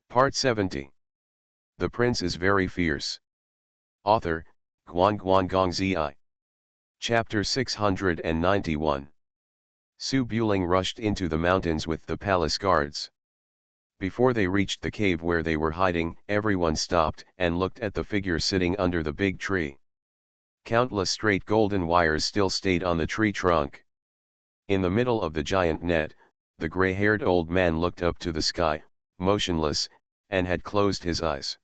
Part 70. The Prince is Very Fierce. Author, Guan Zi. Chapter 691. Su Buling rushed into the mountains with the palace guards. Before they reached the cave where they were hiding, everyone stopped and looked at the figure sitting under the big tree. Countless straight golden wires still stayed on the tree trunk. In the middle of the giant net, the gray-haired old man looked up to the sky, motionless, and had closed his eyes.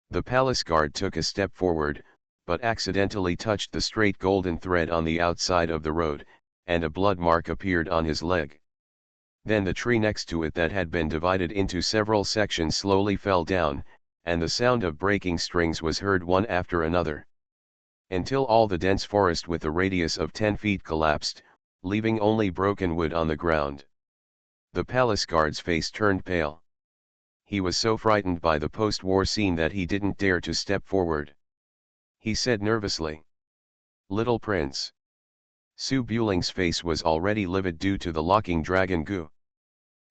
The palace guard took a step forward, but accidentally touched the straight golden thread on the outside of the road, and a blood mark appeared on his leg. Then the tree next to it that had been divided into several sections slowly fell down, and the sound of breaking strings was heard one after another, until all the dense forest with a radius of 10 feet collapsed, leaving only broken wood on the ground. The palace guard's face turned pale. He was so frightened by the post-war scene that he didn't dare to step forward. He said nervously, "Little Prince." Su Buling's face was already livid due to the locking dragon goo.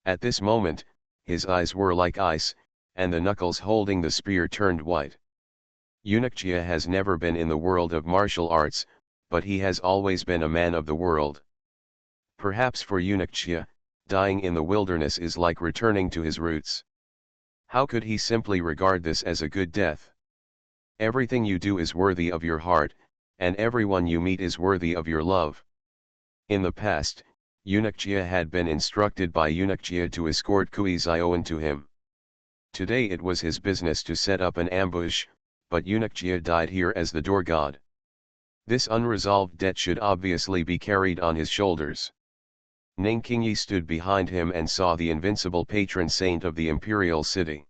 At this moment, his eyes were like ice, and the knuckles holding the spear turned white. AncientChina has never been in the world of martial arts, but he has always been a man of the world. Perhaps for AncientChina, dying in the wilderness is like returning to his roots. How could he simply regard this as a good death? Everything you do is worthy of your heart, and everyone you meet is worthy of your love. In the past, AncientChina had been instructed by AncientChina to escort Kui Zioan to him. Today it was his business to set up an ambush, but AncientChina died here as the door god. This unresolved debt should obviously be carried on his shoulders. Ning Qingyi stood behind him and saw the invincible patron saint of the imperial city.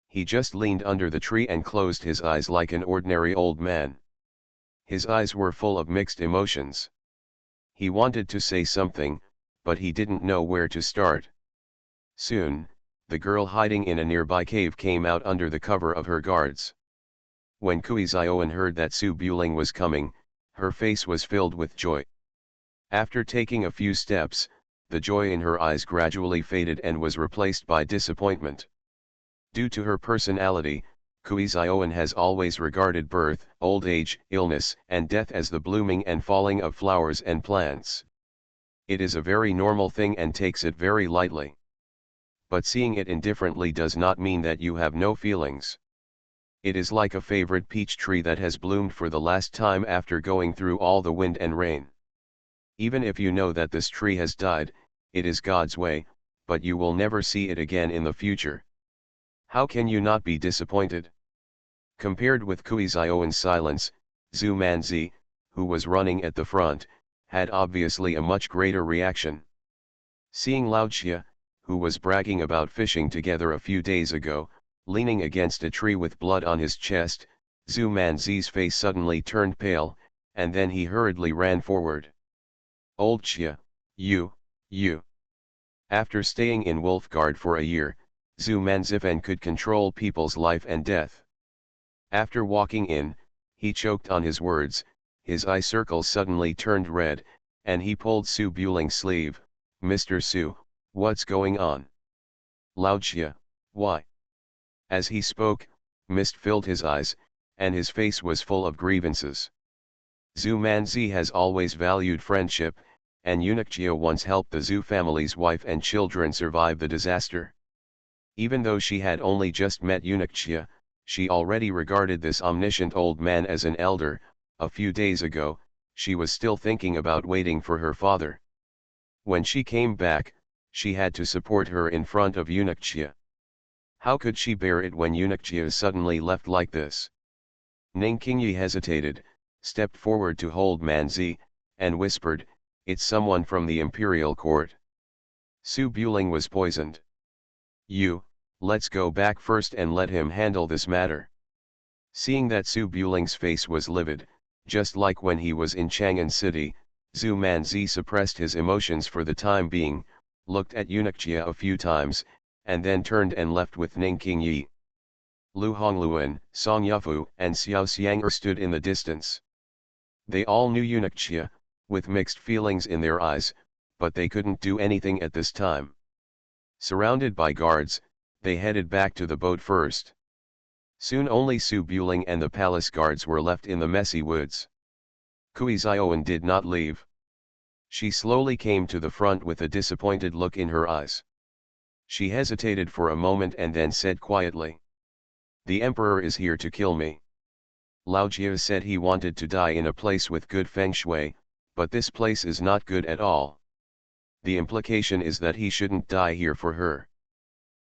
He just leaned under the tree and closed his eyes like an ordinary old man. His eyes were full of mixed emotions. He wanted to say something, but he didn't know where to start. Soon, the girl hiding in a nearby cave came out under the cover of her guards. When Kui Zioan heard that Su Buling was coming, her face was filled with joy. After taking a few steps, the joy in her eyes gradually faded and was replaced by disappointment. Due to her personality, Kui Zioan has always regarded birth, old age, illness, and death as the blooming and falling of flowers and plants. It is a very normal thing and takes it very lightly. But seeing it indifferently does not mean that you have no feelings. It is like a favorite peach tree that has bloomed for the last time after going through all the wind and rain. Even if you know that this tree has died, it is God's way, but you will never see it again in the future. How can you not be disappointed? Compared with Kui Zioan's silence, Zhu Manzi, who was running at the front, had obviously a much greater reaction. Seeing Lao Xia, who was bragging about fishing together a few days ago, leaning against a tree with blood on his chest, Zhu Manzi's face suddenly turned pale, and then he hurriedly ran forward. "Old Xia, you. After staying in Wolfguard for a year, Zhu Manzifan could control people's life and death. After walking in, he choked on his words, his eye circles suddenly turned red, and he pulled Su Buling's sleeve. "Mr. Su, what's going on?" "Lao Xia, why?" As he spoke, mist filled his eyes, and his face was full of grievances. Zhu Manzi has always valued friendship, and AncientChina once helped the Zhu family's wife and children survive the disaster. Even though she had only just met AncientChina, she already regarded this omniscient old man as an elder. A few days ago, she was still thinking about waiting for her father. When she came back, she had to support her in front of AncientChina. How could she bear it when AncientChina suddenly left like this? Ning Qingyi hesitated, stepped forward to hold Manzi, and whispered, "It's someone from the imperial court. Su Buling was poisoned. Let's go back first and let him handle this matter." Seeing that Su Buling's face was livid, just like when he was in Chang'an City, Zhu Manzi suppressed his emotions for the time being, looked at AncientChina a few times, and then turned and left with Ning Qingyi. Lu Hongluan, Song Yufu, and Xiao Xiang'er stood in the distance. They all knew AncientChina, with mixed feelings in their eyes, but they couldn't do anything at this time. Surrounded by guards, They headed back to the boat first. Soon only Su Buling and the palace guards were left in the messy woods. Kui Zioan did not leave. She slowly came to the front with a disappointed look in her eyes. She hesitated for a moment and then said quietly, "The emperor is here to kill me." Lao Jia said he wanted to die in a place with good feng shui, but this place is not good at all. The implication is that he shouldn't die here for her.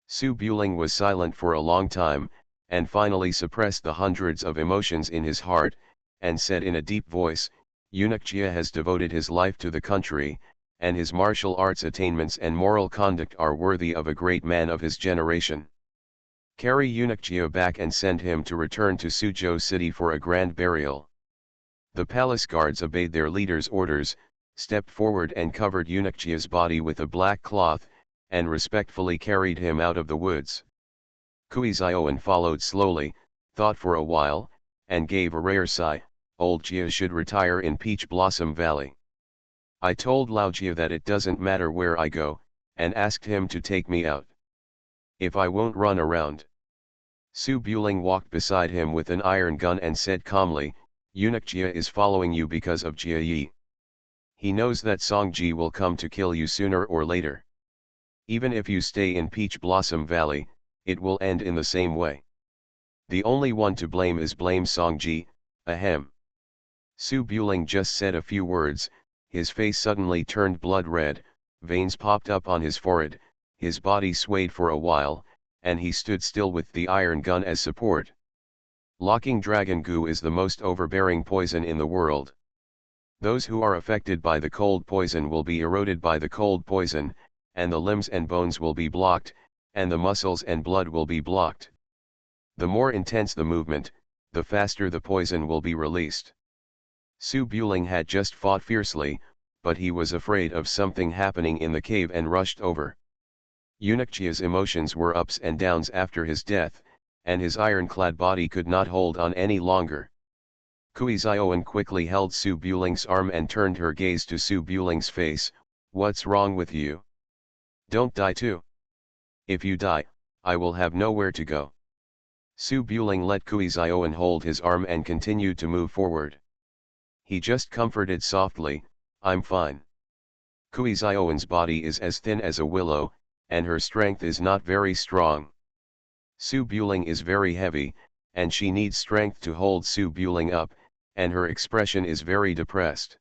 Su Buling was silent for a long time, and finally suppressed the hundreds of emotions in his heart, and said in a deep voice, "Eunuch Jia has devoted his life to the country, and his martial arts attainments and moral conduct are worthy of a great man of his generation. Carry Eunuch Jia back and send him to return to Suzhou city for a grand burial." The palace guards obeyed their leader's orders, stepped forward and covered Eunuch Jia's body with a black cloth, and respectfully carried him out of the woods. Kui Zioan followed slowly, thought for a while, and gave a rare sigh. "Old Jia should retire in Peach Blossom Valley. I told Lao Jia that it doesn't matter where I go, and asked him to take me out. If I won't run around." Su Buling walked beside him with an iron gun and said calmly, "Eunuch Jia is following you because of Jia Yi. He knows that Song Ji will come to kill you sooner or later. Even if you stay in Peach Blossom Valley, it will end in the same way. The only one to blame is blame Song Ji, ahem." Su Buling just said a few words, his face suddenly turned blood red, veins popped up on his forehead, his body swayed for a while, and he stood still with the iron gun as support. Locking dragon goo is the most overbearing poison in the world. Those who are affected by the cold poison will be eroded by the cold poison, and the limbs and bones will be blocked, and the muscles and blood will be blocked. The more intense the movement, the faster the poison will be released. Su Buling had just fought fiercely, but he was afraid of something happening in the cave and rushed over. Eunuch Jia's emotions were ups and downs after his death, and his ironclad body could not hold on any longer. Kui Zioan quickly held Su Buling's arm and turned her gaze to Su Buling's face. "What's wrong with you? Don't die too. If you die, I will have nowhere to go." Su Buling let Kui Zioan hold his arm and continued to move forward. He just comforted softly, "I'm fine." Kui Zioan's body is as thin as a willow, and her strength is not very strong. Su Buling is very heavy, and she needs strength to hold Su Buling up, and her expression is very depressed.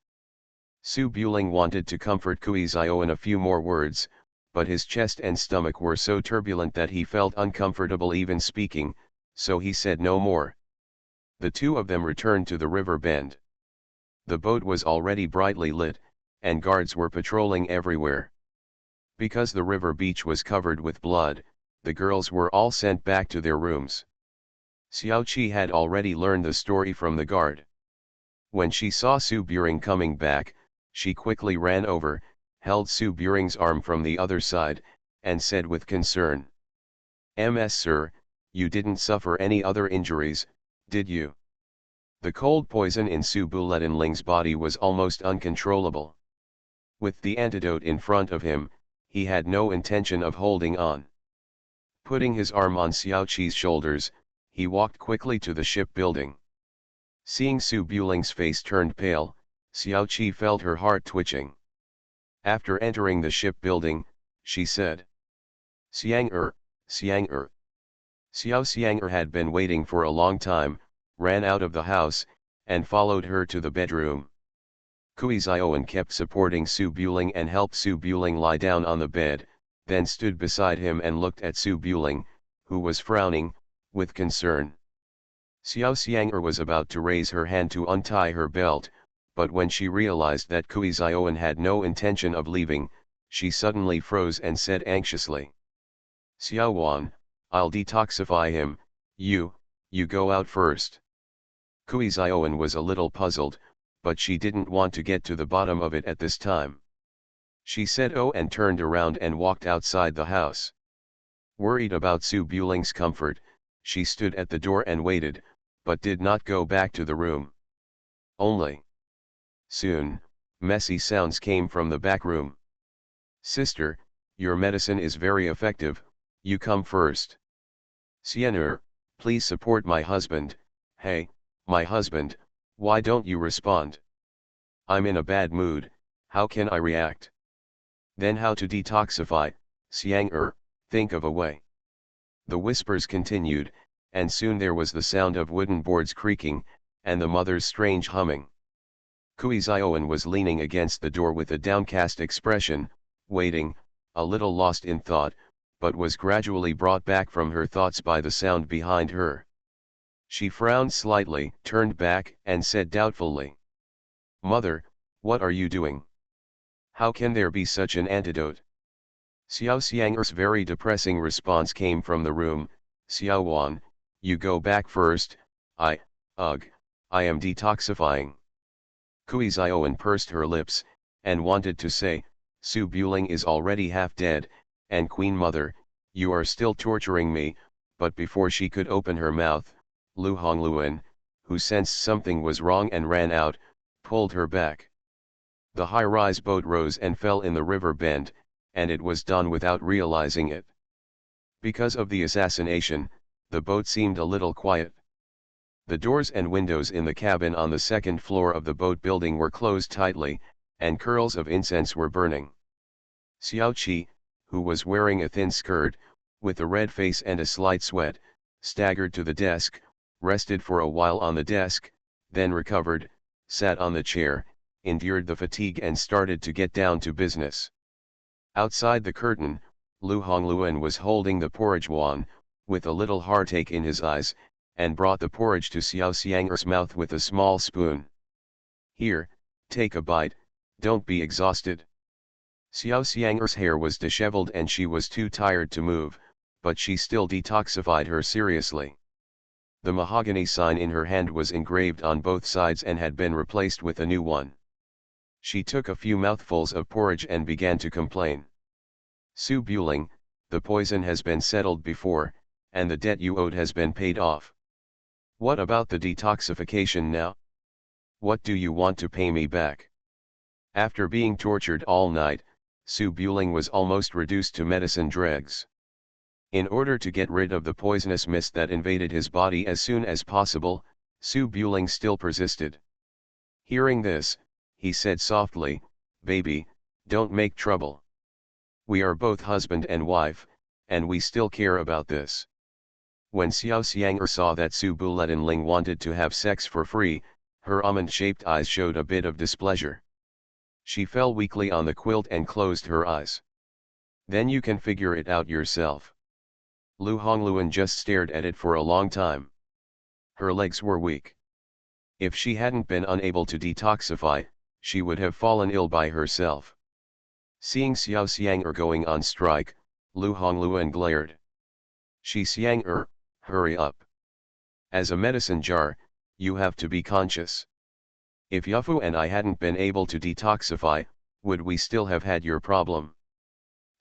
Su Buling wanted to comfort Kui Zioan a few more words, but his chest and stomach were so turbulent that he felt uncomfortable even speaking, so he said no more. The two of them returned to the river bend. The boat was already brightly lit, and guards were patrolling everywhere. Because the river beach was covered with blood, the girls were all sent back to their rooms. Xiao Qi had already learned the story from the guard. When she saw Su Buring coming back, she quickly ran over, held Su Buring's arm from the other side, and said with concern, "Ms. Sir, you didn't suffer any other injuries, did you?" The cold poison in Su Buletinling's body was almost uncontrollable. With the antidote in front of him, he had no intention of holding on. Putting his arm on Xiao Qi's shoulders, he walked quickly to the shipbuilding. Seeing Su Buling's face turned pale, Xiao Qi felt her heart twitching. After entering the shipbuilding, she said, "Xiang-er, Xiang-er." Xiao Xiang-er had been waiting for a long time, ran out of the house, and followed her to the bedroom. Kui Zioan kept supporting Su Buling and helped Su Buling lie down on the bed, then stood beside him and looked at Su Buling, who was frowning, with concern. Xiao Xiang-er was about to raise her hand to untie her belt, but when she realized that Kui Zioan had no intention of leaving, she suddenly froze and said anxiously, "Xiao Wan, I'll detoxify him, you go out first." Kui Zioan was a little puzzled, but she didn't want to get to the bottom of it at this time. She said "Oh" and turned around and walked outside the house. Worried about Su Buling's comfort, she stood at the door and waited, but did not go back to the room. Soon, messy sounds came from the back room. "Sister, your medicine is very effective, You come first. Xian'er, please support my husband. Hey, my husband, why don't you respond? I'm in a bad mood, how can I react? Then how to detoxify, Xian'er, think of a way. The whispers continued, and soon there was the sound of wooden boards creaking, and the mother's strange humming. Kui Zioan was leaning against the door with a downcast expression, waiting, a little lost in thought, but was gradually brought back from her thoughts by the sound behind her. She frowned slightly, turned back, and said doubtfully, "Mother, what are you doing? How can there be such an antidote?" Xiao Xiang'er's very depressing response came from the room, "Xiao Wan, you go back first, I am detoxifying." Kui Zioan pursed her lips, and wanted to say, "Su Buling is already half dead, and Queen Mother, you are still torturing me," but before she could open her mouth, Lu Hongluan, who sensed something was wrong and ran out, pulled her back. The high-rise boat rose and fell in the river bend, and it was done without realizing it. Because of the assassination, the boat seemed a little quiet. The doors and windows in the cabin on the second floor of the boat building were closed tightly, and curls of incense were burning. Xiao Qi, who was wearing a thin skirt, with a red face and a slight sweat, staggered to the desk, rested for a while on the desk, then recovered, sat on the chair, endured the fatigue and started to get down to business. Outside the curtain, Lu Hongluan was holding the porridge wand, with a little heartache in his eyes, and brought the porridge to Xiao Xiang'er's mouth with a small spoon. "Here, take a bite, don't be exhausted." Xiao Xiang'er's hair was disheveled and she was too tired to move, but she still detoxified her seriously. The mahogany sign in her hand was engraved on both sides and had been replaced with a new one. She took a few mouthfuls of porridge and began to complain. "Su Buling, the poison has been settled before, and the debt you owed has been paid off. What about the detoxification now? What do you want to pay me back?" After being tortured all night, Su Buling was almost reduced to medicine dregs. In order to get rid of the poisonous mist that invaded his body as soon as possible, Su Buling still persisted. Hearing this, he said softly, "Baby, don't make trouble. We are both husband and wife, and we still care about this." When Xiao Xiang'er saw that Su Buletinling wanted to have sex for free, her almond-shaped eyes showed a bit of displeasure. She fell weakly on the quilt and closed her eyes. "Then you can figure it out yourself." Lu Hongluan just stared at it for a long time. Her legs were weak. If she hadn't been unable to detoxify, she would have fallen ill by herself. Seeing Xiao Xiang'er going on strike, Lu Hongluan glared. "Shi Xiang'er, hurry up. As a medicine jar, you have to be conscious. If Yufu and I hadn't been able to detoxify, would we still have had your problem?"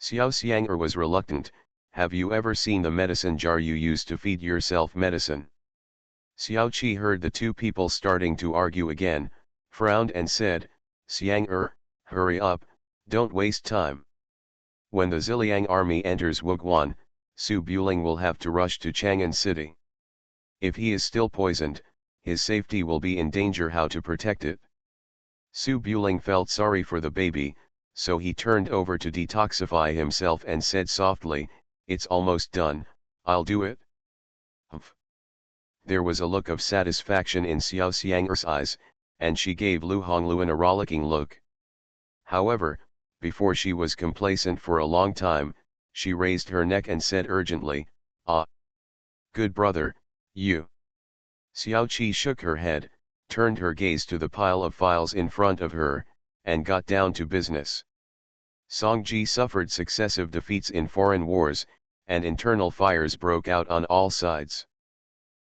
Xiao Xiang'er was reluctant. "Have you ever seen the medicine jar you use to feed yourself medicine?" Xiao Qi heard the two people starting to argue again, frowned and said, "Xiang'er, hurry up, don't waste time. When the Ziliang army enters Wuguan, Su Buling will have to rush to Chang'an City. If he is still poisoned, his safety will be in danger. How to protect it?" Su Buling felt sorry for the baby, so he turned over to detoxify himself and said softly, "It's almost done, I'll do it." Humph. There was a look of satisfaction in Xiao Xiang'er's eyes, and she gave Lu Hongluan a rollicking look. However, before she was complacent for a long time, she raised her neck and said urgently, "Ah, good brother, you." Xiao Qi shook her head, turned her gaze to the pile of files in front of her, and got down to business. Songji suffered successive defeats in foreign wars, and internal fires broke out on all sides.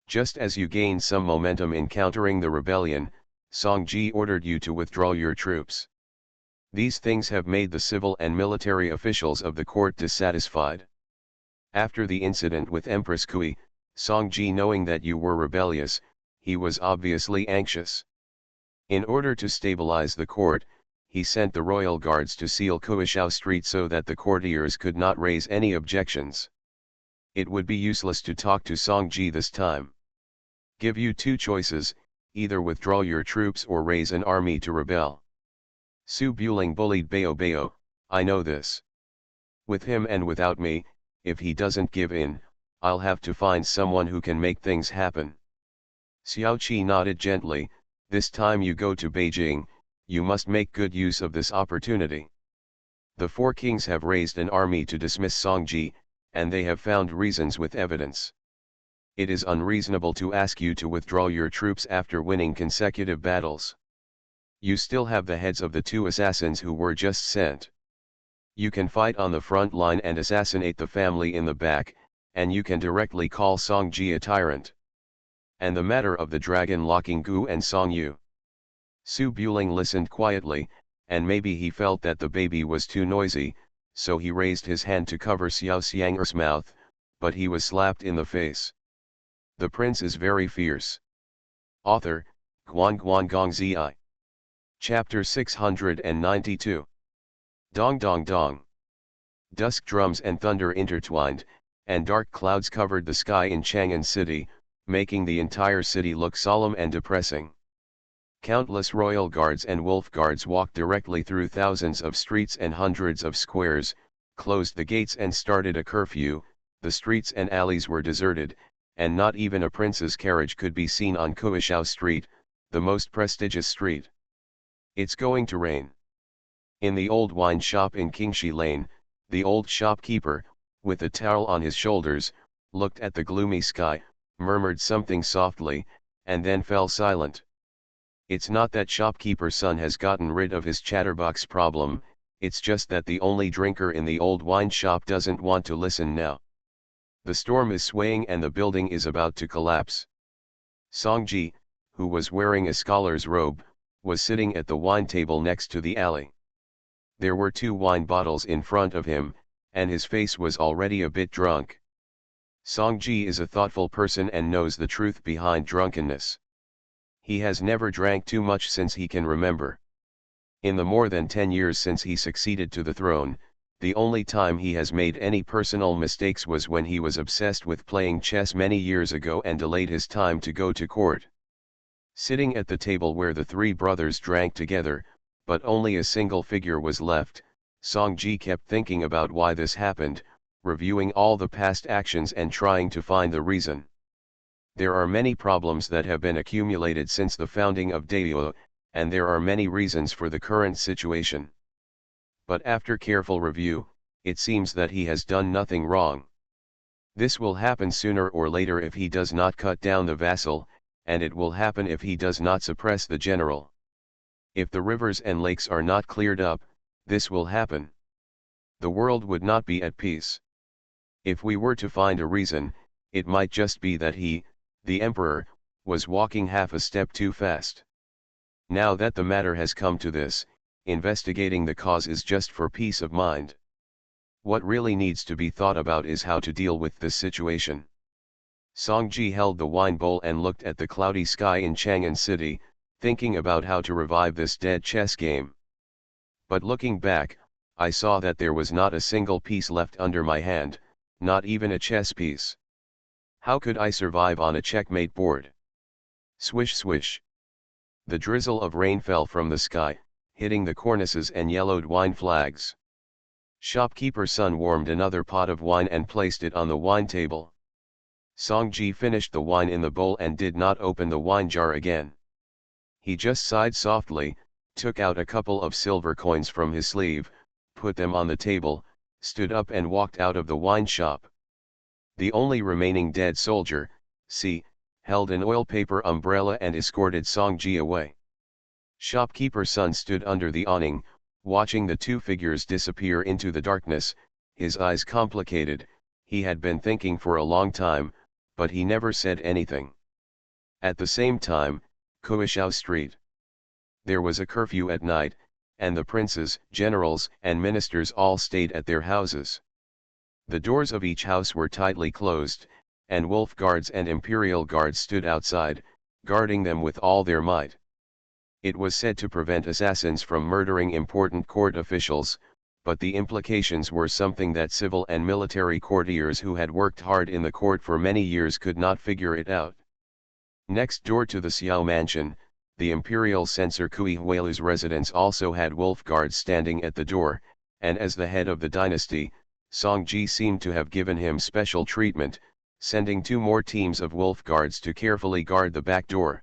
Just as you gained some momentum in countering the rebellion, Songji ordered you to withdraw your troops. These things have made the civil and military officials of the court dissatisfied. After the incident with Empress Kui, Songji, knowing that you were rebellious, he was obviously anxious. In order to stabilize the court, he sent the royal guards to seal Kuishao Street so that the courtiers could not raise any objections. It would be useless to talk to Songji this time. Give you two choices, either withdraw your troops or raise an army to rebel. Su Buling bullied Bao Bao, I know this. With him and without me, if he doesn't give in, I'll have to find someone who can make things happen. Xiao Qi nodded gently, this time you go to Beijing, you must make good use of this opportunity. The four kings have raised an army to dismiss Songji, and they have found reasons with evidence. It is unreasonable to ask you to withdraw your troops after winning consecutive battles. You still have the heads of the two assassins who were just sent. You can fight on the front line and assassinate the family in the back, and you can directly call Songji a tyrant. And the matter of the dragon locking Gu and Song Yu. Su Buling listened quietly, and maybe he felt that the baby was too noisy, so he raised his hand to cover Xiao Xiang'er's mouth, but he was slapped in the face. The prince is very fierce. Author, Guan Guan Gong Zi. Chapter 692. Dong Dong Dong. Dusk drums and thunder intertwined, and dark clouds covered the sky in Chang'an City, making the entire city look solemn and depressing. Countless royal guards and wolf guards walked directly through thousands of streets and hundreds of squares, closed the gates and started a curfew. The streets and alleys were deserted, and not even a prince's carriage could be seen on Kuishao Street, the most prestigious street. It's going to rain. In the old wine shop in Qingxi Lane, the old shopkeeper, with a towel on his shoulders, looked at the gloomy sky, murmured something softly, and then fell silent. It's not that shopkeeper's son has gotten rid of his chatterbox problem, it's just that the only drinker in the old wine shop doesn't want to listen now. The storm is swaying and the building is about to collapse. Songji, who was wearing a scholar's robe, was sitting at the wine table next to the alley. There were two wine bottles in front of him, and his face was already a bit drunk. Songji is a thoughtful person and knows the truth behind drunkenness. He has never drank too much since he can remember. In the more than 10 years since he succeeded to the throne, the only time he has made any personal mistakes was when he was obsessed with playing chess many years ago and delayed his time to go to court. Sitting at the table where the three brothers drank together, but only a single figure was left, Songji kept thinking about why this happened, reviewing all the past actions and trying to find the reason. There are many problems that have been accumulated since the founding of Daewoo, and there are many reasons for the current situation. But after careful review, it seems that he has done nothing wrong. This will happen sooner or later if he does not cut down the vassal, and it will happen if he does not suppress the general. If the rivers and lakes are not cleared up, this will happen. The world would not be at peace. If we were to find a reason, it might just be that he, the emperor, was walking half a step too fast. Now that the matter has come to this, investigating the cause is just for peace of mind. What really needs to be thought about is how to deal with this situation. Songji held the wine bowl and looked at the cloudy sky in Chang'an City, thinking about how to revive this dead chess game. But looking back, I saw that there was not a single piece left under my hand, not even a chess piece. How could I survive on a checkmate board? Swish swish. The drizzle of rain fell from the sky, hitting the cornices and yellowed wine flags. Shopkeeper's son warmed another pot of wine and placed it on the wine table. Songji finished the wine in the bowl and did not open the wine jar again. He just sighed softly, took out a couple of silver coins from his sleeve, put them on the table, stood up and walked out of the wine shop. The only remaining dead soldier, C, held an oil paper umbrella and escorted Songji away. Shopkeeper's son stood under the awning, watching the two figures disappear into the darkness, his eyes complicated. He had been thinking for a long time, but he never said anything. At the same time, Kuishao Street. There was a curfew at night, and the princes, generals, and ministers all stayed at their houses. The doors of each house were tightly closed, and wolf guards and imperial guards stood outside, guarding them with all their might. It was said to prevent assassins from murdering important court officials, but the implications were something that civil and military courtiers who had worked hard in the court for many years could not figure it out. Next door to the Xiao mansion, the imperial censor Kui Huailu's residence also had wolf guards standing at the door, and as the head of the dynasty, Song Ji seemed to have given him special treatment, sending 2 more teams of wolf guards to carefully guard the back door.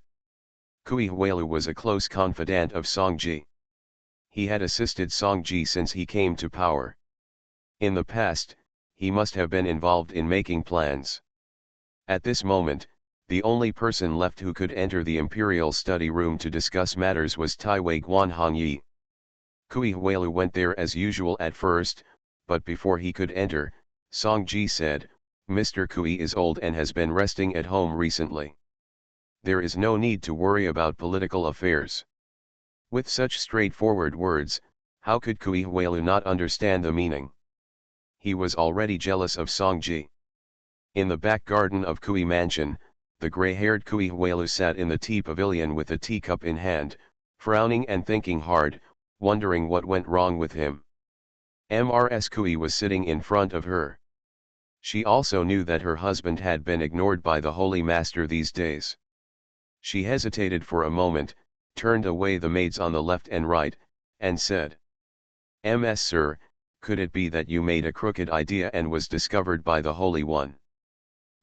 Kui Huailu was a close confidant of Song Ji. He had assisted Song Ji since he came to power. In the past, he must have been involved in making plans. At this moment, the only person left who could enter the imperial study room to discuss matters was Tai Wei Guan Hongyi. Kui Huailu went there as usual at first, but before he could enter, Song Ji said, "Mr. Kui is old and has been resting at home recently. There is no need to worry about political affairs." With such straightforward words, how could Kui Huailu not understand the meaning? He was already jealous of Song Ji. In the back garden of Kui Mansion, the grey-haired Kui Huailu sat in the tea pavilion with a teacup in hand, frowning and thinking hard, wondering what went wrong with him. Mrs. Kui was sitting in front of her. She also knew that her husband had been ignored by the Holy Master these days. She hesitated for a moment, turned away the maids on the left and right, and said, "Ms. Sir, could it be that you made a crooked idea and was discovered by the Holy One?"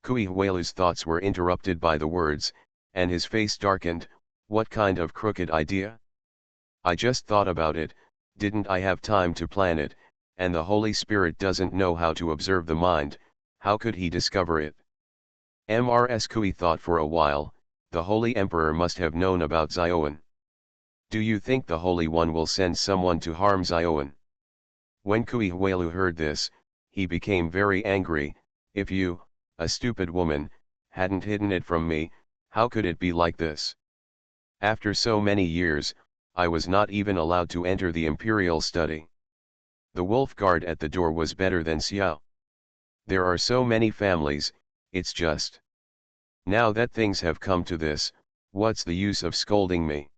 Kui Huailu's thoughts were interrupted by the words, and his face darkened. "What kind of crooked idea? I just thought about it, didn't I have time to plan it, and the Holy Spirit doesn't know how to observe the mind, how could he discover it?" Mrs. Kui thought for a while. The Holy Emperor must have known about Xiaoan. "Do you think the Holy One will send someone to harm Xiaoan?" When Kui Huailu heard this, he became very angry. "If you, a stupid woman, hadn't hidden it from me, how could it be like this? After so many years, I was not even allowed to enter the imperial study. The wolf guard at the door was better than Xiao. There are so many families, it's just. Now that things have come to this, what's the use of scolding me?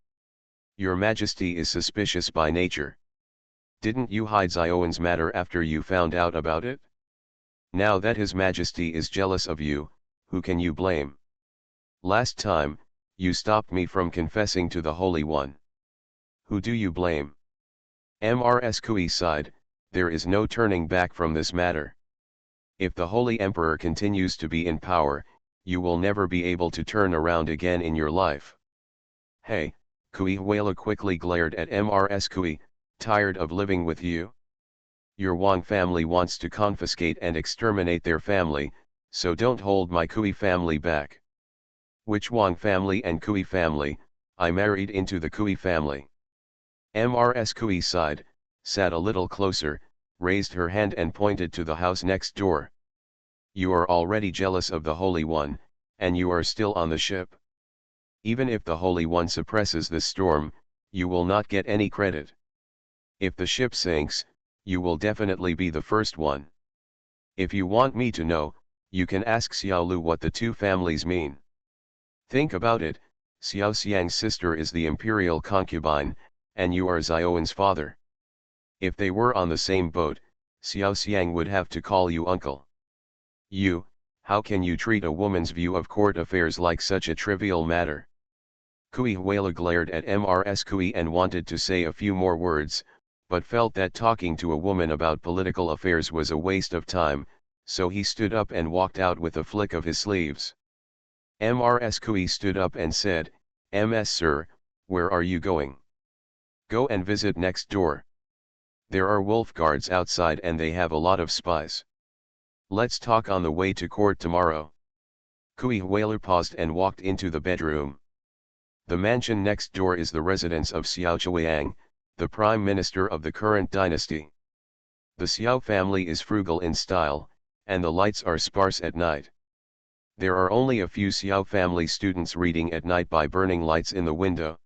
Your Majesty is suspicious by nature. Didn't you hide Xiaoan's matter after you found out about it? Now that His Majesty is jealous of you, who can you blame? Last time, you stopped me from confessing to the Holy One. Who do you blame?" Mrs. Kui sighed, "There is no turning back from this matter. If the Holy Emperor continues to be in power, you will never be able to turn around again in your life." "Hey," Kui Huailu quickly glared at Mrs. Kui, "tired of living with you? Your Wang family wants to confiscate and exterminate their family, so don't hold my Kui family back." "Which Wang family and Kui family? I married into the Kui family." Mrs. Kui sighed, sat a little closer, raised her hand and pointed to the house next door. "You are already jealous of the Holy One, and you are still on the ship. Even if the Holy One suppresses the storm, you will not get any credit. If the ship sinks, you will definitely be the first one. If you want me to know, you can ask Xiao Lu what the 2 families mean. Think about it, Xiao Xiang's sister is the imperial concubine, and you are Xiaoan's father. If they were on the same boat, Xiao Xiang would have to call you uncle. You, how can you treat a woman's view of court affairs like such a trivial matter?" Kui Huailu glared at Mrs. Kui and wanted to say a few more words, but felt that talking to a woman about political affairs was a waste of time, so he stood up and walked out with a flick of his sleeves. Mrs. Kui stood up and said, "Ms. Sir, where are you going?" "Go and visit next door. There are wolf guards outside and they have a lot of spies. Let's talk on the way to court tomorrow." Kui Huailu paused and walked into the bedroom. The mansion next door is the residence of Xiao Chuang, the prime minister of the current dynasty. The Xiao family is frugal in style, and the lights are sparse at night. There are only a few Xiao family students reading at night by burning lights in the window.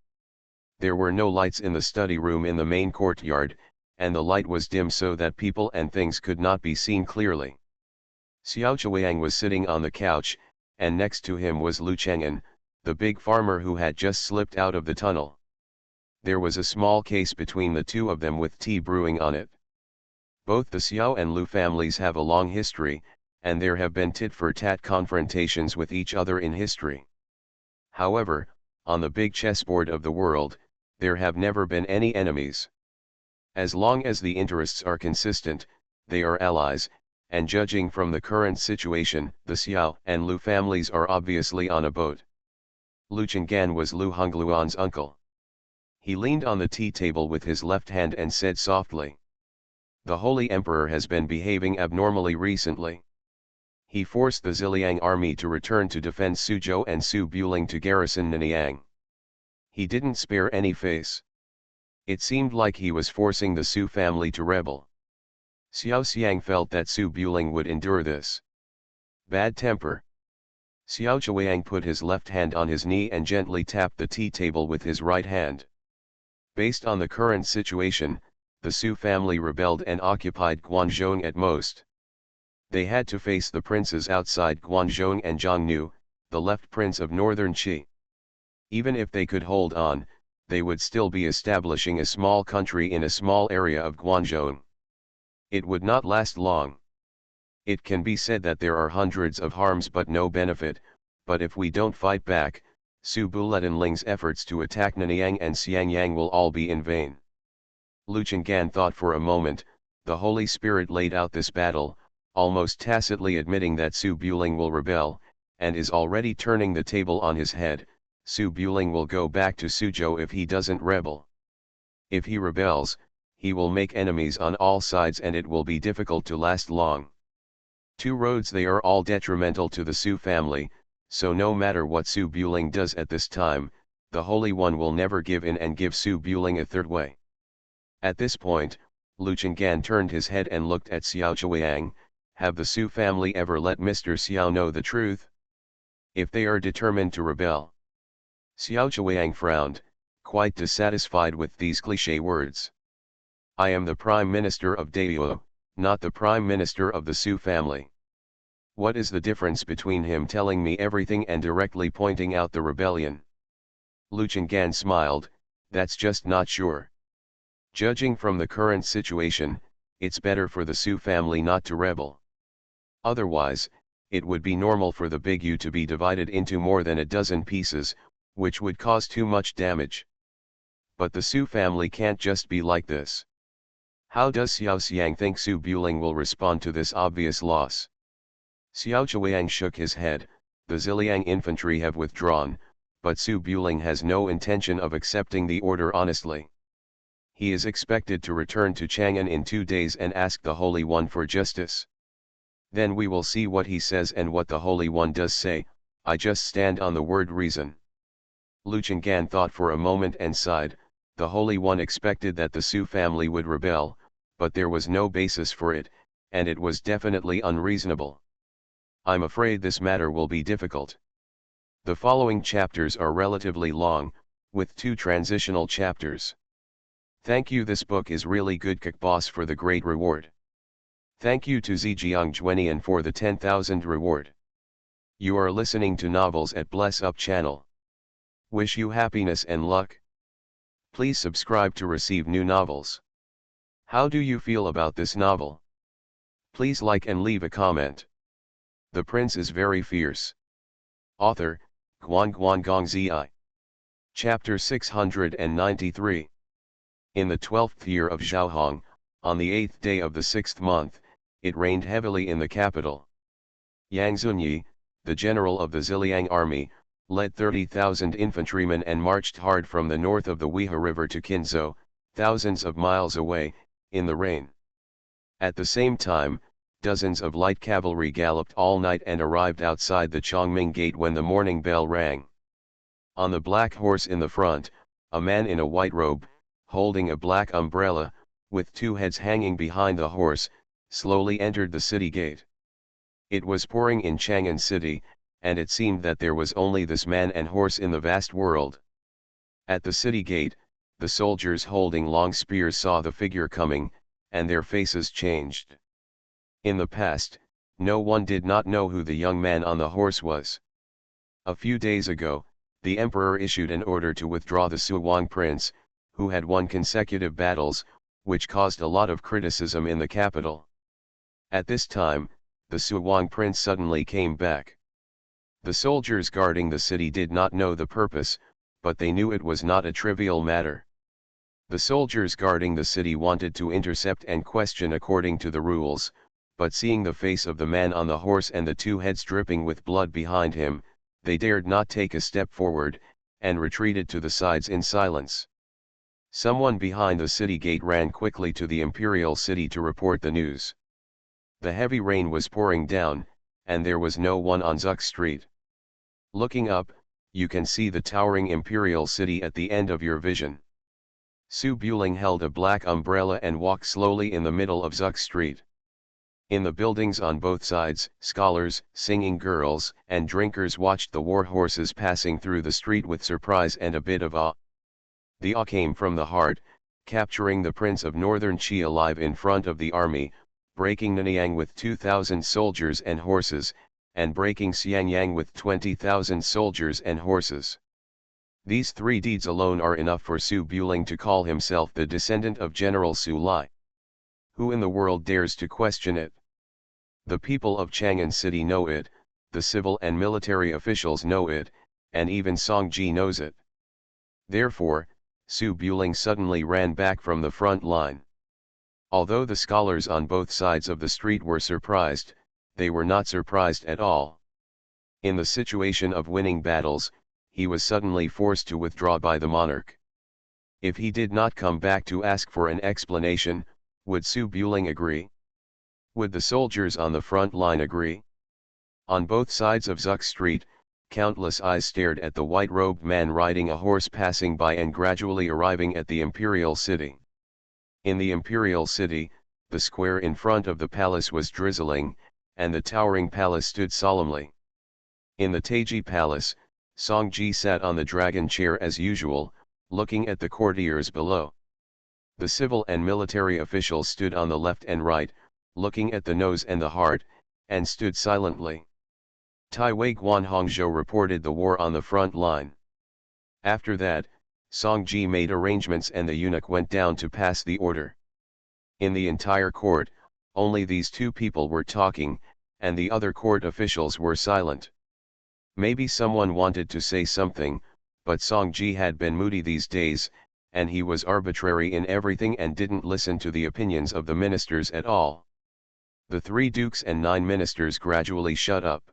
There were no lights in the study room in the main courtyard, and the light was dim so that people and things could not be seen clearly. Xiao Chuang was sitting on the couch, and next to him was Lu Cheng'an, the big farmer who had just slipped out of the tunnel. There was a small case between the two of them with tea brewing on it. Both the Xiao and Lu families have a long history, and there have been tit-for-tat confrontations with each other in history. However, on the big chessboard of the world, there have never been any enemies. As long as the interests are consistent, they are allies, and judging from the current situation, the Xiao and Lu families are obviously on a boat. Lu Chenggan was Lu Hongluan's uncle. He leaned on the tea table with his left hand and said softly, "The Holy Emperor has been behaving abnormally recently. He forced the Ziliang army to return to defend Suzhou and Su Buling to garrison Nanyang. He didn't spare any face. It seemed like he was forcing the Su family to rebel. Xiao Xiang felt that Su Buling would endure this. Bad temper." Xiao Chuang put his left hand on his knee and gently tapped the tea table with his right hand. Based on the current situation, the Su family rebelled and occupied Guangzhou at most. They had to face the princes outside Guangzhou and Jiangnu, the left prince of northern Qi. Even if they could hold on, they would still be establishing a small country in a small area of Guangzhou. It would not last long. It can be said that there are hundreds of harms but no benefit, but if we don't fight back, Su Buletinling's efforts to attack Nanyang and Xiangyang will all be in vain. Lu Chenggan thought for a moment. The Holy Spirit laid out this battle, almost tacitly admitting that Su Buling will rebel, and is already turning the table on his head. Su Buling will go back to Suzhou if he doesn't rebel. If he rebels, he will make enemies on all sides and it will be difficult to last long. Two roads, they are all detrimental to the Su family, so no matter what Su Buling does at this time, the Holy One will never give in and give Su Buling a third way. At this point, Lu Chenggan turned his head and looked at Xiao Chuang. Have the Su family ever let Mr. Xiao know the truth? If they are determined to rebel. Xiao Chuang frowned, quite dissatisfied with these cliché words. I am the Prime Minister of Daiyuo, not the Prime Minister of the Su family. What is the difference between him telling me everything and directly pointing out the rebellion? Lu Chenggan smiled, that's just not sure. Judging from the current situation, it's better for the Su family not to rebel. Otherwise, it would be normal for the Big U to be divided into more than a dozen pieces, which would cause too much damage. But the Su family can't just be like this. How does Xiao Xiang think Su Buling will respond to this obvious loss? Xiao Chuang shook his head. The Ziliang infantry have withdrawn, but Su Buling has no intention of accepting the order honestly. He is expected to return to Chang'an in 2 days and ask the Holy One for justice. Then we will see what he says and what the Holy One does say. I just stand on the word reason. Lu Chenggan thought for a moment and sighed. The Holy One expected that the Su family would rebel, but there was no basis for it, and it was definitely unreasonable. I'm afraid this matter will be difficult. The following chapters are relatively long, with 2 transitional chapters. Thank you. This book is really good. Kick boss for the great reward. Thank you to Zhejiang Juenian for the 10,000 reward. You are listening to Novels at Bless Up channel. Wish you happiness and luck. Please subscribe to receive new novels. How do you feel about this novel? Please like and leave a comment. The Prince is very fierce. Author, Guan Zi. Chapter 693. In the 12th year of Zhaohong, on the 8th day of the 6th month, it rained heavily in the capital. Yang Zunyi, the general of the Ziliang army, led 30,000 infantrymen and marched hard from the north of the Wehe River to Qinzhou, thousands of miles away, in the rain. At the same time, dozens of light cavalry galloped all night and arrived outside the Chongming Gate when the morning bell rang. On the black horse in the front, a man in a white robe, holding a black umbrella, with 2 heads hanging behind the horse, slowly entered the city gate. It was pouring in Chang'an city, and it seemed that there was only this man and horse in the vast world. At the city gate, the soldiers holding long spears saw the figure coming, and their faces changed. In the past, no one did not know who the young man on the horse was. A few days ago, the emperor issued an order to withdraw the Suwang prince, who had won consecutive battles, which caused a lot of criticism in the capital. At this time, the Suwang prince suddenly came back. The soldiers guarding the city did not know the purpose, but they knew it was not a trivial matter. The soldiers guarding the city wanted to intercept and question according to the rules, but seeing the face of the man on the horse and the two heads dripping with blood behind him, they dared not take a step forward, and retreated to the sides in silence. Someone behind the city gate ran quickly to the imperial city to report the news. The heavy rain was pouring down, and there was no one on Zuk Street. Looking up, you can see the towering imperial city at the end of your vision. Su Buling held a black umbrella and walked slowly in the middle of Zuk Street. In the buildings on both sides, scholars, singing girls, and drinkers watched the war horses passing through the street with surprise and a bit of awe. The awe came from the heart, capturing the Prince of Northern Qi alive in front of the army, breaking Nanyang with 2,000 soldiers and horses, and breaking Xiangyang with 20,000 soldiers and horses. These three deeds alone are enough for Su Buling to call himself the descendant of General Su Lai. Who in the world dares to question it? The people of Chang'an City know it, the civil and military officials know it, and even Song Ji knows it. Therefore, Su Buling suddenly ran back from the front line. Although the scholars on both sides of the street were surprised, they were not surprised at all. In the situation of winning battles, he was suddenly forced to withdraw by the monarch. If he did not come back to ask for an explanation, would Su Buling agree? Would the soldiers on the front line agree? On both sides of Zuk Street, countless eyes stared at the white-robed man riding a horse passing by and gradually arriving at the imperial city. In the imperial city, the square in front of the palace was drizzling, and the towering palace stood solemnly. In the Taiji palace, Song Ji sat on the dragon chair as usual, looking at the courtiers below. The civil and military officials stood on the left and right, looking at the nose and the heart, and stood silently. Tai Wei Guan Hongzhou reported the war on the front line. After that, Song Ji made arrangements and the eunuch went down to pass the order. In the entire court, only these two people were talking, and the other court officials were silent. Maybe someone wanted to say something, but Song Ji had been moody these days, and he was arbitrary in everything and didn't listen to the opinions of the ministers at all. The 3 dukes and 9 ministers gradually shut up.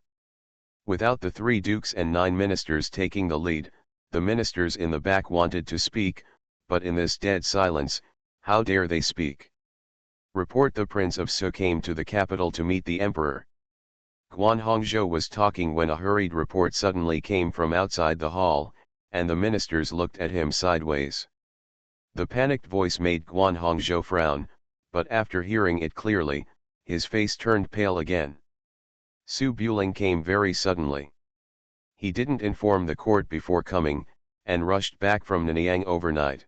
Without the 3 dukes and 9 ministers taking the lead, the ministers in the back wanted to speak, but in this dead silence, how dare they speak? Report: the Prince of Su came to the capital to meet the emperor. Guan Hongzhou was talking when a hurried report suddenly came from outside the hall, and the ministers looked at him sideways. The panicked voice made Guan Hongzhou frown, but after hearing it clearly, his face turned pale again. Su Buling came very suddenly. He didn't inform the court before coming, and rushed back from Nanyang overnight.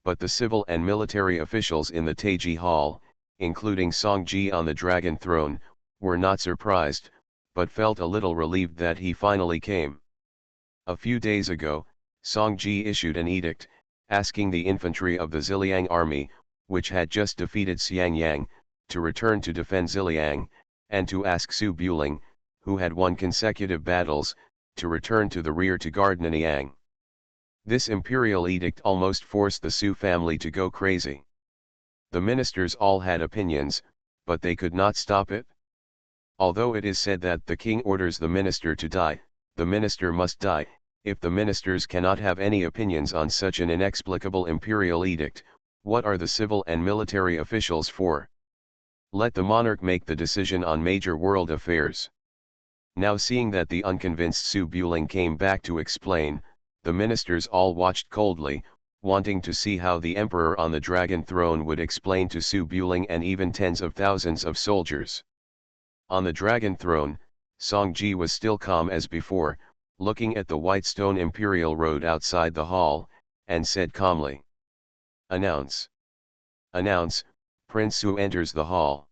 But the civil and military officials in the Taiji Hall, including Song Ji on the dragon throne, were not surprised, but felt a little relieved that he finally came. A few days ago, Song Ji issued an edict, asking the infantry of the Ziliang army, which had just defeated Xiangyang, to return to defend Ziliang, and to ask Su Buling, who had won consecutive battles, to return to the rear to guard Nanyang. This imperial edict almost forced the Su family to go crazy. The ministers all had opinions, but they could not stop it. Although it is said that the king orders the minister to die, the minister must die. If the ministers cannot have any opinions on such an inexplicable imperial edict, what are the civil and military officials for? Let the monarch make the decision on major world affairs. Now, seeing that the unconvinced Su Buling came back to explain, the ministers all watched coldly, wanting to see how the emperor on the dragon throne would explain to Su Buling and even tens of thousands of soldiers. On the dragon throne, Song Ji was still calm as before, looking at the white stone imperial road outside the hall, and said calmly, "Announce! Announce, Prince Su enters the hall."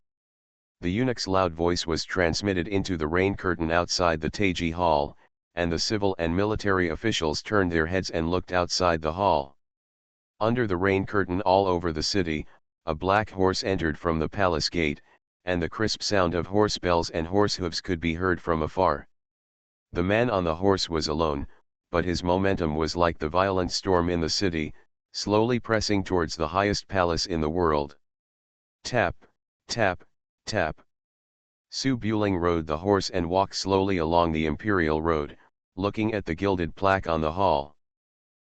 The eunuch's loud voice was transmitted into the rain curtain outside the Taiji Hall, and the civil and military officials turned their heads and looked outside the hall. Under the rain curtain all over the city, a black horse entered from the palace gate, and the crisp sound of horse bells and horse hooves could be heard from afar. The man on the horse was alone, but his momentum was like the violent storm in the city, slowly pressing towards the highest palace in the world. Tap, tap, tap. Su Buling rode the horse and walked slowly along the imperial road, looking at the gilded plaque on the hall.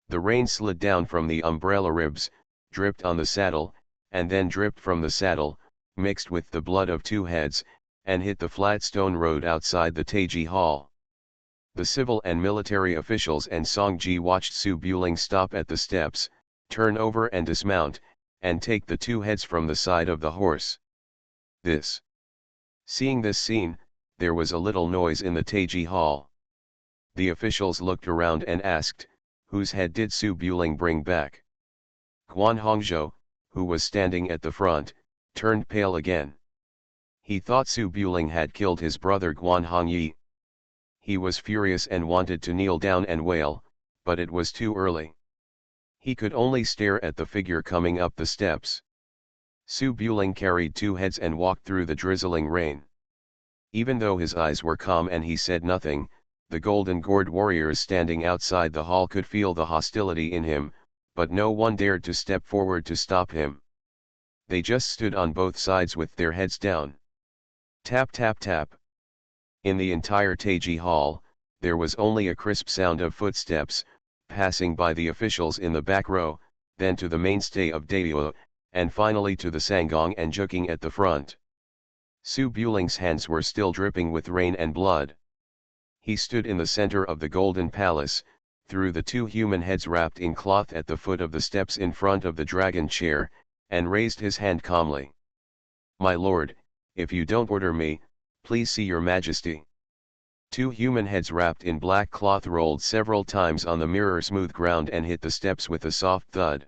The rain slid down from the umbrella ribs, dripped on the saddle, and then dripped from the saddle, mixed with the blood of two heads, and hit the flat stone road outside the Taiji Hall. The civil and military officials and Songji watched Su Buling stop at the steps, turn over and dismount, and take the two heads from the side of the horse. Seeing this scene, there was a little noise in the Taiji Hall. The officials looked around and asked, whose head did Su Buling bring back? Guan Hongzhou, who was standing at the front, turned pale again. He thought Su Buling had killed his brother Guan Hongyi. He was furious and wanted to kneel down and wail, but it was too early. He could only stare at the figure coming up the steps. Su Buling carried two heads and walked through the drizzling rain. Even though his eyes were calm and he said nothing, the golden gourd warriors standing outside the hall could feel the hostility in him, but no one dared to step forward to stop him. They just stood on both sides with their heads down. Tap tap tap. In the entire Taiji Hall, there was only a crisp sound of footsteps, passing by the officials in the back row, then to the mainstay of Daewoo, and finally to the Sangong and Juking at the front. Su Buling's hands were still dripping with rain and blood. He stood in the center of the Golden Palace, threw the two human heads wrapped in cloth at the foot of the steps in front of the dragon chair, and raised his hand calmly. "My lord, if you don't order me, please see your majesty." Two human heads wrapped in black cloth rolled several times on the mirror-smooth ground and hit the steps with a soft thud.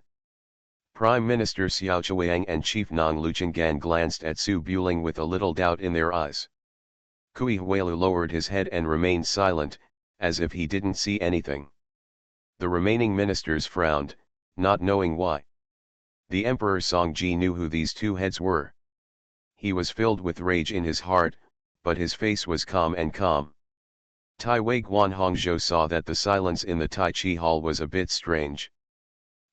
Prime Minister Xiao Chuang and Chief Nong Luchingan glanced at Su Buling with a little doubt in their eyes. Kui Huelu lowered his head and remained silent, as if he didn't see anything. The remaining ministers frowned, not knowing why. The Emperor Songji knew who these two heads were. He was filled with rage in his heart, but his face was calm and calm. Tai Wei Guan Hongzhou saw that the silence in the Tai Chi Hall was a bit strange.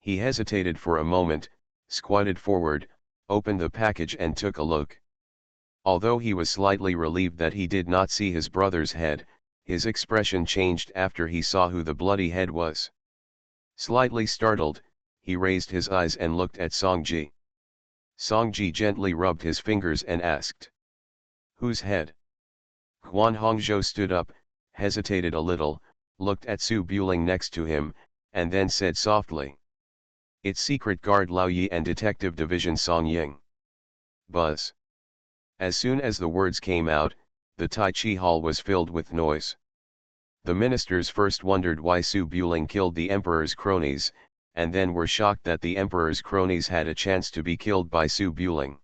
He hesitated for a moment, squatted forward, opened the package and took a look. Although he was slightly relieved that he did not see his brother's head, his expression changed after he saw who the bloody head was. Slightly startled, he raised his eyes and looked at Songji. Songji gently rubbed his fingers and asked, "Whose head?" Guan Hongzhou stood up, hesitated a little, looked at Su Buling next to him, and then said softly, "It's Secret Guard Lao Yi and Detective Division Song Ying." Buzz. As soon as the words came out, the Tai Chi Hall was filled with noise. The ministers first wondered why Su Buling killed the emperor's cronies, and then were shocked that the emperor's cronies had a chance to be killed by Su Buling.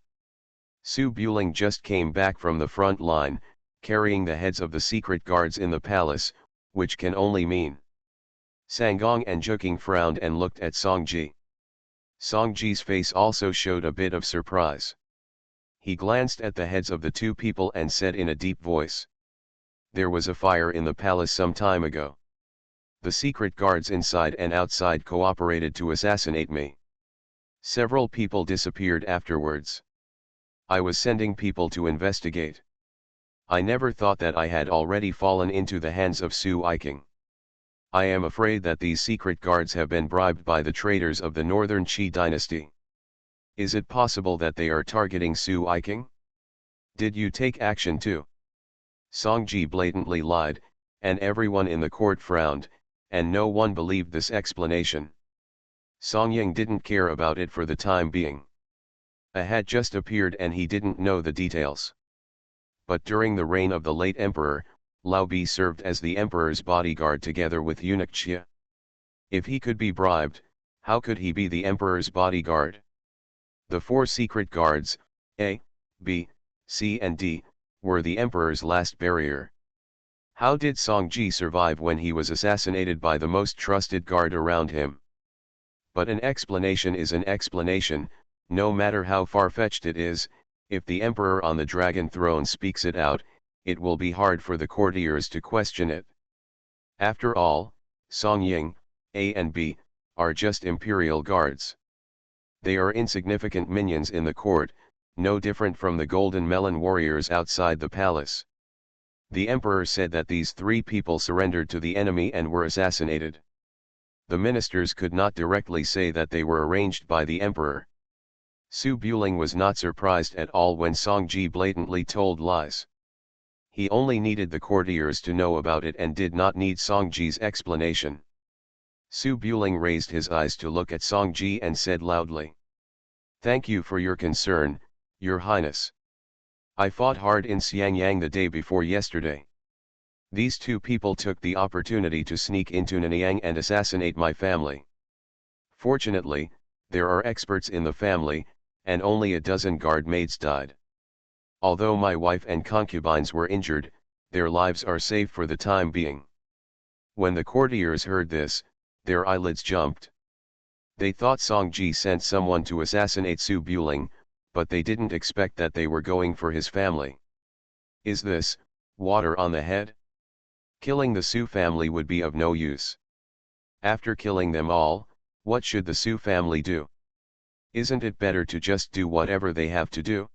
Su Buling just came back from the front line, carrying the heads of the secret guards in the palace, which can only mean. Sangong and Juking frowned and looked at Songji. Songji's face also showed a bit of surprise. He glanced at the heads of the two people and said in a deep voice, "There was a fire in the palace some time ago. The secret guards inside and outside cooperated to assassinate me. Several people disappeared afterwards. I was sending people to investigate. I never thought that I had already fallen into the hands of Su Iking. I am afraid that these secret guards have been bribed by the traitors of the Northern Qi dynasty. Is it possible that they are targeting Su Iking? Did you take action too?" Songji blatantly lied, and everyone in the court frowned, and no one believed this explanation. Song Ying didn't care about it for the time being. A had just appeared and he didn't know the details. But during the reign of the late emperor, Lao Bi served as the emperor's bodyguard together with eunuch Xie. If he could be bribed, how could he be the emperor's bodyguard? The four secret guards, A, B, C and D, were the emperor's last barrier. How did Songji survive when he was assassinated by the most trusted guard around him? But an explanation is an explanation, no matter how far-fetched it is. If the emperor on the dragon throne speaks it out, it will be hard for the courtiers to question it. After all, Song Ying, A and B, are just imperial guards. They are insignificant minions in the court, no different from the golden melon warriors outside the palace. The emperor said that these three people surrendered to the enemy and were assassinated. The ministers could not directly say that they were arranged by the emperor. Su Buling was not surprised at all when Song Ji blatantly told lies. He only needed the courtiers to know about it and did not need Song Ji's explanation. Su Buling raised his eyes to look at Song Ji and said loudly, "Thank you for your concern, Your Highness. I fought hard in Xiangyang the day before yesterday. These two people took the opportunity to sneak into Nanyang and assassinate my family. Fortunately, there are experts in the family, and only a dozen guard maids died. Although my wife and concubines were injured, their lives are safe for the time being." When the courtiers heard this, their eyelids jumped. They thought Song Ji sent someone to assassinate Su Buling, but they didn't expect that they were going for his family. Is this water on the head? Killing the Su family would be of no use. After killing them all, what should the Su family do? Isn't it better to just do whatever they have to do?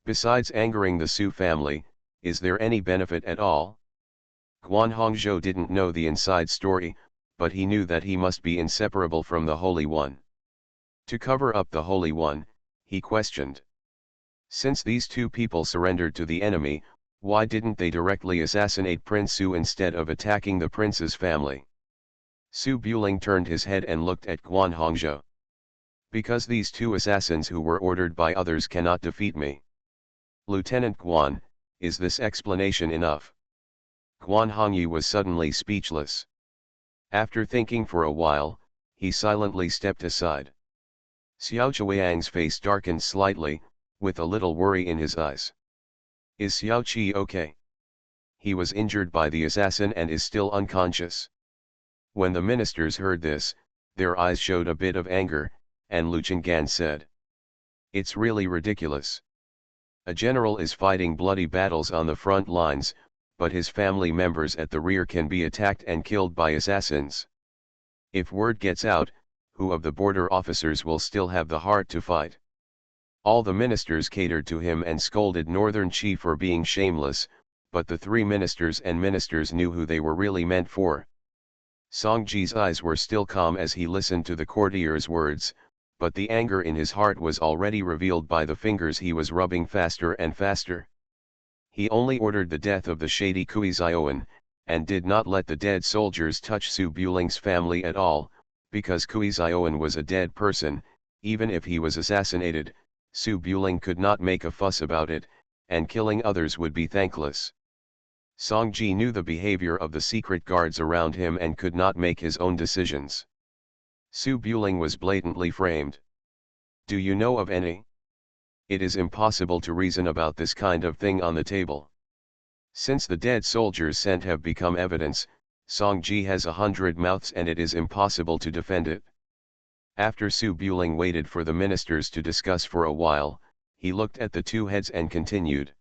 Besides angering the Su family, is there any benefit at all? Guan Hongzhou didn't know the inside story, but he knew that he must be inseparable from the Holy One. To cover up the Holy One, he questioned. Since these two people surrendered to the enemy, why didn't they directly assassinate Prince Su instead of attacking the prince's family? Su Buling turned his head and looked at Guan Hongzhou. Because these two assassins who were ordered by others cannot defeat me. Lieutenant Guan, is this explanation enough? Guan Hongyi was suddenly speechless. After thinking for a while, he silently stepped aside. Xiao Chuiang's face darkened slightly, with a little worry in his eyes. Is Xiao Qi okay? He was injured by the assassin and is still unconscious. When the ministers heard this, their eyes showed a bit of anger, and Lu Chenggan said, "It's really ridiculous. A general is fighting bloody battles on the front lines, but his family members at the rear can be attacked and killed by assassins. If word gets out, who of the border officers will still have the heart to fight?" All the ministers catered to him and scolded Northern Qi for being shameless, but the three ministers knew who they were really meant for. Song Ji's eyes were still calm as he listened to the courtier's words, but the anger in his heart was already revealed by the fingers he was rubbing faster and faster. He only ordered the death of the shady Kui Zioan, and did not let the dead soldiers touch Su Buling's family at all, because Kui Zioan was a dead person. Even if he was assassinated, Su Buling could not make a fuss about it, and killing others would be thankless. Song Ji knew the behavior of the secret guards around him and could not make his own decisions. Su Buling was blatantly framed. Do you know of any? It is impossible to reason about this kind of thing on the table. Since the dead soldiers' scent have become evidence, Song Ji has 100 mouths and it is impossible to defend it. After Su Buling waited for the ministers to discuss for a while, he looked at the two heads and continued.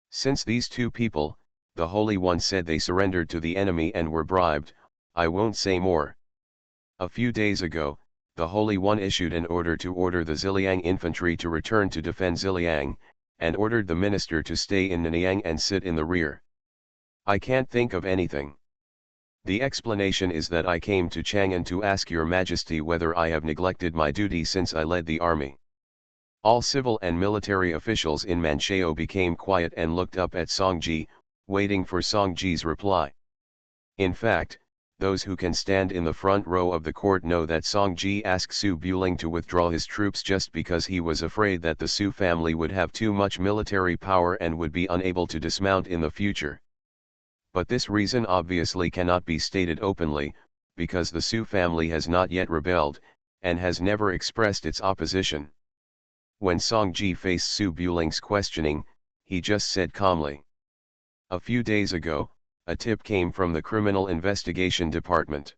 Since these two people, the Holy One said they surrendered to the enemy and were bribed, I won't say more. A few days ago, the Holy One issued an order to order the Ziliang infantry to return to defend Ziliang, and ordered the minister to stay in Nanyang and sit in the rear. I can't think of anything. The explanation is that I came to Chang'an to ask your majesty whether I have neglected my duty since I led the army. All civil and military officials in Manchao became quiet and looked up at Song Ji, waiting for Song Ji's reply. In fact, those who can stand in the front row of the court know that Song Ji asked Su Buling to withdraw his troops just because he was afraid that the Su family would have too much military power and would be unable to dismount in the future. But this reason obviously cannot be stated openly, because the Su family has not yet rebelled, and has never expressed its opposition. When Song Ji faced Su Buling's questioning, he just said calmly. A few days ago, a tip came from the Criminal Investigation Department.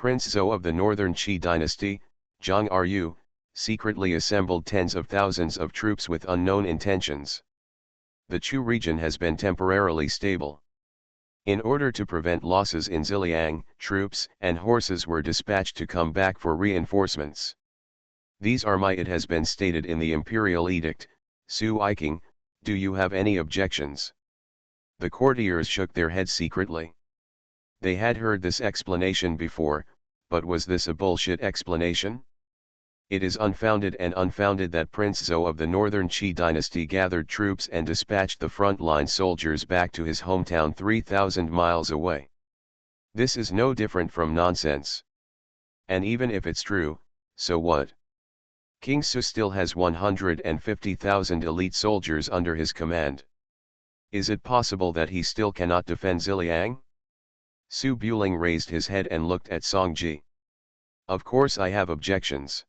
Prince Zhou of the Northern Qi dynasty, Zhang Ru, secretly assembled tens of thousands of troops with unknown intentions. The Chu region has been temporarily stable. In order to prevent losses in Ziliang, troops and horses were dispatched to come back for reinforcements. These are it has been stated in the imperial edict. Su Iking, do you have any objections? The courtiers shook their heads secretly. They had heard this explanation before, but was this a bullshit explanation? It is unfounded and unfounded that Prince Zhou of the Northern Qi dynasty gathered troops and dispatched the frontline soldiers back to his hometown 3,000 miles away. This is no different from nonsense. And even if it's true, so what? King Su still has 150,000 elite soldiers under his command. Is it possible that he still cannot defend Ziliang? Su Buling raised his head and looked at Song Ji. Of course I have objections.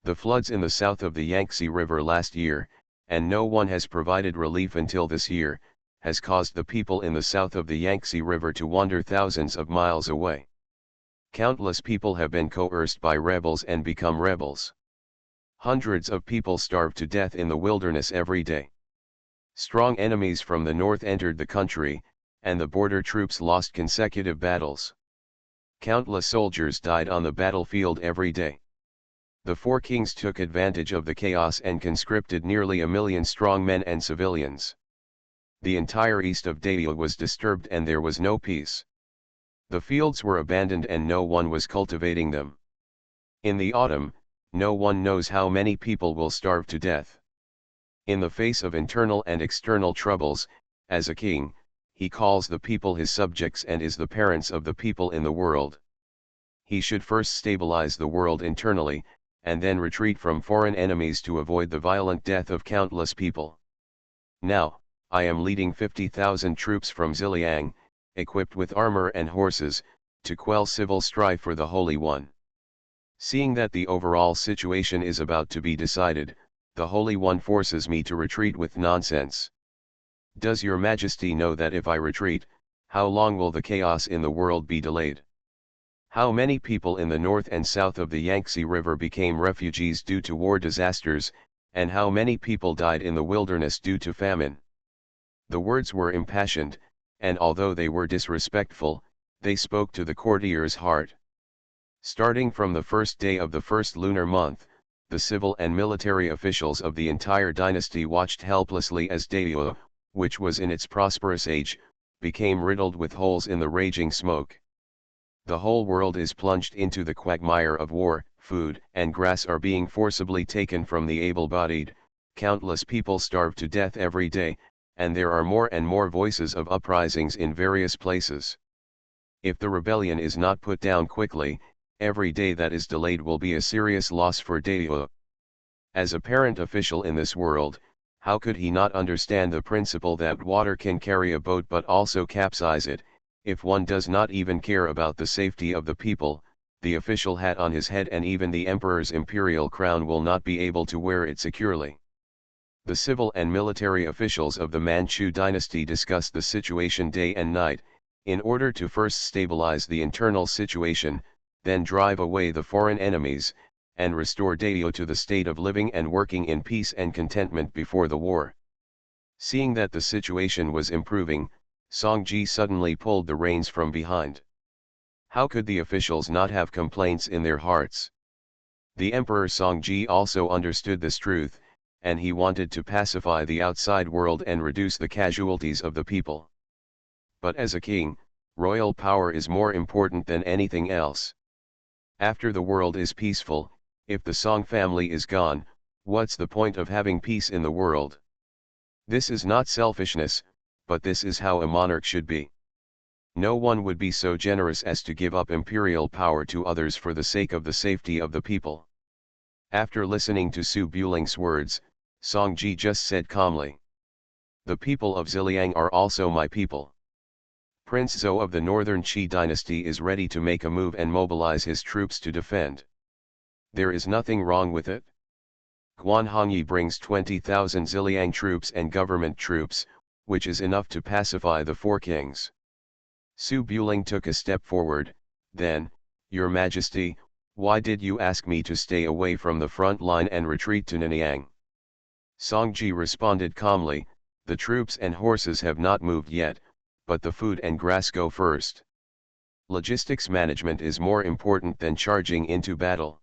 The floods in the south of the Yangtze River last year, and no one has provided relief until this year, has caused the people in the south of the Yangtze River to wander thousands of miles away. Countless people have been coerced by rebels and become rebels. Hundreds of people starve to death in the wilderness every day. Strong enemies from the north entered the country, and the border troops lost consecutive battles. Countless soldiers died on the battlefield every day. The four kings took advantage of the chaos and conscripted nearly 1 million strong men and civilians. The entire east of Daeyo was disturbed and there was no peace. The fields were abandoned and no one was cultivating them. In the autumn, no one knows how many people will starve to death. In the face of internal and external troubles, as a king, he calls the people his subjects and is the parents of the people in the world. He should first stabilize the world internally, and then retreat from foreign enemies to avoid the violent death of countless people. Now, I am leading 50,000 troops from Ziliang, equipped with armor and horses, to quell civil strife for the Holy One. Seeing that the overall situation is about to be decided, the Holy One forces me to retreat with nonsense. Does your Majesty know that if I retreat, how long will the chaos in the world be delayed? How many people in the north and south of the Yangtze River became refugees due to war disasters, and how many people died in the wilderness due to famine? The words were impassioned, and although they were disrespectful, they spoke to the courtier's heart. Starting from the first day of the first lunar month, the civil and military officials of the entire dynasty watched helplessly as Daeyo, which was in its prosperous age, became riddled with holes in the raging smoke. The whole world is plunged into the quagmire of war. Food and grass are being forcibly taken from the able-bodied, countless people starve to death every day, and there are more and more voices of uprisings in various places. If the rebellion is not put down quickly, every day that is delayed will be a serious loss for Daeyo. As a parent official in this world, how could he not understand the principle that water can carry a boat but also capsize it? If one does not even care about the safety of the people, the official hat on his head and even the emperor's imperial crown will not be able to wear it securely. The civil and military officials of the Manchu dynasty discussed the situation day and night, in order to first stabilize the internal situation, then drive away the foreign enemies, and restore Daeyo to the state of living and working in peace and contentment before the war. Seeing that the situation was improving, Song Ji suddenly pulled the reins from behind. How could the officials not have complaints in their hearts? The Emperor Song Ji also understood this truth, and he wanted to pacify the outside world and reduce the casualties of the people. But as a king, royal power is more important than anything else. After the world is peaceful, if the Song family is gone, what's the point of having peace in the world? This is not selfishness, but this is how a monarch should be. No one would be so generous as to give up imperial power to others for the sake of the safety of the people. After listening to Su Buling's words, Song Ji just said calmly, "The people of Ziliang are also my people. Prince Zhou of the Northern Qi dynasty is ready to make a move and mobilize his troops to defend. There is nothing wrong with it. Guan Hongyi brings 20,000 Ziliang troops and government troops, which is enough to pacify the four kings." Su Buling took a step forward, then, Your Majesty, why did you ask me to stay away from the front line and retreat to Nanyang? Songji responded calmly, the troops and horses have not moved yet, but the food and grass go first. Logistics management is more important than charging into battle.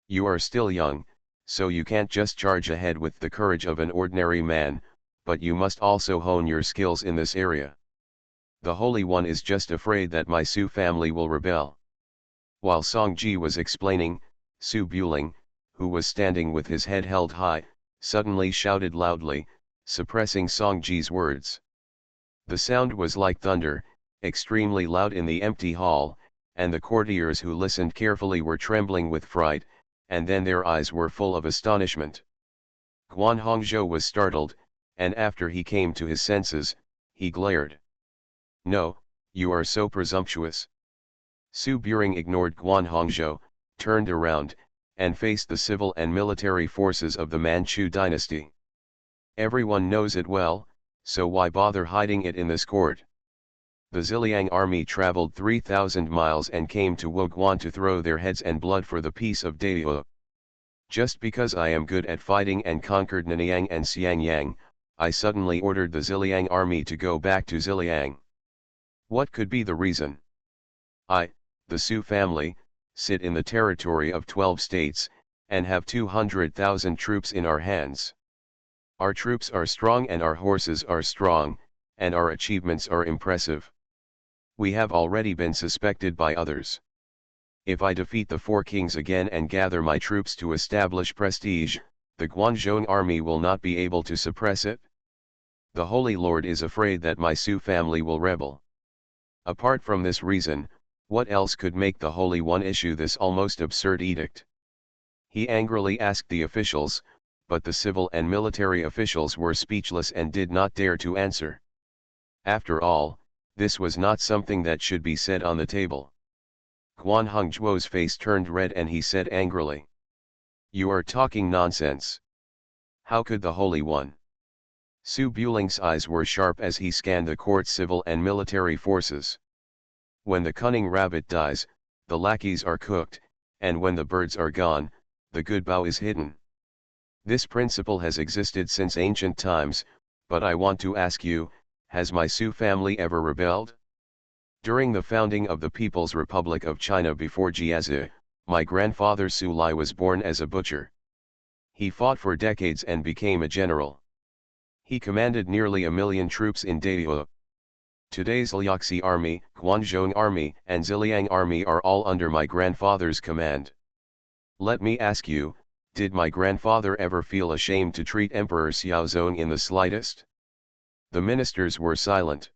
You are still young, so you can't just charge ahead with the courage of an ordinary man, but you must also hone your skills in this area. The Holy One is just afraid that my Su family will rebel. While Songji was explaining, Su Buling, who was standing with his head held high, suddenly shouted loudly, suppressing Songji's words. The sound was like thunder, extremely loud in the empty hall, and the courtiers who listened carefully were trembling with fright, and then their eyes were full of astonishment. Guan Hongzhou was startled, and after he came to his senses, he glared. No, you are so presumptuous. Su Buring ignored Guan Hongzhou, turned around, and faced the civil and military forces of the Manchu dynasty. Everyone knows it well, so why bother hiding it in this court? The Ziliang army traveled 3,000 miles and came to Woguan to throw their heads and blood for the peace of Daewoo. Just because I am good at fighting and conquered Nanyang and Xiangyang, I suddenly ordered the Ziliang army to go back to Ziliang. What could be the reason? I, the Su family, sit in the territory of 12 states, and have 200,000 troops in our hands. Our troops are strong and our horses are strong, and our achievements are impressive. We have already been suspected by others. If I defeat the four kings again and gather my troops to establish prestige, the Guangzhou army will not be able to suppress it. The Holy Lord is afraid that my Su family will rebel. Apart from this reason, what else could make the Holy One issue this almost absurd edict? He angrily asked the officials, but the civil and military officials were speechless and did not dare to answer. After all, this was not something that should be said on the table. Guan Hongzhou's face turned red and he said angrily, "You are talking nonsense. How could the Holy One?" Su Buling's eyes were sharp as he scanned the court's civil and military forces. When the cunning rabbit dies, the lackeys are cooked, and when the birds are gone, the good bough is hidden. This principle has existed since ancient times, but I want to ask you, has my Su family ever rebelled? During the founding of the People's Republic of China before Jiazi, my grandfather Su Lai was born as a butcher. He fought for decades and became a general. He commanded nearly 1 million troops in Daewoo. Today's Liaxi Army, Guangzhou Army, and Ziliang Army are all under my grandfather's command. Let me ask you, did my grandfather ever feel ashamed to treat Emperor Xiaozong in the slightest? The ministers were silent.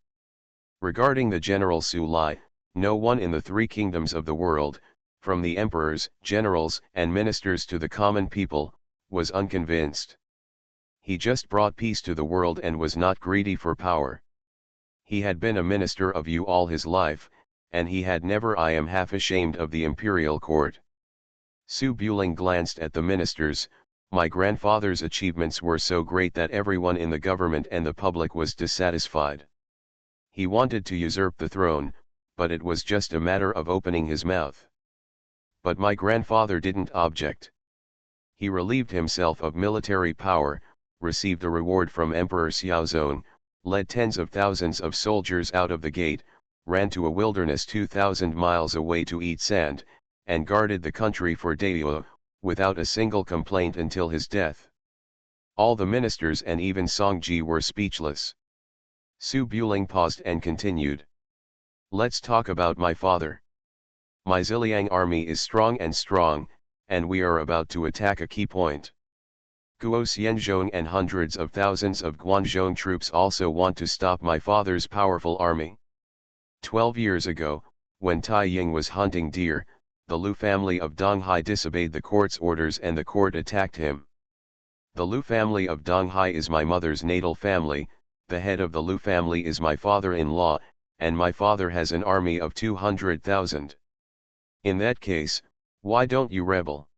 Regarding the General Su Lai, no one in the three kingdoms of the world, from the emperors, generals, and ministers to the common people, was unconvinced. He just brought peace to the world and was not greedy for power. He had been a minister of you all his life, and he had never I am half ashamed of the imperial court. Su Buling glanced at the ministers. My grandfather's achievements were so great that everyone in the government and the public was dissatisfied. He wanted to usurp the throne, but it was just a matter of opening his mouth. But my grandfather didn't object. He relieved himself of military power, received a reward from Emperor Xiaozong, led tens of thousands of soldiers out of the gate, ran to a wilderness 2,000 miles away to eat sand, and guarded the country for Daewoo, without a single complaint until his death. All the ministers and even Songji were speechless. Su Buling paused and continued. Let's talk about my father. My Ziliang army is strong, and we are about to attack a key point. Guo Xianzhong and hundreds of thousands of Guangzhou troops also want to stop my father's powerful army. 12 years ago, when Tai Ying was hunting deer, the Lu family of Donghai disobeyed the court's orders and the court attacked him. The Lu family of Donghai is my mother's natal family, the head of the Lu family is my father-in-law, and my father has an army of 200,000. In that case, why don't you rebel?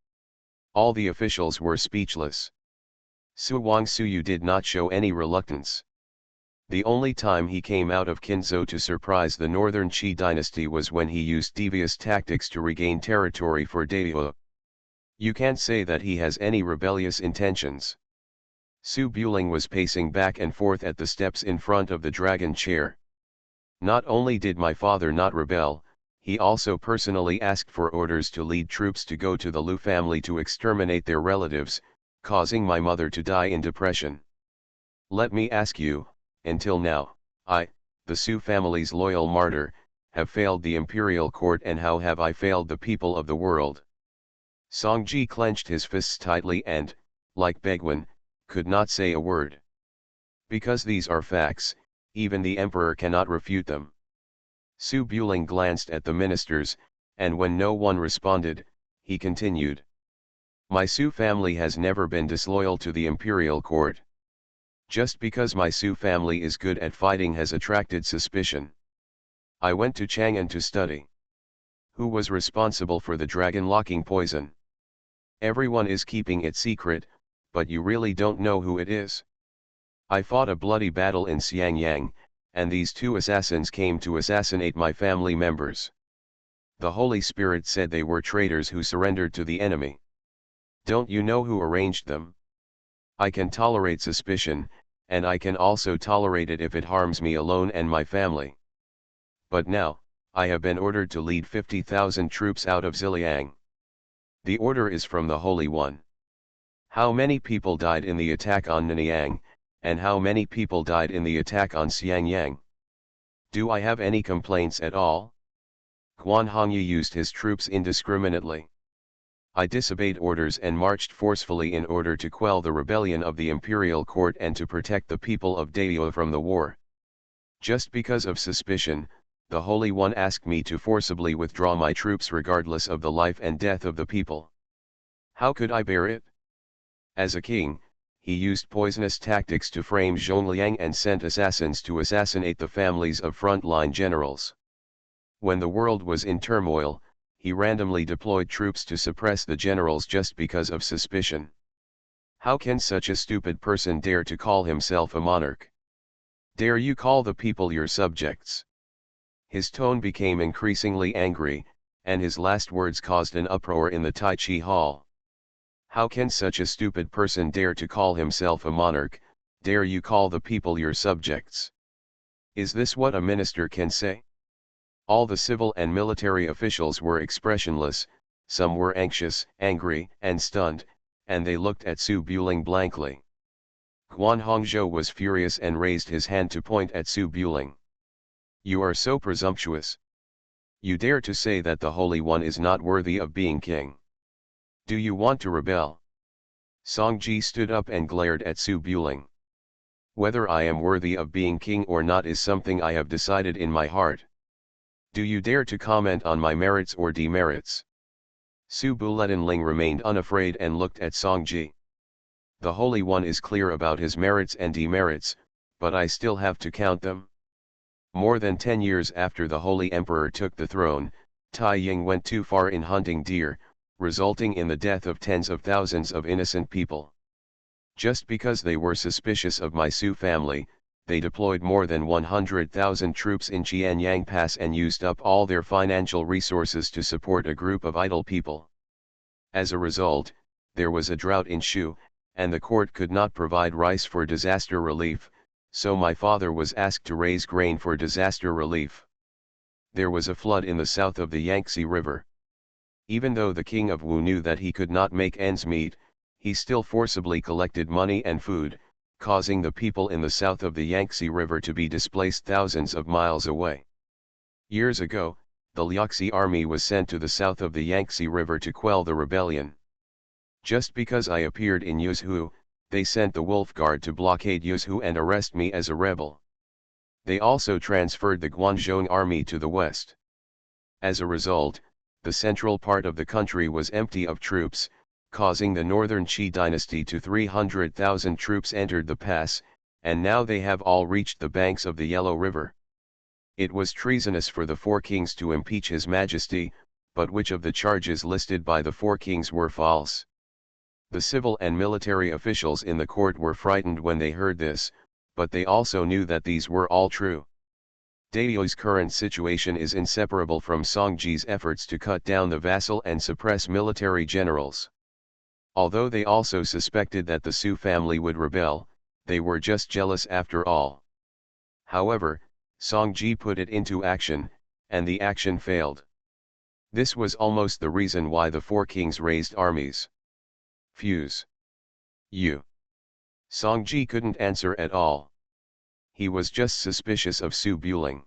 All the officials were speechless. Su Wangsuyu did not show any reluctance. The only time he came out of Qinzhou to surprise the northern Qi dynasty was when he used devious tactics to regain territory for Daiyue. You can't say that he has any rebellious intentions. Su Buling was pacing back and forth at the steps in front of the dragon chair. Not only did my father not rebel, he also personally asked for orders to lead troops to go to the Lu family to exterminate their relatives, causing my mother to die in depression. Let me ask you, until now, I, the Su family's loyal martyr, have failed the imperial court, and how have I failed the people of the world? Songji clenched his fists tightly and, like Begwin, could not say a word. Because these are facts, even the emperor cannot refute them. Su Buling glanced at the ministers, and when no one responded, he continued. My Su family has never been disloyal to the imperial court. Just because my Su family is good at fighting has attracted suspicion. I went to Chang'an to study. Who was responsible for the dragon-locking poison? Everyone is keeping it secret, but you really don't know who it is. I fought a bloody battle in Xiangyang, and these two assassins came to assassinate my family members. The Holy Spirit said they were traitors who surrendered to the enemy. Don't you know who arranged them? I can tolerate suspicion, and I can also tolerate it if it harms me alone and my family. But now, I have been ordered to lead 50,000 troops out of Ziliang. The order is from the Holy One. How many people died in the attack on Nanyang, and how many people died in the attack on Xiangyang? Do I have any complaints at all? Guan Hongyi used his troops indiscriminately. I disobeyed orders and marched forcefully in order to quell the rebellion of the imperial court and to protect the people of Daiyue from the war. Just because of suspicion, the Holy One asked me to forcibly withdraw my troops regardless of the life and death of the people. How could I bear it? As a king, he used poisonous tactics to frame Zhongliang and sent assassins to assassinate the families of frontline generals. When the world was in turmoil, he randomly deployed troops to suppress the generals just because of suspicion. How can such a stupid person dare to call himself a monarch? Dare you call the people your subjects? His tone became increasingly angry, and his last words caused an uproar in the Tai Chi Hall. How can such a stupid person dare to call himself a monarch? Dare you call the people your subjects? Is this what a minister can say? All the civil and military officials were expressionless, some were anxious, angry, and stunned, and they looked at Su Buling blankly. Guan Hongzhou was furious and raised his hand to point at Su Buling. You are so presumptuous. You dare to say that the Holy One is not worthy of being king. Do you want to rebel? Songji stood up and glared at Su Buling. Whether I am worthy of being king or not is something I have decided in my heart. Do you dare to comment on my merits or demerits? Su Buletinling remained unafraid and looked at Songji. The Holy One is clear about his merits and demerits, but I still have to count them. More than 10 years after the Holy Emperor took the throne, Tai Ying went too far in hunting deer, resulting in the death of tens of thousands of innocent people. Just because they were suspicious of my Su family, they deployed more than 100,000 troops in Qianyang Pass and used up all their financial resources to support a group of idle people. As a result, there was a drought in Shu, and the court could not provide rice for disaster relief, so my father was asked to raise grain for disaster relief. There was a flood in the south of the Yangtze River. Even though the king of Wu knew that he could not make ends meet, he still forcibly collected money and food, causing the people in the south of the Yangtze River to be displaced thousands of miles away. Years ago, the Liaxi army was sent to the south of the Yangtze River to quell the rebellion. Just because I appeared in Yuzhou, they sent the Wolf Guard to blockade Yuzhou and arrest me as a rebel. They also transferred the Guanzhong army to the west. As a result, the central part of the country was empty of troops, causing the northern Qi dynasty to 300,000 troops entered the pass, and now they have all reached the banks of the Yellow River. It was treasonous for the four kings to impeach His Majesty, but which of the charges listed by the four kings were false? The civil and military officials in the court were frightened when they heard this, but they also knew that these were all true. Dao's current situation is inseparable from Songji's efforts to cut down the vassal and suppress military generals. Although they also suspected that the Su family would rebel, they were just jealous after all. However, Songji put it into action, and the action failed. This was almost the reason why the four kings raised armies. Fuse. Songji couldn't answer at all. He was just suspicious of Su Buling.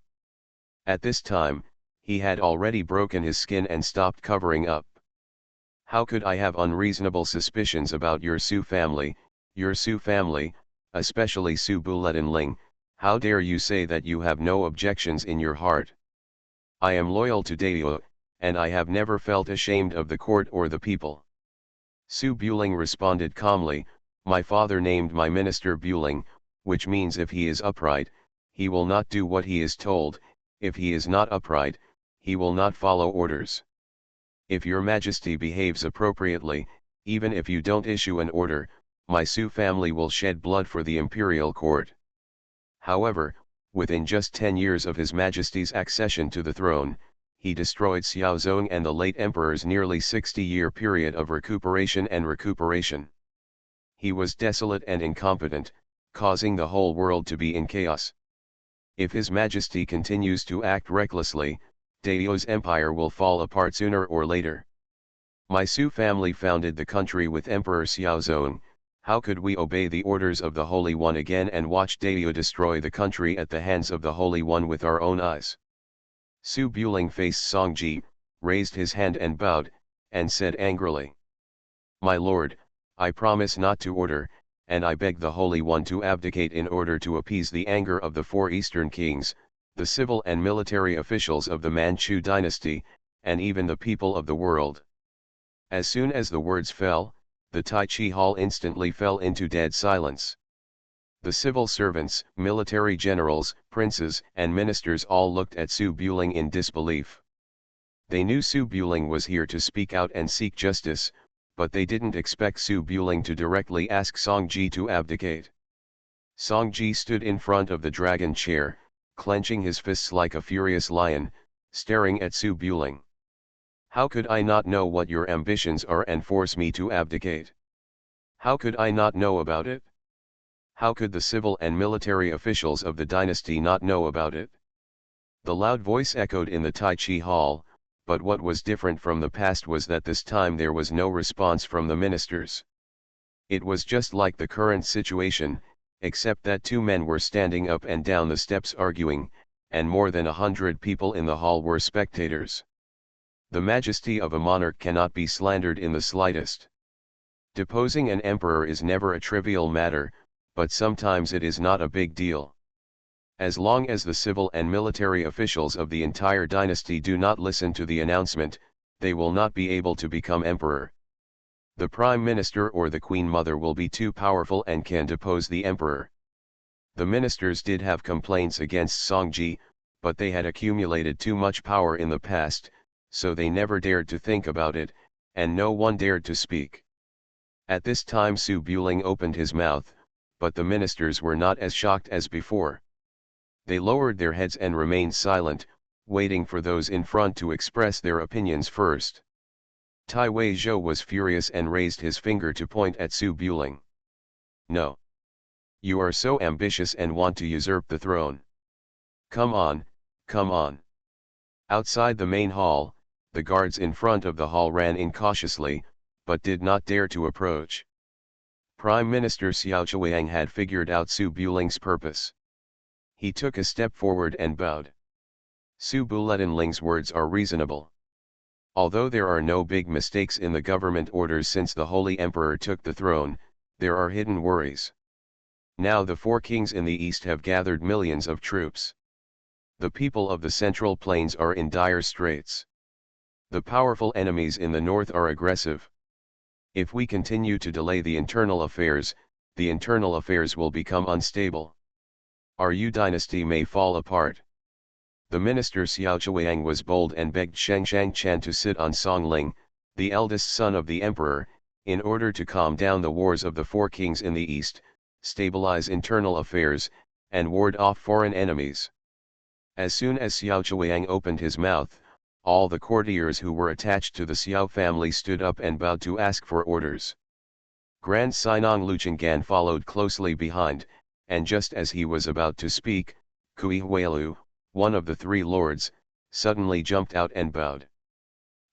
At this time, he had already broken his skin and stopped covering up. How could I have unreasonable suspicions about your Su family, especially Su Buletinling? How dare you say that you have no objections in your heart? I am loyal to Dao, and I have never felt ashamed of the court or the people. Su Buling responded calmly, my father named my minister Buling, which means if he is upright, he will not do what he is told, if he is not upright, he will not follow orders. If your majesty behaves appropriately, even if you don't issue an order, my Su family will shed blood for the imperial court. However, within just 10 years of his majesty's accession to the throne, he destroyed Xiaozong and the late emperor's nearly 60-year period of recuperation. He was desolate and incompetent, causing the whole world to be in chaos. If His Majesty continues to act recklessly, Dao's empire will fall apart sooner or later. My Su family founded the country with Emperor Xiaozong. How could we obey the orders of the Holy One again and watch Dao destroy the country at the hands of the Holy One with our own eyes? Su Buling faced Songji, raised his hand and bowed, and said angrily, my lord, I promise not to order, and I beg the Holy One to abdicate in order to appease the anger of the four eastern kings, the civil and military officials of the Manchu dynasty, and even the people of the world. As soon as the words fell, the Tai Chi hall instantly fell into dead silence. The civil servants, military generals, princes, and ministers all looked at Su Buling in disbelief. They knew Su Buling was here to speak out and seek justice, but they didn't expect Su Buling to directly ask Songji to abdicate. Songji stood in front of the dragon chair, clenching his fists like a furious lion, staring at Su Buling. How could I not know what your ambitions are and force me to abdicate? How could I not know about it? How could the civil and military officials of the dynasty not know about it? The loud voice echoed in the Tai Chi hall, but what was different from the past was that this time there was no response from the ministers. It was just like the current situation, except that two men were standing up and down the steps arguing, and more than 100 people in the hall were spectators. The majesty of a monarch cannot be slandered in the slightest. Deposing an emperor is never a trivial matter, but sometimes it is not a big deal. As long as the civil and military officials of the entire dynasty do not listen to the announcement, they will not be able to become emperor. The prime minister or the queen mother will be too powerful and can depose the emperor. The ministers did have complaints against Songji, but they had accumulated too much power in the past, so they never dared to think about it, and no one dared to speak. At this time Su Buling opened his mouth, but the ministers were not as shocked as before. They lowered their heads and remained silent, waiting for those in front to express their opinions first. Tai Weizhou was furious and raised his finger to point at Su Buling. No. You are so ambitious and want to usurp the throne. Come on, come on. Outside the main hall, the guards in front of the hall ran in cautiously, but did not dare to approach. Prime Minister Xiao Chuang had figured out Su Buling's purpose. He took a step forward and bowed. Su Buletinling's words are reasonable. Although there are no big mistakes in the government orders since the Holy Emperor took the throne, there are hidden worries. Now the four kings in the east have gathered millions of troops. The people of the Central Plains are in dire straits. The powerful enemies in the north are aggressive. If we continue to delay the internal affairs will become unstable. Our Yu dynasty may fall apart. The minister Xiao Chuang was bold and begged Sheng Shangchan to sit on Songling, the eldest son of the emperor, in order to calm down the wars of the four kings in the east, stabilize internal affairs, and ward off foreign enemies. As soon as Xiao Chuang opened his mouth, all the courtiers who were attached to the Xiao family stood up and bowed to ask for orders. Grand Sinong Luchingan followed closely behind, and just as he was about to speak, Kui Huailu, one of the three lords, suddenly jumped out and bowed.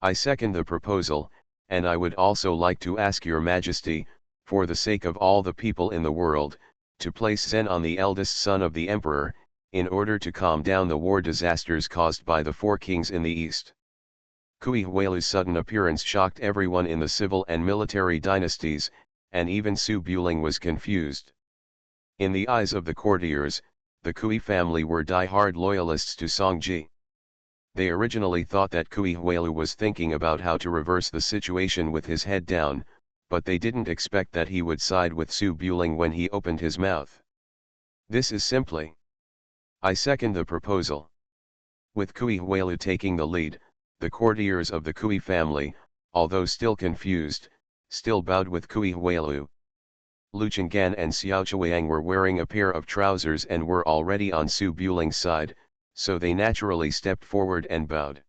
I second the proposal, and I would also like to ask your majesty, for the sake of all the people in the world, to place Zen on the eldest son of the emperor, in order to calm down the war disasters caused by the four kings in the east. Kui Huailu's sudden appearance shocked everyone in the civil and military dynasties, and even Su Buling was confused. In the eyes of the courtiers, the Kui family were die-hard loyalists to Songji. They originally thought that Kui Huailu was thinking about how to reverse the situation with his head down, but they didn't expect that he would side with Su Buling when he opened his mouth. This is simply. I second the proposal. With Kui Huailu taking the lead, the courtiers of the Kui family, although still confused, still bowed with Kui Huailu. Luchingan and Xiao Chuang were wearing a pair of trousers and were already on Su Buling's side, so they naturally stepped forward and bowed.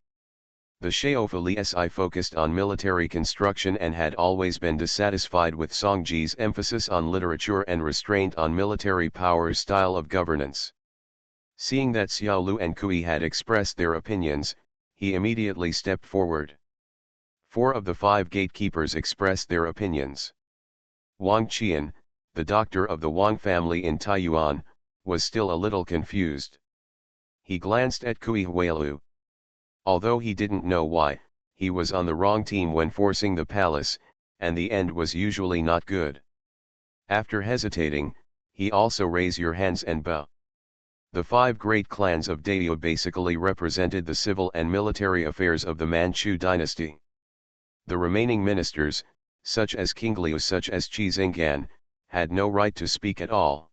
The Shaofuli Si focused on military construction and had always been dissatisfied with Songji's emphasis on literature and restraint on military power's style of governance. Seeing that Xiao Lu and Kui had expressed their opinions, he immediately stepped forward. 4 of the 5 gatekeepers expressed their opinions. Wang Qian, the doctor of the Wang family in Taiyuan, was still a little confused. He glanced at Kui Huailu. Although he didn't know why, he was on the wrong team when forcing the palace, and the end was usually not good. After hesitating, he also raised your hands and bow. The 5 great clans of Dayu basically represented the civil and military affairs of the Manchu dynasty. The remaining ministers, such as King Liu, such as Qi Xinggan, had no right to speak at all.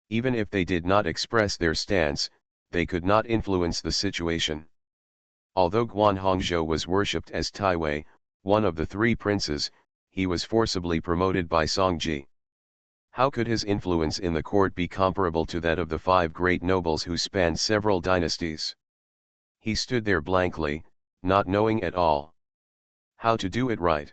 Even if they did not express their stance, they could not influence the situation. Although Guan Hongzhou was worshipped as Taiwei, one of the 3 princes, he was forcibly promoted by Songji. How could his influence in the court be comparable to that of the 5 great nobles who spanned several dynasties? He stood there blankly, not knowing at all how to do it right.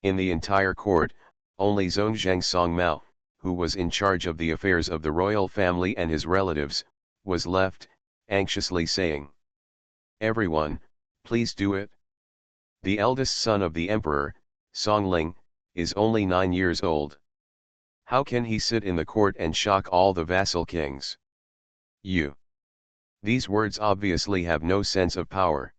In the entire court, only Zhongzhang Songmao, who was in charge of the affairs of the royal family and his relatives, was left, anxiously saying, "Everyone, please do it." The eldest son of the emperor, Songling, is only 9 years old. How can he sit in the court and shock all the vassal kings? These words obviously have no sense of power.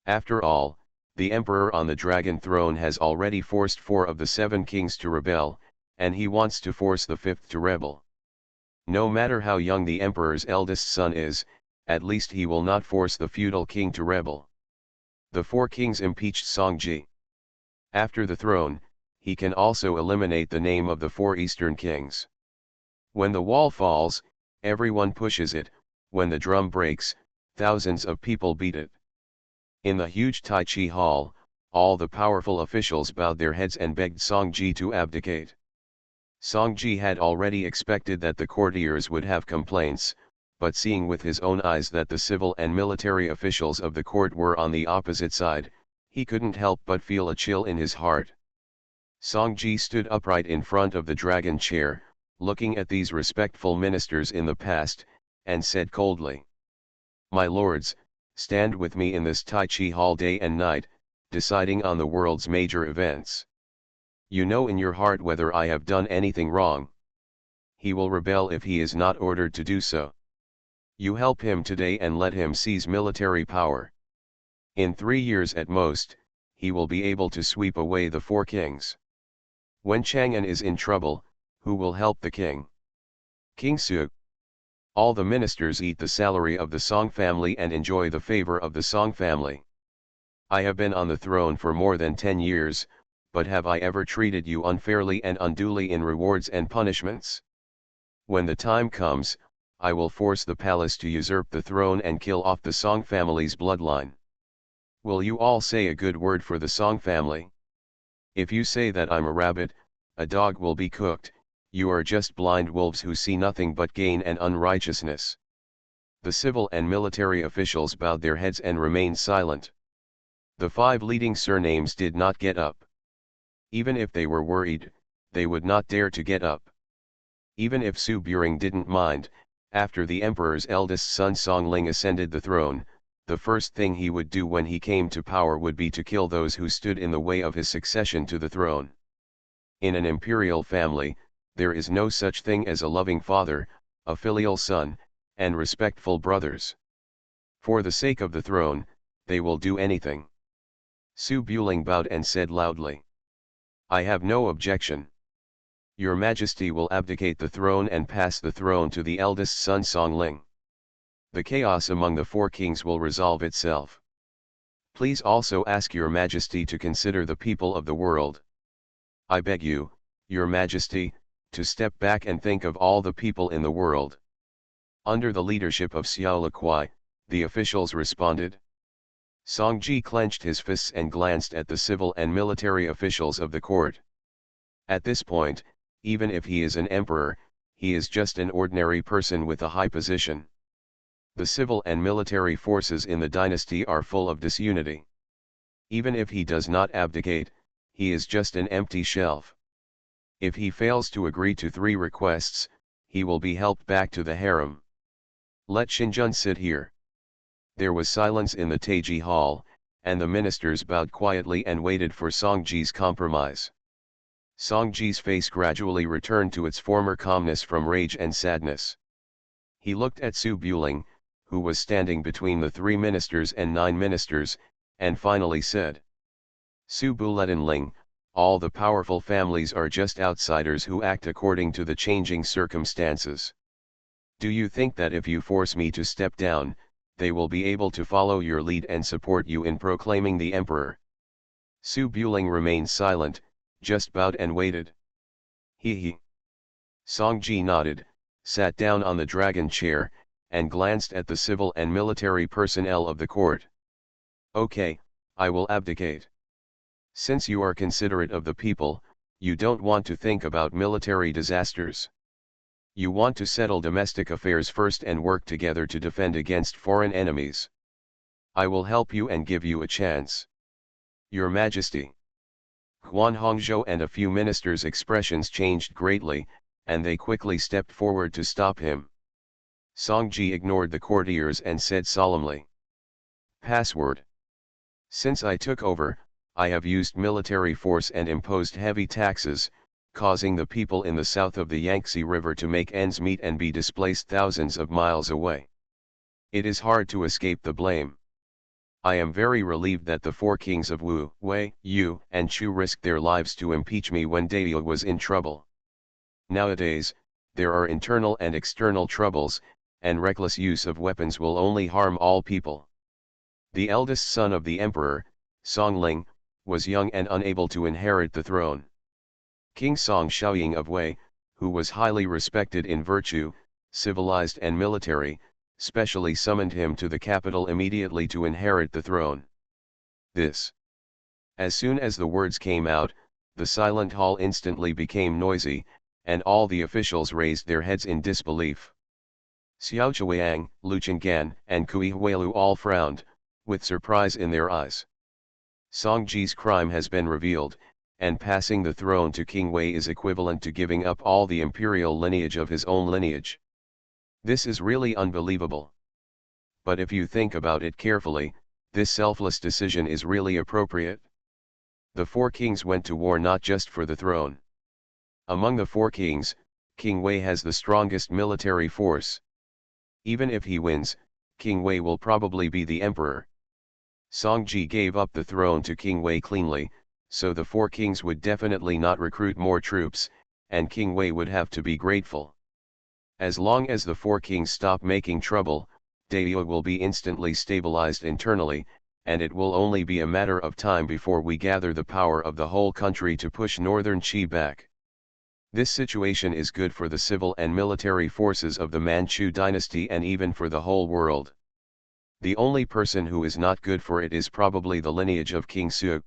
After all, the emperor on the dragon throne has already forced 4 of the 7 kings to rebel, and he wants to force the 5th to rebel. No matter how young the emperor's eldest son is, at least he will not force the feudal king to rebel. The 4 kings impeached Songji. After the throne, he can also eliminate the name of the 4 eastern kings. When the wall falls, everyone pushes it, when the drum breaks, thousands of people beat it. In the huge Tai Chi hall, all the powerful officials bowed their heads and begged Songji to abdicate. Songji had already expected that the courtiers would have complaints, but seeing with his own eyes that the civil and military officials of the court were on the opposite side, he couldn't help but feel a chill in his heart. Songji stood upright in front of the dragon chair, looking at these respectful ministers in the past, and said coldly, "My lords, stand with me in this Tai Chi hall day and night, deciding on the world's major events. You know in your heart whether I have done anything wrong. He will rebel if he is not ordered to do so. You help him today and let him seize military power. In 3 years at most, he will be able to sweep away the 4 kings. When Chang'an is in trouble, who will help the king? King Su. All the ministers eat the salary of the Song family and enjoy the favor of the Song family. I have been on the throne for more than 10 years, but have I ever treated you unfairly and unduly in rewards and punishments? When the time comes, I will force the palace to usurp the throne and kill off the Song family's bloodline. Will you all say a good word for the Song family? If you say that I'm a rabbit, a dog will be cooked, You are just blind wolves who see nothing but gain and unrighteousness. The civil and military officials bowed their heads and remained silent. The 5 leading surnames did not get up. Even if they were worried, they would not dare to get up. Even if Su Buring didn't mind, after the emperor's eldest son Song Ling ascended the throne, the first thing he would do when he came to power would be to kill those who stood in the way of his succession to the throne. In an imperial family, there is no such thing as a loving father, a filial son, and respectful brothers. For the sake of the throne, they will do anything. Su Buling bowed and said loudly, "I have no objection. Your Majesty will abdicate the throne and pass the throne to the eldest son Song Ling. The chaos among the 4 kings will resolve itself. Please also ask your Majesty to consider the people of the world. I beg you, your Majesty, to step back and think of all the people in the world." Under the leadership of Xiao Liquai, the officials responded. Song Ji clenched his fists and glanced at the civil and military officials of the court. At this point, even if he is an emperor, he is just an ordinary person with a high position. The civil and military forces in the dynasty are full of disunity. Even if he does not abdicate, he is just an empty shelf. If he fails to agree to 3 requests, he will be helped back to the harem. Let Xinjun sit here. There was silence in the Taiji hall, and the ministers bowed quietly and waited for Song Ji's compromise. Song Ji's face gradually returned to its former calmness from rage and sadness. He looked at Su Buling, who was standing between the 3 ministers and 9 ministers, and finally said, "Su Buletin Ling, all the powerful families are just outsiders who act according to the changing circumstances. Do you think that if you force me to step down, they will be able to follow your lead and support you in proclaiming the emperor?" Su Buling remained silent, just bowed and waited. He. Song Ji nodded, sat down on the dragon chair, and glanced at the civil and military personnel of the court. "Okay, I will abdicate. Since you are considerate of the people, you don't want to think about military disasters. You want to settle domestic affairs first and work together to defend against foreign enemies. I will help you and give you a chance. Your Majesty." Huan Hongzhou and a few ministers' expressions changed greatly, and they quickly stepped forward to stop him. Song Ji ignored the courtiers and said solemnly, "Password. Since I took over, I have used military force and imposed heavy taxes, causing the people in the south of the Yangtze River to make ends meet and be displaced thousands of miles away. It is hard to escape the blame. I am very relieved that the 4 kings of Wu, Wei, Yu, and Chu risked their lives to impeach me when Dai was in trouble. Nowadays, there are internal and external troubles, and reckless use of weapons will only harm all people. The eldest son of the emperor, Song Ling, was young and unable to inherit the throne. King Song Xiaoying of Wei, who was highly respected in virtue, civilized and military, specially summoned him to the capital immediately to inherit the throne. As soon as the words came out, the silent hall instantly became noisy, and all the officials raised their heads in disbelief. Xiao Chuiang, Lu Chenggan, and Kui Huilu all frowned, with surprise in their eyes. Song Ji's crime has been revealed, and passing the throne to King Wei is equivalent to giving up all the imperial lineage of his own lineage. This is really unbelievable. But if you think about it carefully, this selfless decision is really appropriate. The 4 kings went to war not just for the throne. Among the 4 kings, King Wei has the strongest military force. Even if he wins, King Wei will probably be the emperor. Song Ji gave up the throne to King Wei cleanly, so the 4 kings would definitely not recruit more troops, and King Wei would have to be grateful. As long as the 4 kings stop making trouble, Daiyue will be instantly stabilized internally, and it will only be a matter of time before we gather the power of the whole country to push northern Qi back. This situation is good for the civil and military forces of the Manchu dynasty and even for the whole world. The only person who is not good for it is probably the lineage of King Su.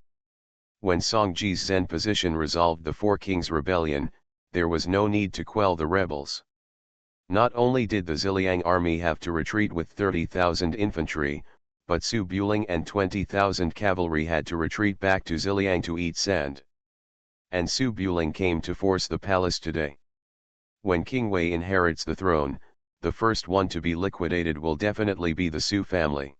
When Song Ji's Zen position resolved the 4 kings' rebellion, there was no need to quell the rebels. Not only did the Ziliang army have to retreat with 30,000 infantry, but Su Buling and 20,000 cavalry had to retreat back to Ziliang to eat sand. And Su Buling came to force the palace today. When King Wei inherits the throne, the first one to be liquidated will definitely be the Su family.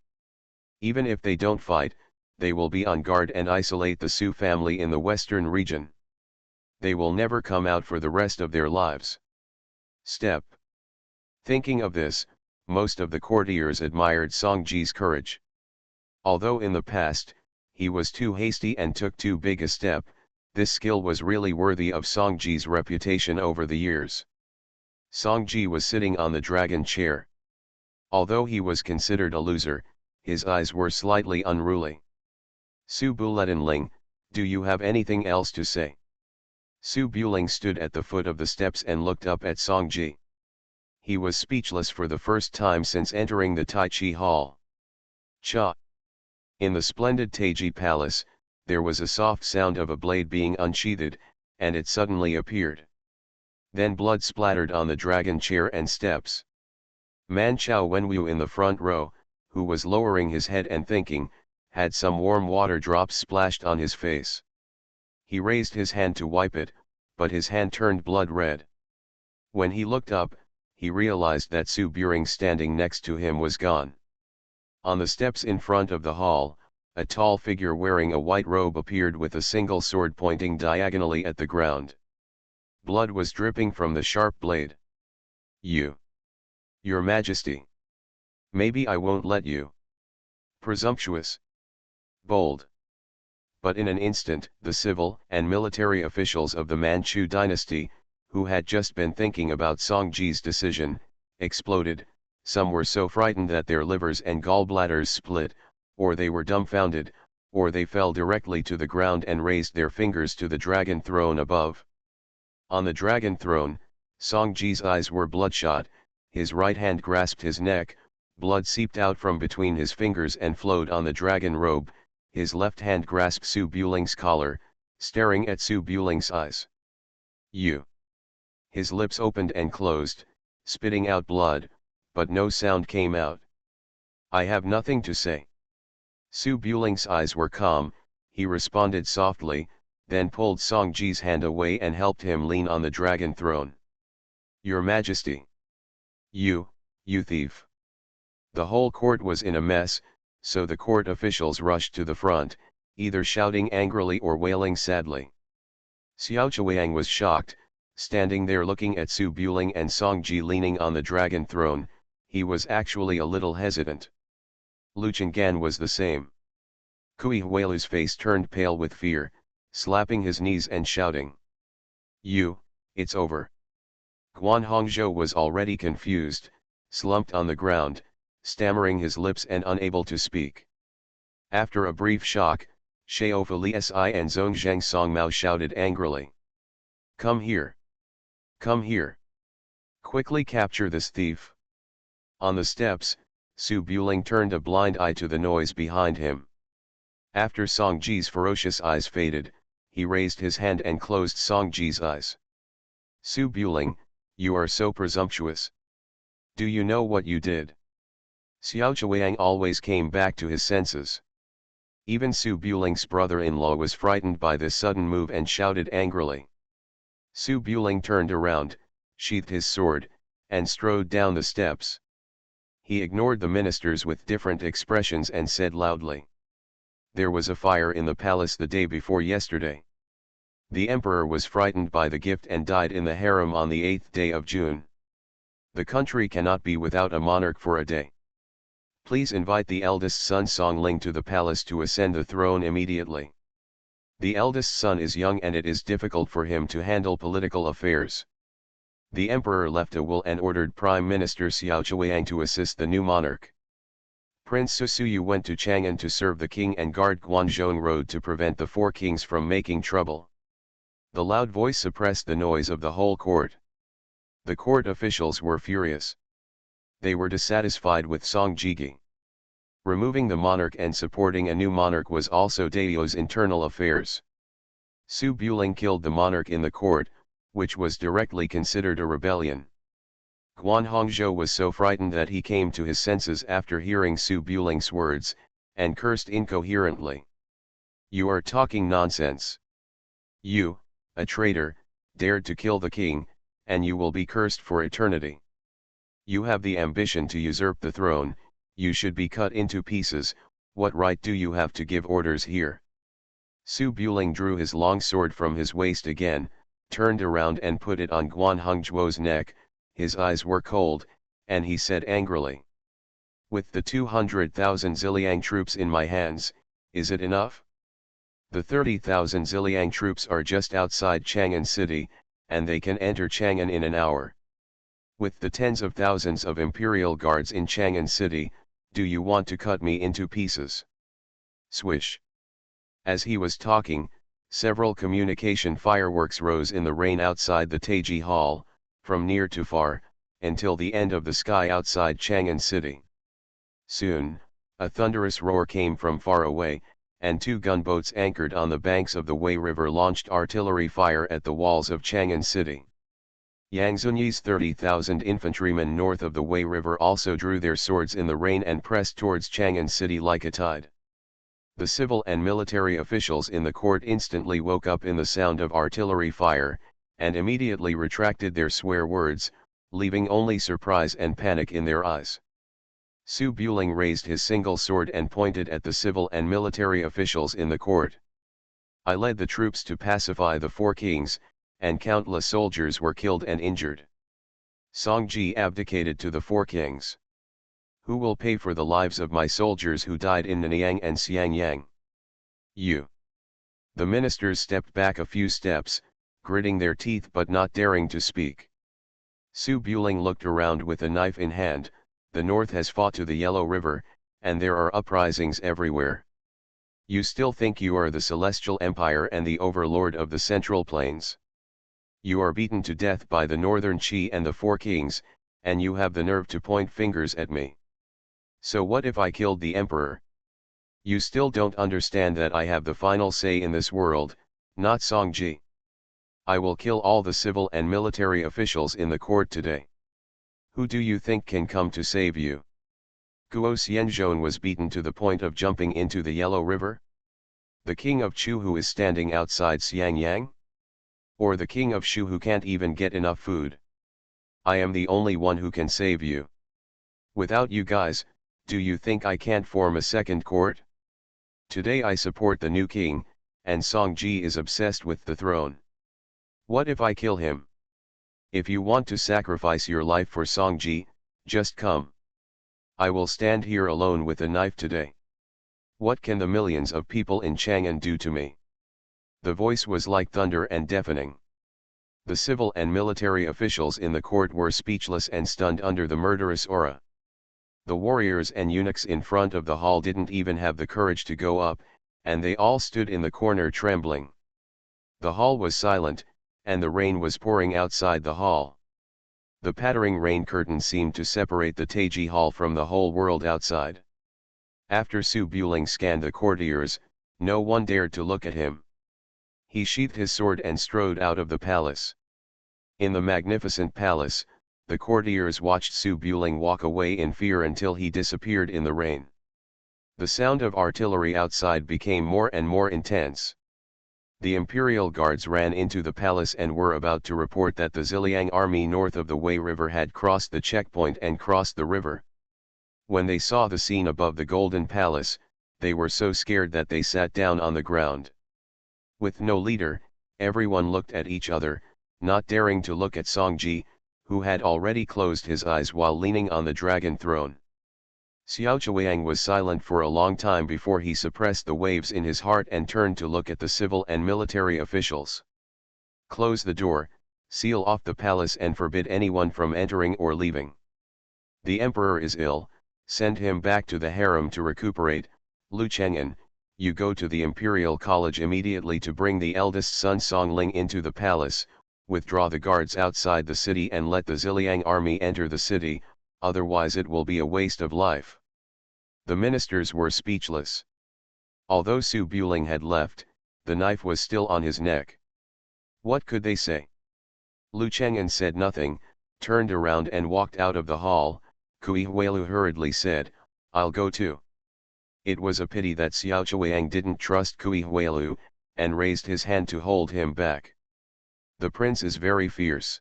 Even if they don't fight, they will be on guard and isolate the Su family in the western region. They will never come out for the rest of their lives. Step. Thinking of this, most of the courtiers admired Song Ji's courage. Although in the past, he was too hasty and took too big a step, this skill was really worthy of Song Ji's reputation over the years. Song Ji was sitting on the dragon chair. Although he was considered a loser, his eyes were slightly unruly. Su Buletinling, do you have anything else to say? Su Buling stood at the foot of the steps and looked up at Song Ji. He was speechless for the first time since entering the Tai Chi Hall. Cha! In the splendid Taiji Palace, there was a soft sound of a blade being unsheathed, and it suddenly appeared. Then blood splattered on the dragon chair and steps. Man Chao Wenwu in the front row, who was lowering his head and thinking, had some warm water drops splashed on his face. He raised his hand to wipe it, but his hand turned blood red. When he looked up, he realized that Su Buring standing next to him was gone. On the steps in front of the hall, a tall figure wearing a white robe appeared with a single sword pointing diagonally at the ground. Blood was dripping from the sharp blade. Your Majesty. Maybe I won't let you. Presumptuous. Bold. But in an instant, the civil and military officials of the Manchu dynasty, who had just been thinking about Song Ji's decision, exploded. Some were so frightened that their livers and gallbladders split, or they were dumbfounded, or they fell directly to the ground and raised their fingers to the dragon throne above. On the dragon throne, Song Ji's eyes were bloodshot, his right hand grasped his neck, blood seeped out from between his fingers and flowed on the dragon robe, his left hand grasped Su Buling's collar, staring at Su Buling's eyes. His lips opened and closed, spitting out blood, but no sound came out. I have nothing to say. Su Buling's eyes were calm, he responded softly, then pulled Song Ji's hand away and helped him lean on the dragon throne. Your Majesty. You thief. The whole court was in a mess, so the court officials rushed to the front, either shouting angrily or wailing sadly. Xiao Chuang was shocked, standing there looking at Su Buling and Song Ji leaning on the dragon throne. He was actually a little hesitant. Lu Chang'an was the same. Kui Huilu's face turned pale with fear, slapping his knees and shouting. It's over. Guan Hongzhou was already confused, slumped on the ground, stammering his lips and unable to speak. After a brief shock, Xiaofu Li Si and Zhongzheng Songmao shouted angrily. Come here. Come here. Quickly capture this thief. On the steps, Su Buling turned a blind eye to the noise behind him. After Song Ji's ferocious eyes faded, he raised his hand and closed Song Ji's eyes. Su Buling, you are so presumptuous. Do you know what you did? Xiao Chuang always came back to his senses. Even Su Buling's brother-in-law was frightened by this sudden move and shouted angrily. Su Buling turned around, sheathed his sword, and strode down the steps. He ignored the ministers with different expressions and said loudly. There was a fire in the palace the day before yesterday. The emperor was frightened by the gift and died in the harem on the 8th day of June. The country cannot be without a monarch for a day. Please invite the eldest son Song Ling to the palace to ascend the throne immediately. The eldest son is young and it is difficult for him to handle political affairs. The emperor left a will and ordered Prime Minister Xiao Chuang to assist the new monarch. Prince Susuyu went to Chang'an to serve the king and guard Guanzhong Road to prevent the four kings from making trouble. The loud voice suppressed the noise of the whole court. The court officials were furious. They were dissatisfied with Song Jigi. Removing the monarch and supporting a new monarch was also Daio's internal affairs. Su Buling killed the monarch in the court, which was directly considered a rebellion. Guan Hongzhou was so frightened that he came to his senses after hearing Su Buling's words, and cursed incoherently. "You are talking nonsense. You, a traitor, dared to kill the king, and you will be cursed for eternity. You have the ambition to usurp the throne, you should be cut into pieces. What right do you have to give orders here?" Su Buling drew his long sword from his waist again, turned around and put it on Guan Hongzhou's neck. His eyes were cold, and he said angrily, "With the 200,000 Ziliang troops in my hands, is it enough? The 30,000 Ziliang troops are just outside Chang'an city, and they can enter Chang'an in an hour. With the tens of thousands of imperial guards in Chang'an city, do you want to cut me into pieces?" Swish. As he was talking, several communication fireworks rose in the rain outside the Taiji Hall, from near to far, until the end of the sky outside Chang'an city. Soon, a thunderous roar came from far away, and two gunboats anchored on the banks of the Wei River launched artillery fire at the walls of Chang'an city. Yang Zunyi's 30,000 infantrymen north of the Wei River also drew their swords in the rain and pressed towards Chang'an city like a tide. The civil and military officials in the court instantly woke up in the sound of artillery fire, and immediately retracted their swear words, leaving only surprise and panic in their eyes. Su Buling raised his single sword and pointed at the civil and military officials in the court. "I led the troops to pacify the four kings, and countless soldiers were killed and injured. Songji abdicated to the four kings. Who will pay for the lives of my soldiers who died in Nanyang and Xiangyang? You." The ministers stepped back a few steps, gritting their teeth but not daring to speak. Su Buling looked around with a knife in hand. "The north has fought to the Yellow River, and there are uprisings everywhere. You still think you are the Celestial Empire and the overlord of the Central Plains. You are beaten to death by the Northern Qi and the Four Kings, and you have the nerve to point fingers at me. So what if I killed the Emperor? You still don't understand that I have the final say in this world, not Songji. I will kill all the civil and military officials in the court today. Who do you think can come to save you? Guo Xianzhong was beaten to the point of jumping into the Yellow River? The king of Chu who is standing outside Xiangyang? Or the king of Shu who can't even get enough food? I am the only one who can save you. Without you guys, do you think I can't form a second court? Today I support the new king, and Songji is obsessed with the throne. What if I kill him? If you want to sacrifice your life for Songji, just come. I will stand here alone with a knife today. What can the millions of people in Chang'an do to me?" The voice was like thunder and deafening. The civil and military officials in the court were speechless and stunned under the murderous aura. The warriors and eunuchs in front of the hall didn't even have the courage to go up, and they all stood in the corner trembling. The hall was silent, and the rain was pouring outside the hall. The pattering rain curtain seemed to separate the Taiji Hall from the whole world outside. After Su Buling scanned the courtiers, no one dared to look at him. He sheathed his sword and strode out of the palace. In the magnificent palace, the courtiers watched Su Buling walk away in fear until he disappeared in the rain. The sound of artillery outside became more and more intense. The imperial guards ran into the palace and were about to report that the Ziliang army north of the Wei River had crossed the checkpoint and crossed the river. When they saw the scene above the Golden Palace, they were so scared that they sat down on the ground. With no leader, everyone looked at each other, not daring to look at Songji, who had already closed his eyes while leaning on the dragon throne. Xiao Chuang was silent for a long time before he suppressed the waves in his heart and turned to look at the civil and military officials. "Close the door, seal off the palace and forbid anyone from entering or leaving. The emperor is ill, send him back to the harem to recuperate. Lu Cheng'an, you go to the imperial college immediately to bring the eldest son Songling into the palace, withdraw the guards outside the city and let the Ziliang army enter the city, otherwise it will be a waste of life." The ministers were speechless. Although Su Buling had left, the knife was still on his neck. What could they say? Lu Cheng'an said nothing, turned around and walked out of the hall. Kui Huelu hurriedly said, "I'll go too." It was a pity that Xiao Chuang didn't trust Kui Huelu, and raised his hand to hold him back. The prince is very fierce.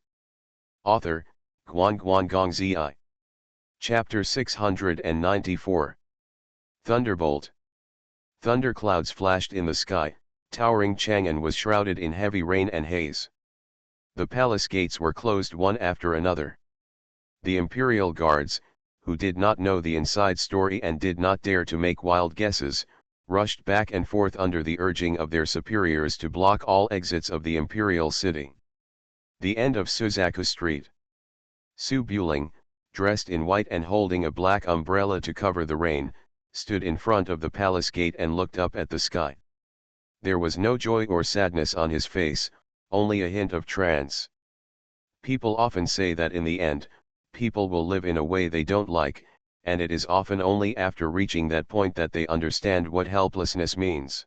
Author, Guan Guan Gong Zi. Chapter 694. Thunderbolt. Thunderclouds flashed in the sky, towering Chang'an was shrouded in heavy rain and haze. The palace gates were closed one after another. The imperial guards, who did not know the inside story and did not dare to make wild guesses, rushed back and forth under the urging of their superiors to block all exits of the imperial city. The end of Suzaku Street. Su Buling, dressed in white and holding a black umbrella to cover the rain, stood in front of the palace gate and looked up at the sky. There was no joy or sadness on his face, only a hint of trance. People often say that in the end, people will live in a way they don't like, and it is often only after reaching that point that they understand what helplessness means.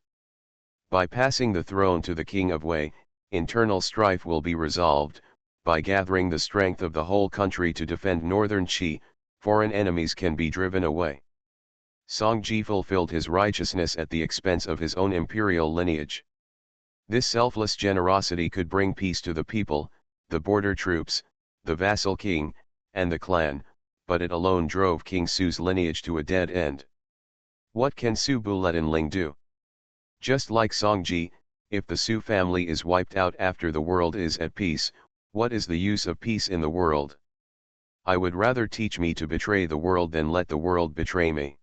By passing the throne to the King of Wei, internal strife will be resolved. By gathering the strength of the whole country to defend northern Qi, foreign enemies can be driven away. Songji fulfilled his righteousness at the expense of his own imperial lineage. This selfless generosity could bring peace to the people, the border troops, the vassal king, and the clan, but it alone drove King Su's lineage to a dead end. What can Su Buletinling do? Just like Songji, if the Su family is wiped out after the world is at peace, what is the use of peace in the world? I would rather teach me to betray the world than let the world betray me.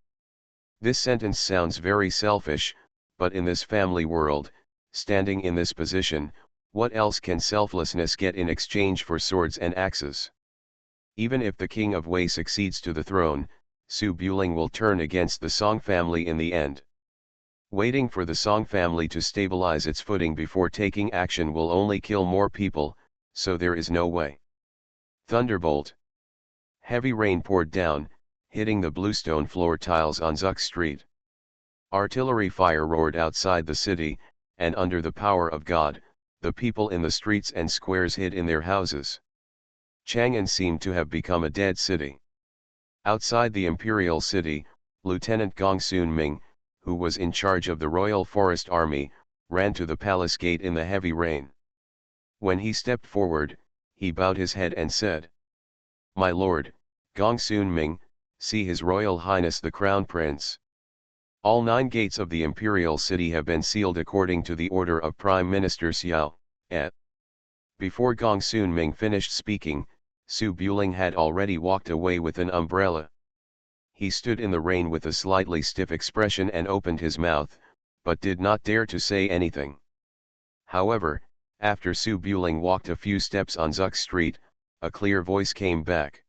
This sentence sounds very selfish, but in this family world, standing in this position, what else can selflessness get in exchange for swords and axes? Even if the King of Wei succeeds to the throne, Su Buling will turn against the Song family in the end. Waiting for the Song family to stabilize its footing before taking action will only kill more people, so there is no way. Thunderbolt. Heavy rain poured down, hitting the bluestone floor tiles on Zuk Street. Artillery fire roared outside the city, and under the power of God, the people in the streets and squares hid in their houses. Chang'an seemed to have become a dead city. Outside the imperial city, Lieutenant Gong Sun Ming, who was in charge of the Royal Forest Army, ran to the palace gate in the heavy rain. When he stepped forward, he bowed his head and said, "My lord, Gong Sun Ming, see His Royal Highness the Crown Prince. All 9 gates of the imperial city have been sealed according to the order of Prime Minister Xiao, et." Before Gong Sun Ming finished speaking, Su Buling had already walked away with an umbrella. He stood in the rain with a slightly stiff expression and opened his mouth, but did not dare to say anything. However, after Su Buling walked a few steps on Zuk Street, a clear voice came back.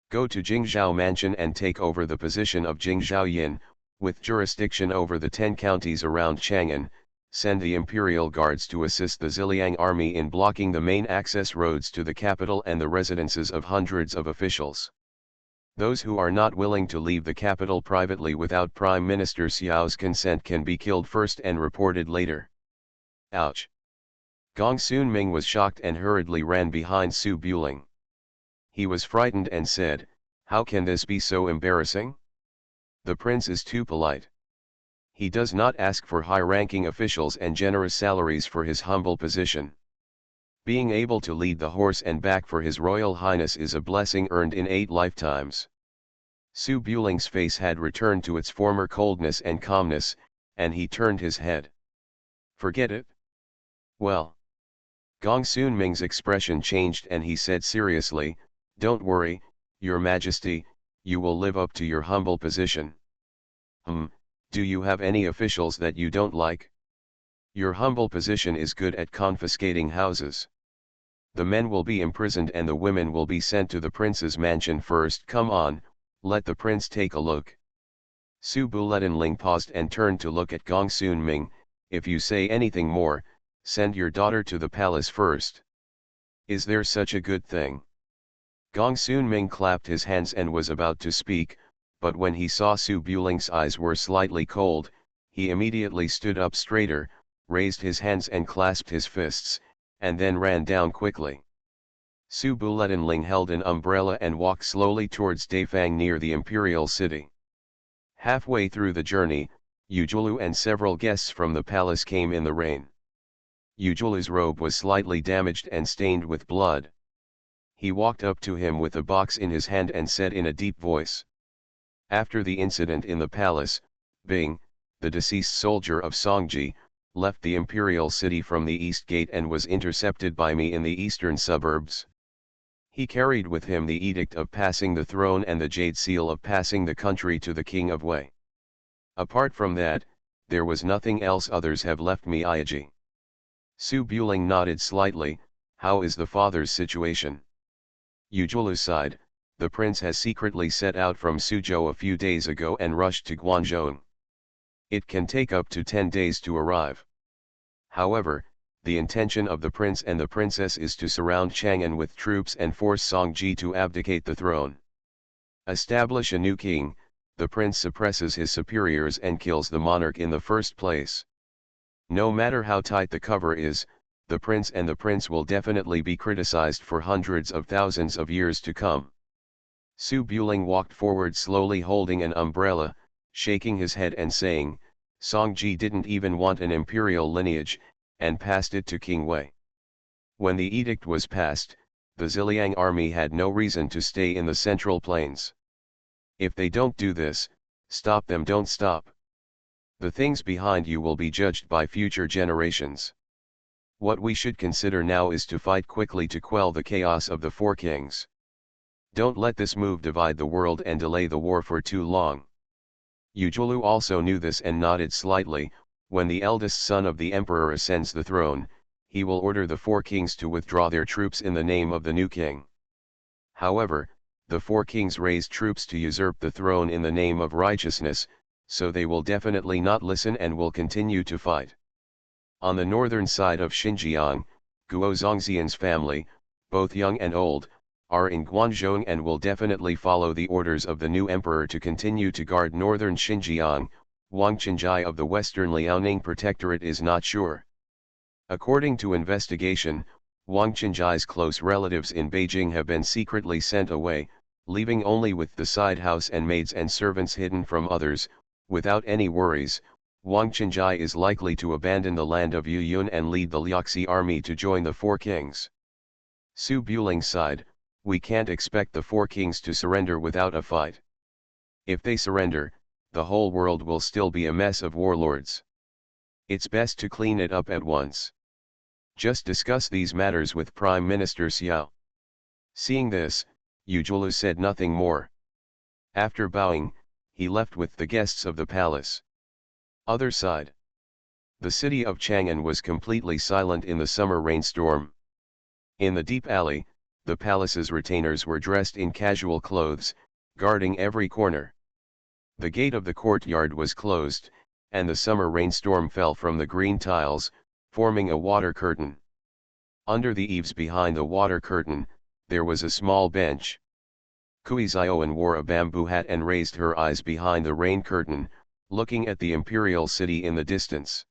"Go to Jingzhou Mansion and take over the position of Jingzhou Yin, with jurisdiction over the 10 counties around Chang'an. Send the imperial guards to assist the Ziliang army in blocking the main access roads to the capital and the residences of hundreds of officials. Those who are not willing to leave the capital privately without Prime Minister Xiao's consent can be killed first and reported later." Ouch! Gong Sun Ming was shocked and hurriedly ran behind Su Buling. He was frightened and said, "How can this be so embarrassing? The prince is too polite. He does not ask for high-ranking officials and generous salaries for his humble position. Being able to lead the horse and back for His Royal Highness is a blessing earned in 8 lifetimes." Su Buling's face had returned to its former coldness and calmness, and he turned his head. "Forget it? Well." Gong Sun Ming's expression changed and he said seriously, "Don't worry, Your Majesty, you will live up to your humble position." Do you have any officials that you don't like? Your humble position is good at confiscating houses. The men will be imprisoned and the women will be sent to the prince's mansion first. Come on, let the prince take a look." Su Buletinling paused and turned to look at Gong Sun Ming. "If you say anything more, send your daughter to the palace first." "Is there such a good thing?" Gong Sun Ming clapped his hands and was about to speak, but when he saw Su Buling's eyes were slightly cold, he immediately stood up straighter, raised his hands and clasped his fists, and then ran down quickly. Su Buletinling held an umbrella and walked slowly towards Dafang near the imperial city. Halfway through the journey, Ujulu and several guests from the palace came in the rain. Ujulu's robe was slightly damaged and stained with blood. He walked up to him with a box in his hand and said in a deep voice. After the incident in the palace, Bing, the deceased soldier of Songji, left the imperial city from the east gate and was intercepted by me in the eastern suburbs. He carried with him the edict of passing the throne and the jade seal of passing the country to the king of Wei. Apart from that, there was nothing else others have left me. Iaji. Su Buling nodded slightly. How is the father's situation? Ujulu sighed. The prince has secretly set out from Suzhou a few days ago and rushed to Guangzhou. It can take up to 10 days to arrive. However, the intention of the prince and the princess is to surround Chang'an with troops and force Songji to abdicate the throne. Establish a new king. The prince suppresses his superiors and kills the monarch in the first place. No matter how tight the cover is, the prince and the prince will definitely be criticized for hundreds of thousands of years to come. Su Buling walked forward slowly holding an umbrella, shaking his head and saying, Songji didn't even want an imperial lineage, and passed it to King Wei. When the edict was passed, the Ziliang army had no reason to stay in the central plains. If they don't do this, stop them, don't stop. The things behind you will be judged by future generations. What we should consider now is to fight quickly to quell the chaos of the four kings. Don't let this move divide the world and delay the war for too long. Ujulu also knew this and nodded slightly. When the eldest son of the emperor ascends the throne, he will order the four kings to withdraw their troops in the name of the new king. However, the four kings raised troops to usurp the throne in the name of righteousness, so they will definitely not listen and will continue to fight. On the northern side of Xinjiang, Guo Zongxian's family, both young and old, are in Guangzhou and will definitely follow the orders of the new emperor to continue to guard northern Xinjiang. Wang Qinjai of the western Liaoning protectorate is not sure. According to investigation, Wang Qinjai's close relatives in Beijing have been secretly sent away, leaving only with the side house and maids and servants hidden from others. Without any worries, Wang Qinjai is likely to abandon the land of Yuyun and lead the Liaoxi army to join the four kings. Su Buling sighed. We can't expect the four kings to surrender without a fight. If they surrender, the whole world will still be a mess of warlords. It's best to clean it up at once. Just discuss these matters with Prime Minister Xiao. Seeing this, Ujulu said nothing more. After bowing, he left with the guests of the palace. Other side. The city of Chang'an was completely silent in the summer rainstorm. In the deep alley, the palace's retainers were dressed in casual clothes, guarding every corner. The gate of the courtyard was closed, and the summer rainstorm fell from the green tiles, forming a water curtain. Under the eaves behind the water curtain, there was a small bench. Kui Zioan wore a bamboo hat and raised her eyes behind the rain curtain, looking at the imperial city in the distance.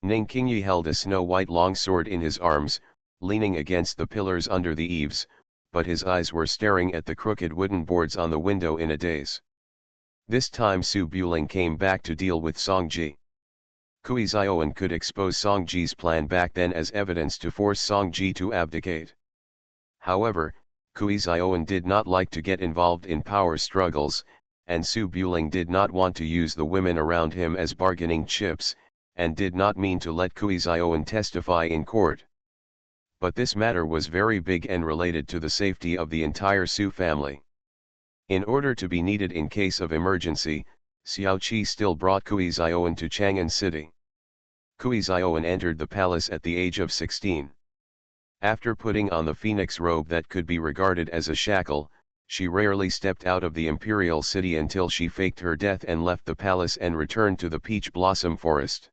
Ning Qingyi held a snow-white longsword in his arms, leaning against the pillars under the eaves, but his eyes were staring at the crooked wooden boards on the window in a daze. This time Su Buling came back to deal with Songji. Kui Zioan could expose Songji's plan back then as evidence to force Songji to abdicate. However, Kui Zioan did not like to get involved in power struggles, and Su Buling did not want to use the women around him as bargaining chips, and did not mean to let Kui Zioan testify in court. But this matter was very big and related to the safety of the entire Su family. In order to be needed in case of emergency, Xiao Qi still brought Kui Zioan to Chang'an City. Kui Zioan entered the palace at the age of 16. After putting on the phoenix robe that could be regarded as a shackle, she rarely stepped out of the imperial city until she faked her death and left the palace and returned to the peach blossom forest.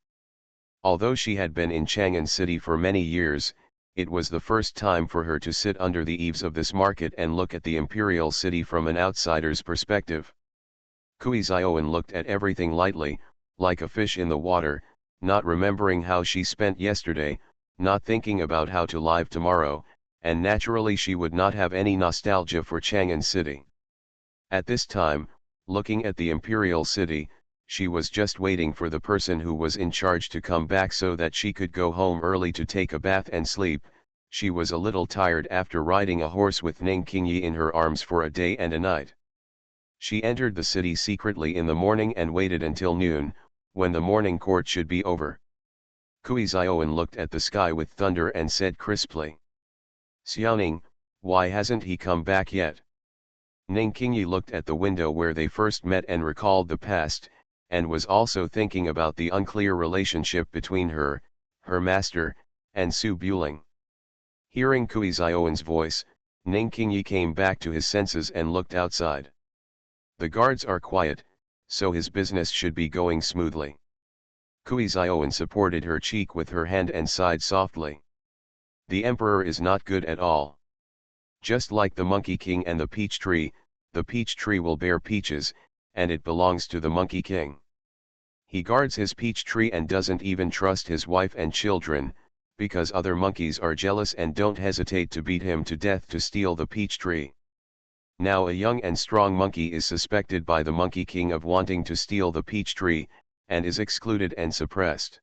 Although she had been in Chang'an City for many years, it was the first time for her to sit under the eaves of this market and look at the imperial city from an outsider's perspective. Kui Zioan looked at everything lightly, like a fish in the water, not remembering how she spent yesterday, not thinking about how to live tomorrow, and naturally she would not have any nostalgia for Chang'an City. At this time, looking at the imperial city, she was just waiting for the person who was in charge to come back so that she could go home early to take a bath and sleep. She was a little tired after riding a horse with Ning Qingyi in her arms for a day and a night. She entered the city secretly in the morning and waited until noon, when the morning court should be over. Kui Zioan looked at the sky with thunder and said crisply, "Xiaoning, why hasn't he come back yet?" Ning Qingyi looked at the window where they first met and recalled the past, and was also thinking about the unclear relationship between her, her master, and Su Buling. Hearing Kui Zioan's voice, Ning Qingyi came back to his senses and looked outside. The guards are quiet, so his business should be going smoothly. Kui Zioan supported her cheek with her hand and sighed softly. The emperor is not good at all. Just like the Monkey King and the peach tree will bear peaches, and it belongs to the Monkey King. He guards his peach tree and doesn't even trust his wife and children, because other monkeys are jealous and don't hesitate to beat him to death to steal the peach tree. Now a young and strong monkey is suspected by the Monkey King of wanting to steal the peach tree, and is excluded and suppressed.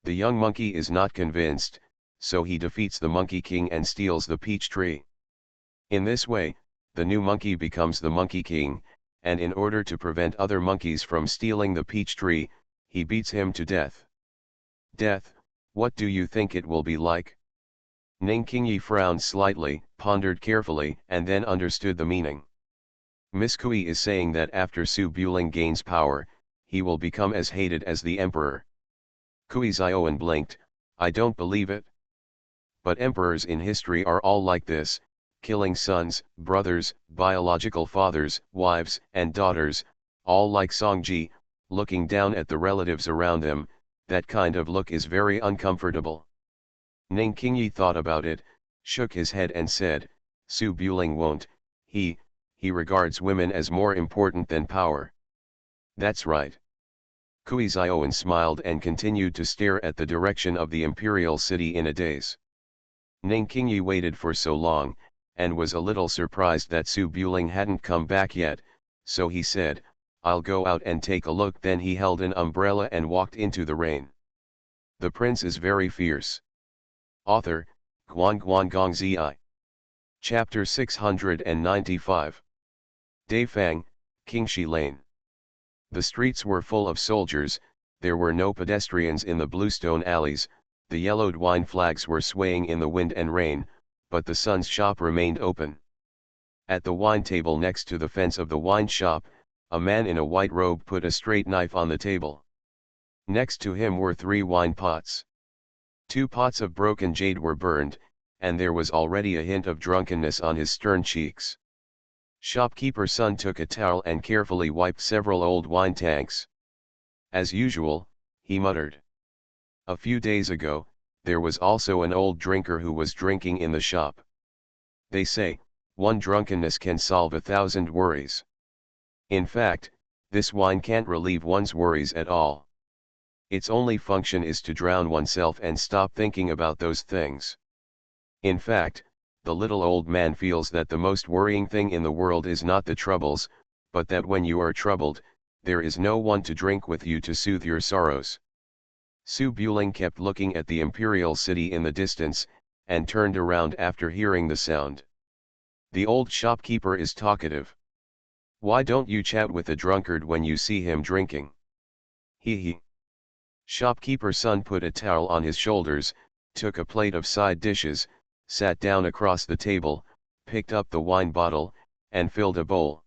The young monkey is not convinced, so he defeats the Monkey King and steals the peach tree. In this way, the new monkey becomes the Monkey King, and in order to prevent other monkeys from stealing the peach tree, he beats him to death. Death, what do you think it will be like? Ning Qingyi frowned slightly, pondered carefully, and then understood the meaning. Miss Kui is saying that after Su Buling gains power, he will become as hated as the emperor. Kui Zioan blinked, I don't believe it. But emperors in history are all like this, killing sons, brothers, biological fathers, wives, and daughters, all like Songji, looking down at the relatives around them. That kind of look is very uncomfortable. Ning Qingyi thought about it, shook his head and said, Su Buling won't, he regards women as more important than power. That's right. Kui Zioan smiled and continued to stare at the direction of the imperial city in a daze. Ning Qingyi waited for so long, and was a little surprised that Su Buling hadn't come back yet, so he said, I'll go out and take a look. Then he held an umbrella and walked into the rain. The prince is very fierce. Author, Guan Gong Zi. Chapter 695. Daifang, Qingshi Lane. The streets were full of soldiers, there were no pedestrians in the bluestone alleys, the yellowed wine flags were swaying in the wind and rain, but the son's shop remained open. At the wine table next to the fence of the wine shop, a man in a white robe put a straight knife on the table. Next to him were 3 wine pots. 2 pots of broken jade were burned, and there was already a hint of drunkenness on his stern cheeks. Shopkeeper's son took a towel and carefully wiped several old wine tanks. As usual, he muttered. A few days ago, there was also an old drinker who was drinking in the shop. They say, one drunkenness can solve 1,000 worries. In fact, this wine can't relieve one's worries at all. Its only function is to drown oneself and stop thinking about those things. In fact, the little old man feels that the most worrying thing in the world is not the troubles, but that when you are troubled, there is no one to drink with you to soothe your sorrows. Su Buling kept looking at the imperial city in the distance, and turned around after hearing the sound. The old shopkeeper is talkative. Why don't you chat with a drunkard when you see him drinking? He. Shopkeeper's son put a towel on his shoulders, took a plate of side dishes, sat down across the table, picked up the wine bottle, and filled a bowl.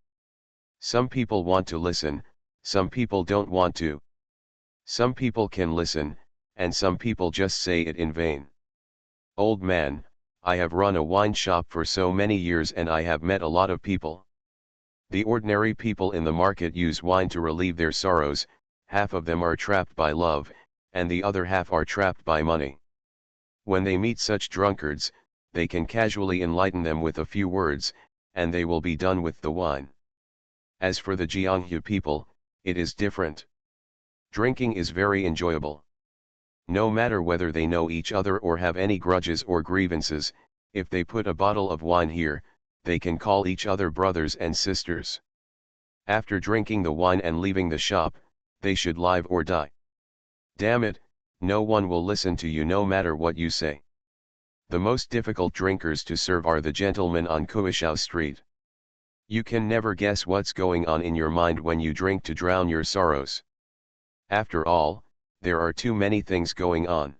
Some people want to listen, some people don't want to. Some people can listen, and some people just say it in vain. Old man, I have run a wine shop for so many years and I have met a lot of people. The ordinary people in the market use wine to relieve their sorrows, half of them are trapped by love, and the other half are trapped by money. When they meet such drunkards, they can casually enlighten them with a few words, and they will be done with the wine. As for the Jianghu people, it is different. Drinking is very enjoyable. No matter whether they know each other or have any grudges or grievances, If they put a bottle of wine here, they can call each other brothers and sisters. After drinking the wine and leaving the shop, they should live or die. Damn it, no one will listen to you no matter what you say. The most difficult drinkers to serve are the gentlemen on Kuishao Street. You can never guess what's going on in your mind when you drink to drown your sorrows. After all, there are too many things going on.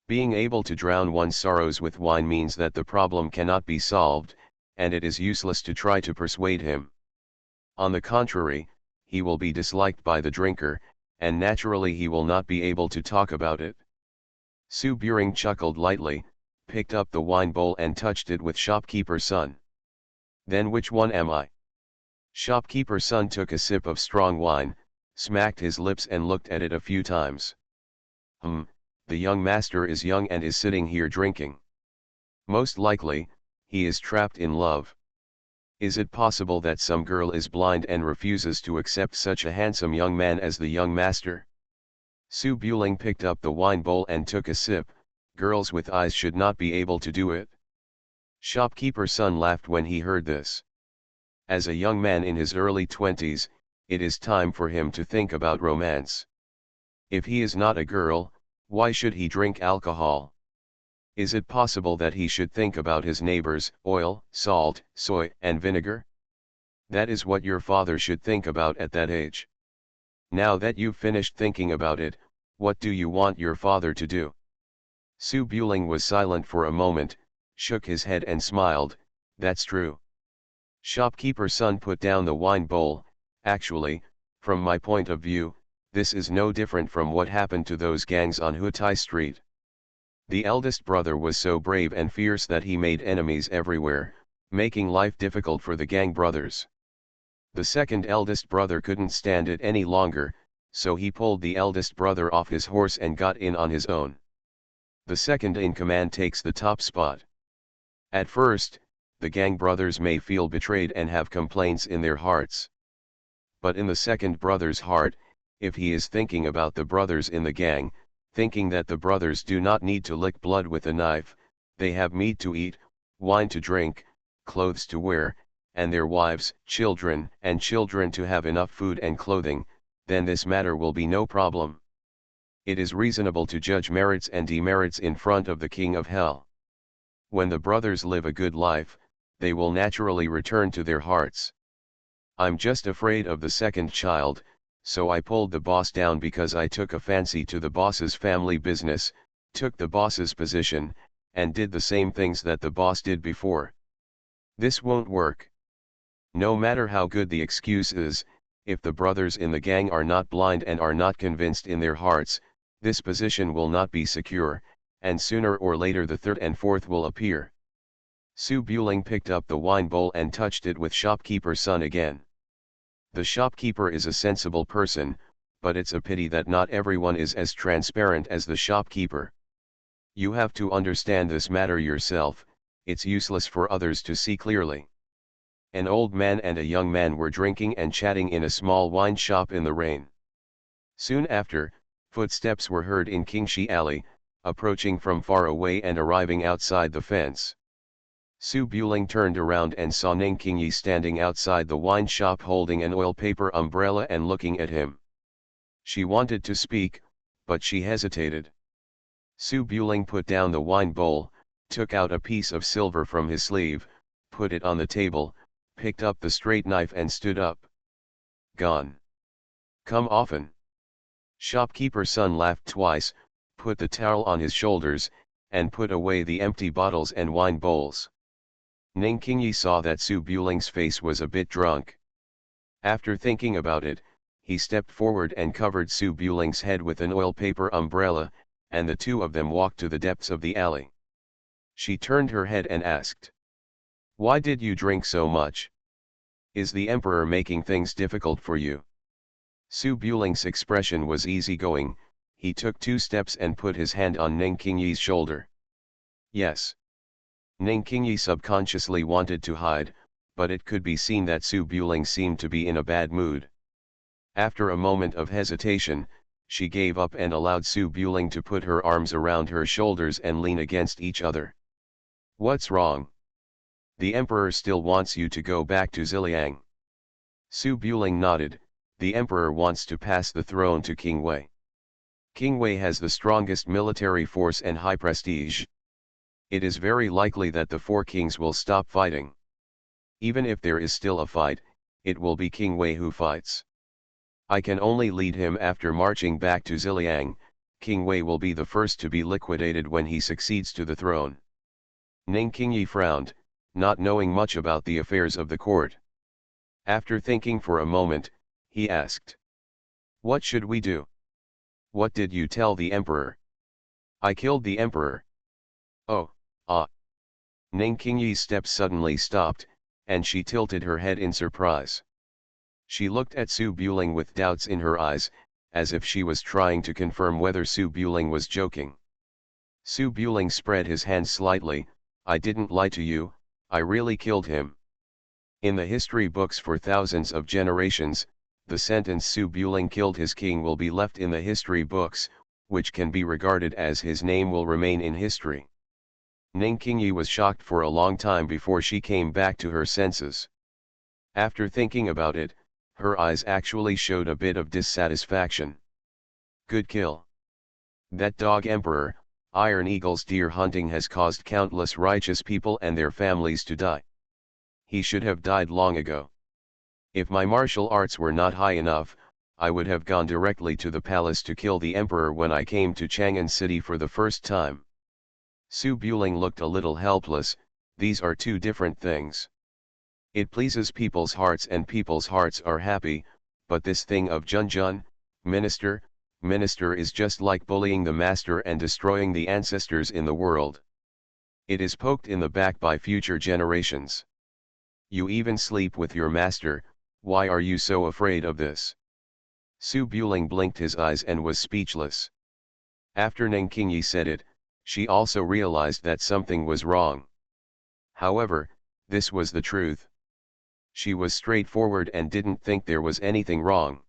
Being able to drown one's sorrows with wine means that the problem cannot be solved, and it is useless to try to persuade him. On the contrary, he will be disliked by the drinker, and naturally he will not be able to talk about it. Su Buring chuckled lightly, picked up the wine bowl and touched it with shopkeeper's son. Then which one am I? Shopkeeper's son took a sip of strong wine, smacked his lips and looked at it a few times. The young master is young and is sitting here drinking. Most likely, he is trapped in love. Is it possible that some girl is blind and refuses to accept such a handsome young man as the young master? Su Buling picked up the wine bowl and took a sip. Girls with eyes should not be able to do it. Shopkeeper's son laughed when he heard this. As a young man in his early 20s, it is time for him to think about romance. If he is not a girl, why should he drink alcohol? Is it possible that he should think about his neighbors, oil, salt, soy, and vinegar? That is what your father should think about at that age. Now that you've finished thinking about it, what do you want your father to do? Su Buling was silent for a moment, shook his head and smiled. That's true. Shopkeeper's son put down the wine bowl. Actually, from my point of view, this is no different from what happened to those gangs on Hutai Street. The eldest brother was so brave and fierce that he made enemies everywhere, making life difficult for the gang brothers. The second eldest brother couldn't stand it any longer, so he pulled the eldest brother off his horse and got in on his own. The second in command takes the top spot. At first, the gang brothers may feel betrayed and have complaints in their hearts. But in the second brother's heart, if he is thinking about the brothers in the gang, thinking that the brothers do not need to lick blood with a knife, they have meat to eat, wine to drink, clothes to wear, and their wives, children, and children to have enough food and clothing, then this matter will be no problem. It is reasonable to judge merits and demerits in front of the King of Hell. When the brothers live a good life, they will naturally return to their hearts. I'm just afraid of the second child, so I pulled the boss down because I took a fancy to the boss's family business, took the boss's position, and did the same things that the boss did before. This won't work. No matter how good the excuse is, if the brothers in the gang are not blind and are not convinced in their hearts, this position will not be secure, and sooner or later the third and fourth will appear. Su Buling picked up the wine bowl and touched it with shopkeeper's son again. The shopkeeper is a sensible person, but it's a pity that not everyone is as transparent as the shopkeeper. You have to understand this matter yourself, it's useless for others to see clearly. An old man and a young man were drinking and chatting in a small wine shop in the rain. Soon after, footsteps were heard in Qingxi Alley, approaching from far away and arriving outside the fence. Su Buling turned around and saw Ning Qingyi standing outside the wine shop holding an oil paper umbrella and looking at him. She wanted to speak, but she hesitated. Su Buling put down the wine bowl, took out a piece of silver from his sleeve, put it on the table, picked up the straight knife and stood up. Gone. Come often. Shopkeeper's son laughed twice, put the towel on his shoulders, and put away the empty bottles and wine bowls. Ning Qingyi saw that Su Buling's face was a bit drunk. After thinking about it, he stepped forward and covered Su Buling's head with an oil paper umbrella, and the two of them walked to the depths of the alley. She turned her head and asked, "Why did you drink so much? Is the emperor making things difficult for you?" Su Buling's expression was easygoing. He took 2 steps and put his hand on Ning Qingyi's shoulder. Yes. Ning Qingyi subconsciously wanted to hide, but it could be seen that Su Buling seemed to be in a bad mood. After a moment of hesitation, she gave up and allowed Su Buling to put her arms around her shoulders and lean against each other. What's wrong? The emperor still wants you to go back to Ziliang. Su Buling nodded. The emperor wants to pass the throne to King Wei. King Wei has the strongest military force and high prestige. It is very likely that the four kings will stop fighting. Even if there is still a fight, it will be King Wei who fights. I can only lead him after marching back to Ziliang. King Wei will be the first to be liquidated when he succeeds to the throne. Ning Qingyi frowned, not knowing much about the affairs of the court. After thinking for a moment, he asked, "What should we do?" "What did you tell the emperor?" "I killed the emperor." "Oh, ah." Ning Qingyi's steps suddenly stopped, and she tilted her head in surprise. She looked at Su Buling with doubts in her eyes, as if she was trying to confirm whether Su Buling was joking. Su Buling spread his hands slightly. "I didn't lie to you, I really killed him." In the history books for thousands of generations, the sentence "Su Buling killed his king" will be left in the history books, which can be regarded as his name will remain in history. Ning Qingyi was shocked for a long time before she came back to her senses. After thinking about it, her eyes actually showed a bit of dissatisfaction. "Good kill. That dog emperor, Iron Eagle's deer hunting has caused countless righteous people and their families to die. He should have died long ago. If my martial arts were not high enough, I would have gone directly to the palace to kill the emperor when I came to Chang'an City for the first time." Su Buling looked a little helpless. These are two different things. It pleases people's hearts and people's hearts are happy, but this thing of Junjun, minister is just like bullying the master and destroying the ancestors in the world. It is poked in the back by future generations. You even sleep with your master, why are you so afraid of this? Su Buling blinked his eyes and was speechless. After Ning Qingyi said it, she also realized that something was wrong. However, this was the truth. She was straightforward and didn't think there was anything wrong.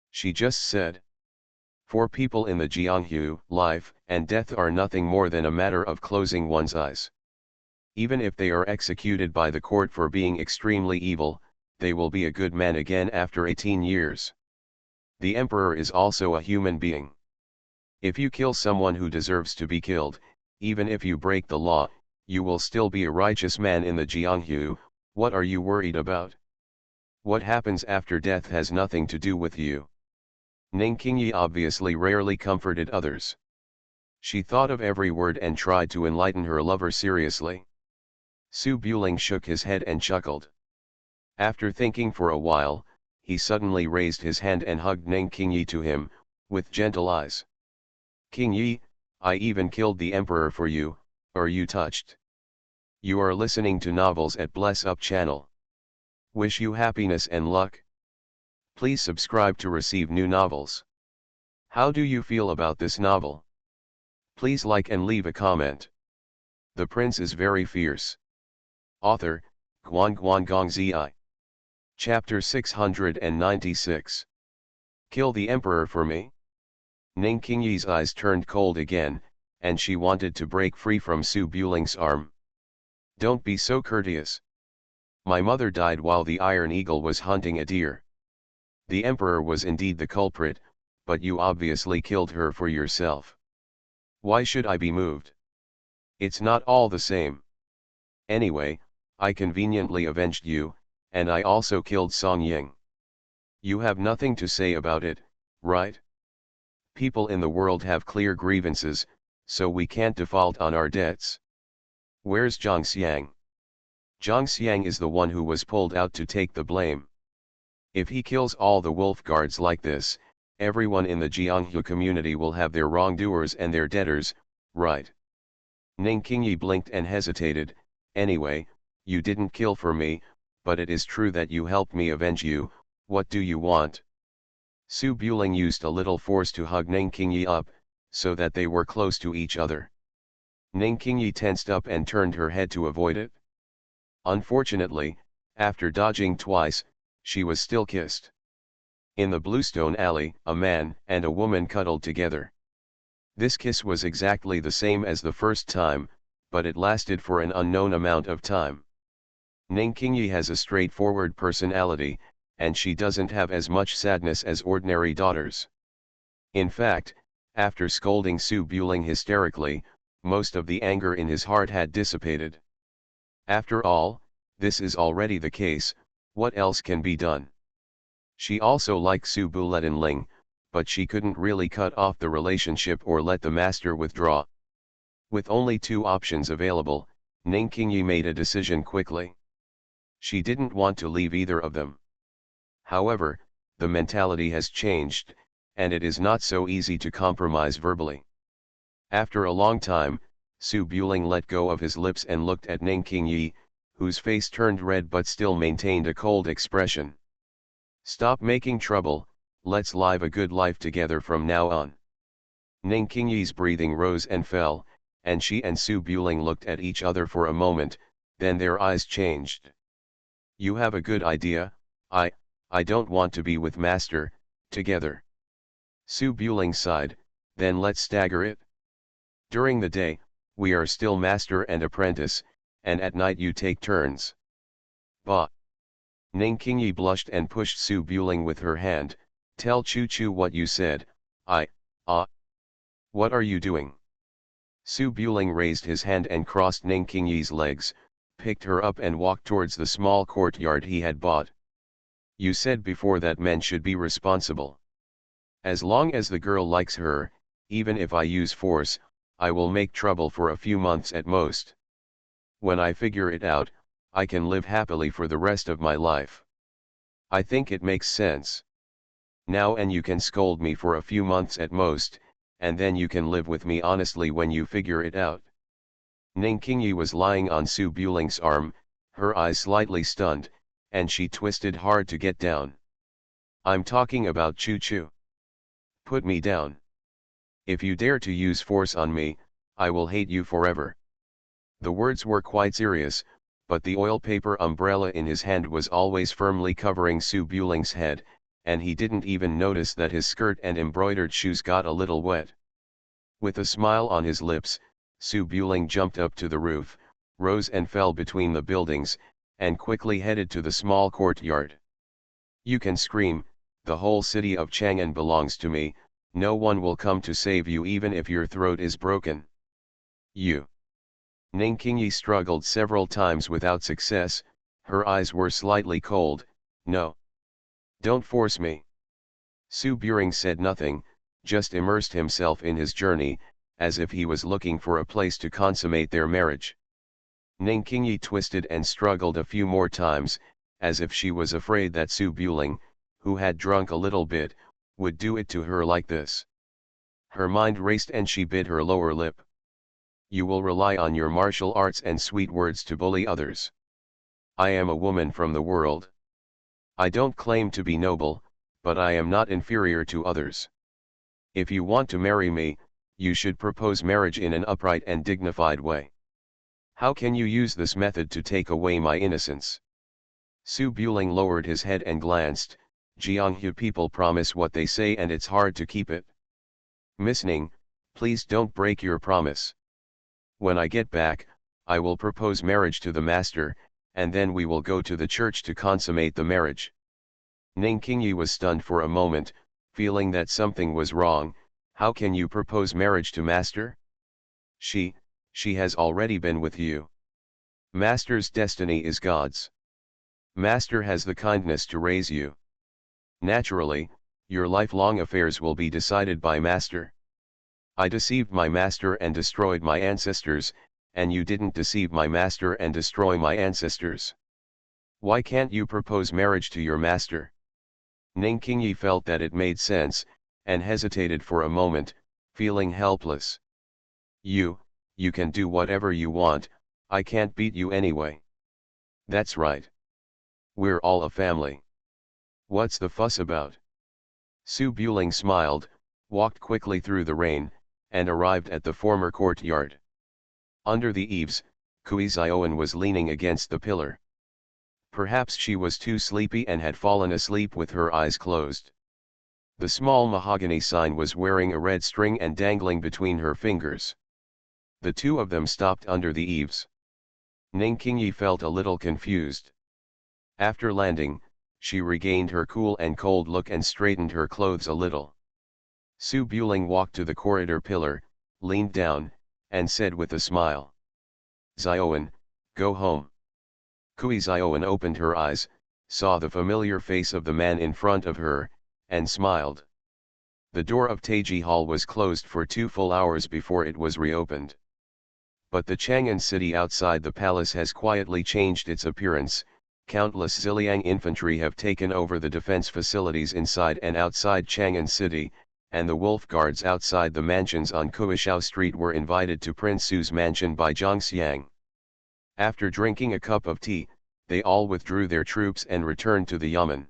She just said, "For people in the Jianghu, life and death are nothing more than a matter of closing one's eyes. Even if they are executed by the court for being extremely evil, they will be a good man again after 18 years. The emperor is also a human being. If you kill someone who deserves to be killed, even if you break the law, you will still be a righteous man in the Jianghu. What are you worried about? What happens after death has nothing to do with you." Ning Qingyi obviously rarely comforted others. She thought of every word and tried to enlighten her lover seriously. Su Buling shook his head and chuckled. After thinking for a while, he suddenly raised his hand and hugged Ning Qingyi to him, with gentle eyes. "Qingyi, I even killed the emperor for you, are you touched?" You are listening to novels at Bless Up channel. Wish you happiness and luck. Please subscribe to receive new novels. How do you feel about this novel? Please like and leave a comment. The prince is very fierce. Author, Guan Guan Gong Zi. Chapter 696. Kill the emperor for me? Ning Qingyi's eyes turned cold again, and she wanted to break free from Su Buling's arm. "Don't be so courteous. My mother died while the Iron Eagle was hunting a deer. The emperor was indeed the culprit, but you obviously killed her for yourself. Why should I be moved? It's not all the same. Anyway, I conveniently avenged you, and I also killed Song Ying. You have nothing to say about it, right? People in the world have clear grievances, so we can't default on our debts. Where's Zhang Xiang? Zhang Xiang is the one who was pulled out to take the blame. If he kills all the wolf guards like this, everyone in the Jianghu community will have their wrongdoers and their debtors, right?" Ning Qingyi blinked and hesitated. "Anyway, you didn't kill for me, but it is true that you helped me avenge you. What do you want?" Su Buling used a little force to hug Ning Qingyi up, so that they were close to each other. Ning Qingyi tensed up and turned her head to avoid it. Unfortunately, after dodging twice, she was still kissed. In the Bluestone Alley, a man and a woman cuddled together. This kiss was exactly the same as the first time, but it lasted for an unknown amount of time. Ning Qingyi has a straightforward personality, and she doesn't have as much sadness as ordinary daughters. In fact, after scolding Su Buling hysterically, most of the anger in his heart had dissipated. After all, this is already the case, what else can be done? She also liked Su Buletinling, but she couldn't really cut off the relationship or let the master withdraw. With only two options available, Ning Qingyi made a decision quickly. She didn't want to leave either of them. However, the mentality has changed, and it is not so easy to compromise verbally. After a long time, Su Buling let go of his lips and looked at Ning Qingyi, whose face turned red but still maintained a cold expression. "Stop making trouble, let's live a good life together from now on." Ning Qingyi's breathing rose and fell, and she and Su Buling looked at each other for a moment, then their eyes changed. "You have a good idea, I don't want to be with Master, together." Su Buling sighed, "Then let's stagger it. During the day, we are still master and apprentice, and at night you take turns." "Bah!" Ning Qingyi blushed and pushed Su Buling with her hand. "Tell Chu Chu what you said. What are you doing?" Su Buling raised his hand and crossed Ning Qingyi's legs, picked her up and walked towards the small courtyard he had bought. "You said before that men should be responsible. As long as the girl likes her, even if I use force, I will make trouble for a few months at most. When I figure it out, I can live happily for the rest of my life. I think it makes sense. Now and you can scold me for a few months at most, and then you can live with me honestly when you figure it out." Ning Qingyi was lying on Su Buling's arm, her eyes slightly stunned, and she twisted hard to get down. "I'm talking about Chu Chu. Put me down. If you dare to use force on me, I will hate you forever." The words were quite serious, but the oil paper umbrella in his hand was always firmly covering Su Buling's head, and he didn't even notice that his skirt and embroidered shoes got a little wet. With a smile on his lips, Su Buling jumped up to the roof, rose and fell between the buildings, and quickly headed to the small courtyard. "You can scream, the whole city of Chang'an belongs to me, no one will come to save you even if your throat is broken. You." Ning Qingyi struggled several times without success, her eyes were slightly cold. "No. Don't force me." Su Buling said nothing, just immersed himself in his journey, as if he was looking for a place to consummate their marriage. Ning Qingyi twisted and struggled a few more times, as if she was afraid that Su Buling, who had drunk a little bit, would do it to her like this. Her mind raced and she bit her lower lip. "You will rely on your martial arts and sweet words to bully others. I am a woman from the world. I don't claim to be noble, but I am not inferior to others. If you want to marry me, you should propose marriage in an upright and dignified way. How can you use this method to take away my innocence?" Su Buling lowered his head and glanced. "Jianghu people promise what they say and it's hard to keep it. Miss Ning, please don't break your promise. When I get back, I will propose marriage to the master, and then we will go to the church to consummate the marriage." Ning Qingyi was stunned for a moment, feeling that something was wrong. "How can you propose marriage to master? She has already been with you. Master's destiny is God's. Master has the kindness to raise you. Naturally, your lifelong affairs will be decided by Master. I deceived my master and destroyed my ancestors, and you didn't deceive my master and destroy my ancestors. Why can't you propose marriage to your master?" Ning Qingyi felt that it made sense, and hesitated for a moment, feeling helpless. You can do whatever you want, I can't beat you anyway." "That's right. We're all a family. What's the fuss about?" Su Buling smiled, walked quickly through the rain, and arrived at the former courtyard. Under the eaves, Kui Zioan was leaning against the pillar. Perhaps she was too sleepy and had fallen asleep with her eyes closed. The small mahogany sign was wearing a red string and dangling between her fingers. The two of them stopped under the eaves. Ning Qingyi felt a little confused. After landing, she regained her cool and cold look and straightened her clothes a little. Su Buling walked to the corridor pillar, leaned down, and said with a smile. Zioan, go home. Kui Zioan opened her eyes, saw the familiar face of the man in front of her, and smiled. The door of Taiji Hall was closed for 2 full hours before it was reopened. But the Chang'an city outside the palace has quietly changed its appearance. Countless Ziliang infantry have taken over the defense facilities inside and outside Chang'an city, and the wolf guards outside the mansions on Kuishao Street were invited to Prince Su's mansion by Zhang Xiang. After drinking a cup of tea, they all withdrew their troops and returned to the yamen.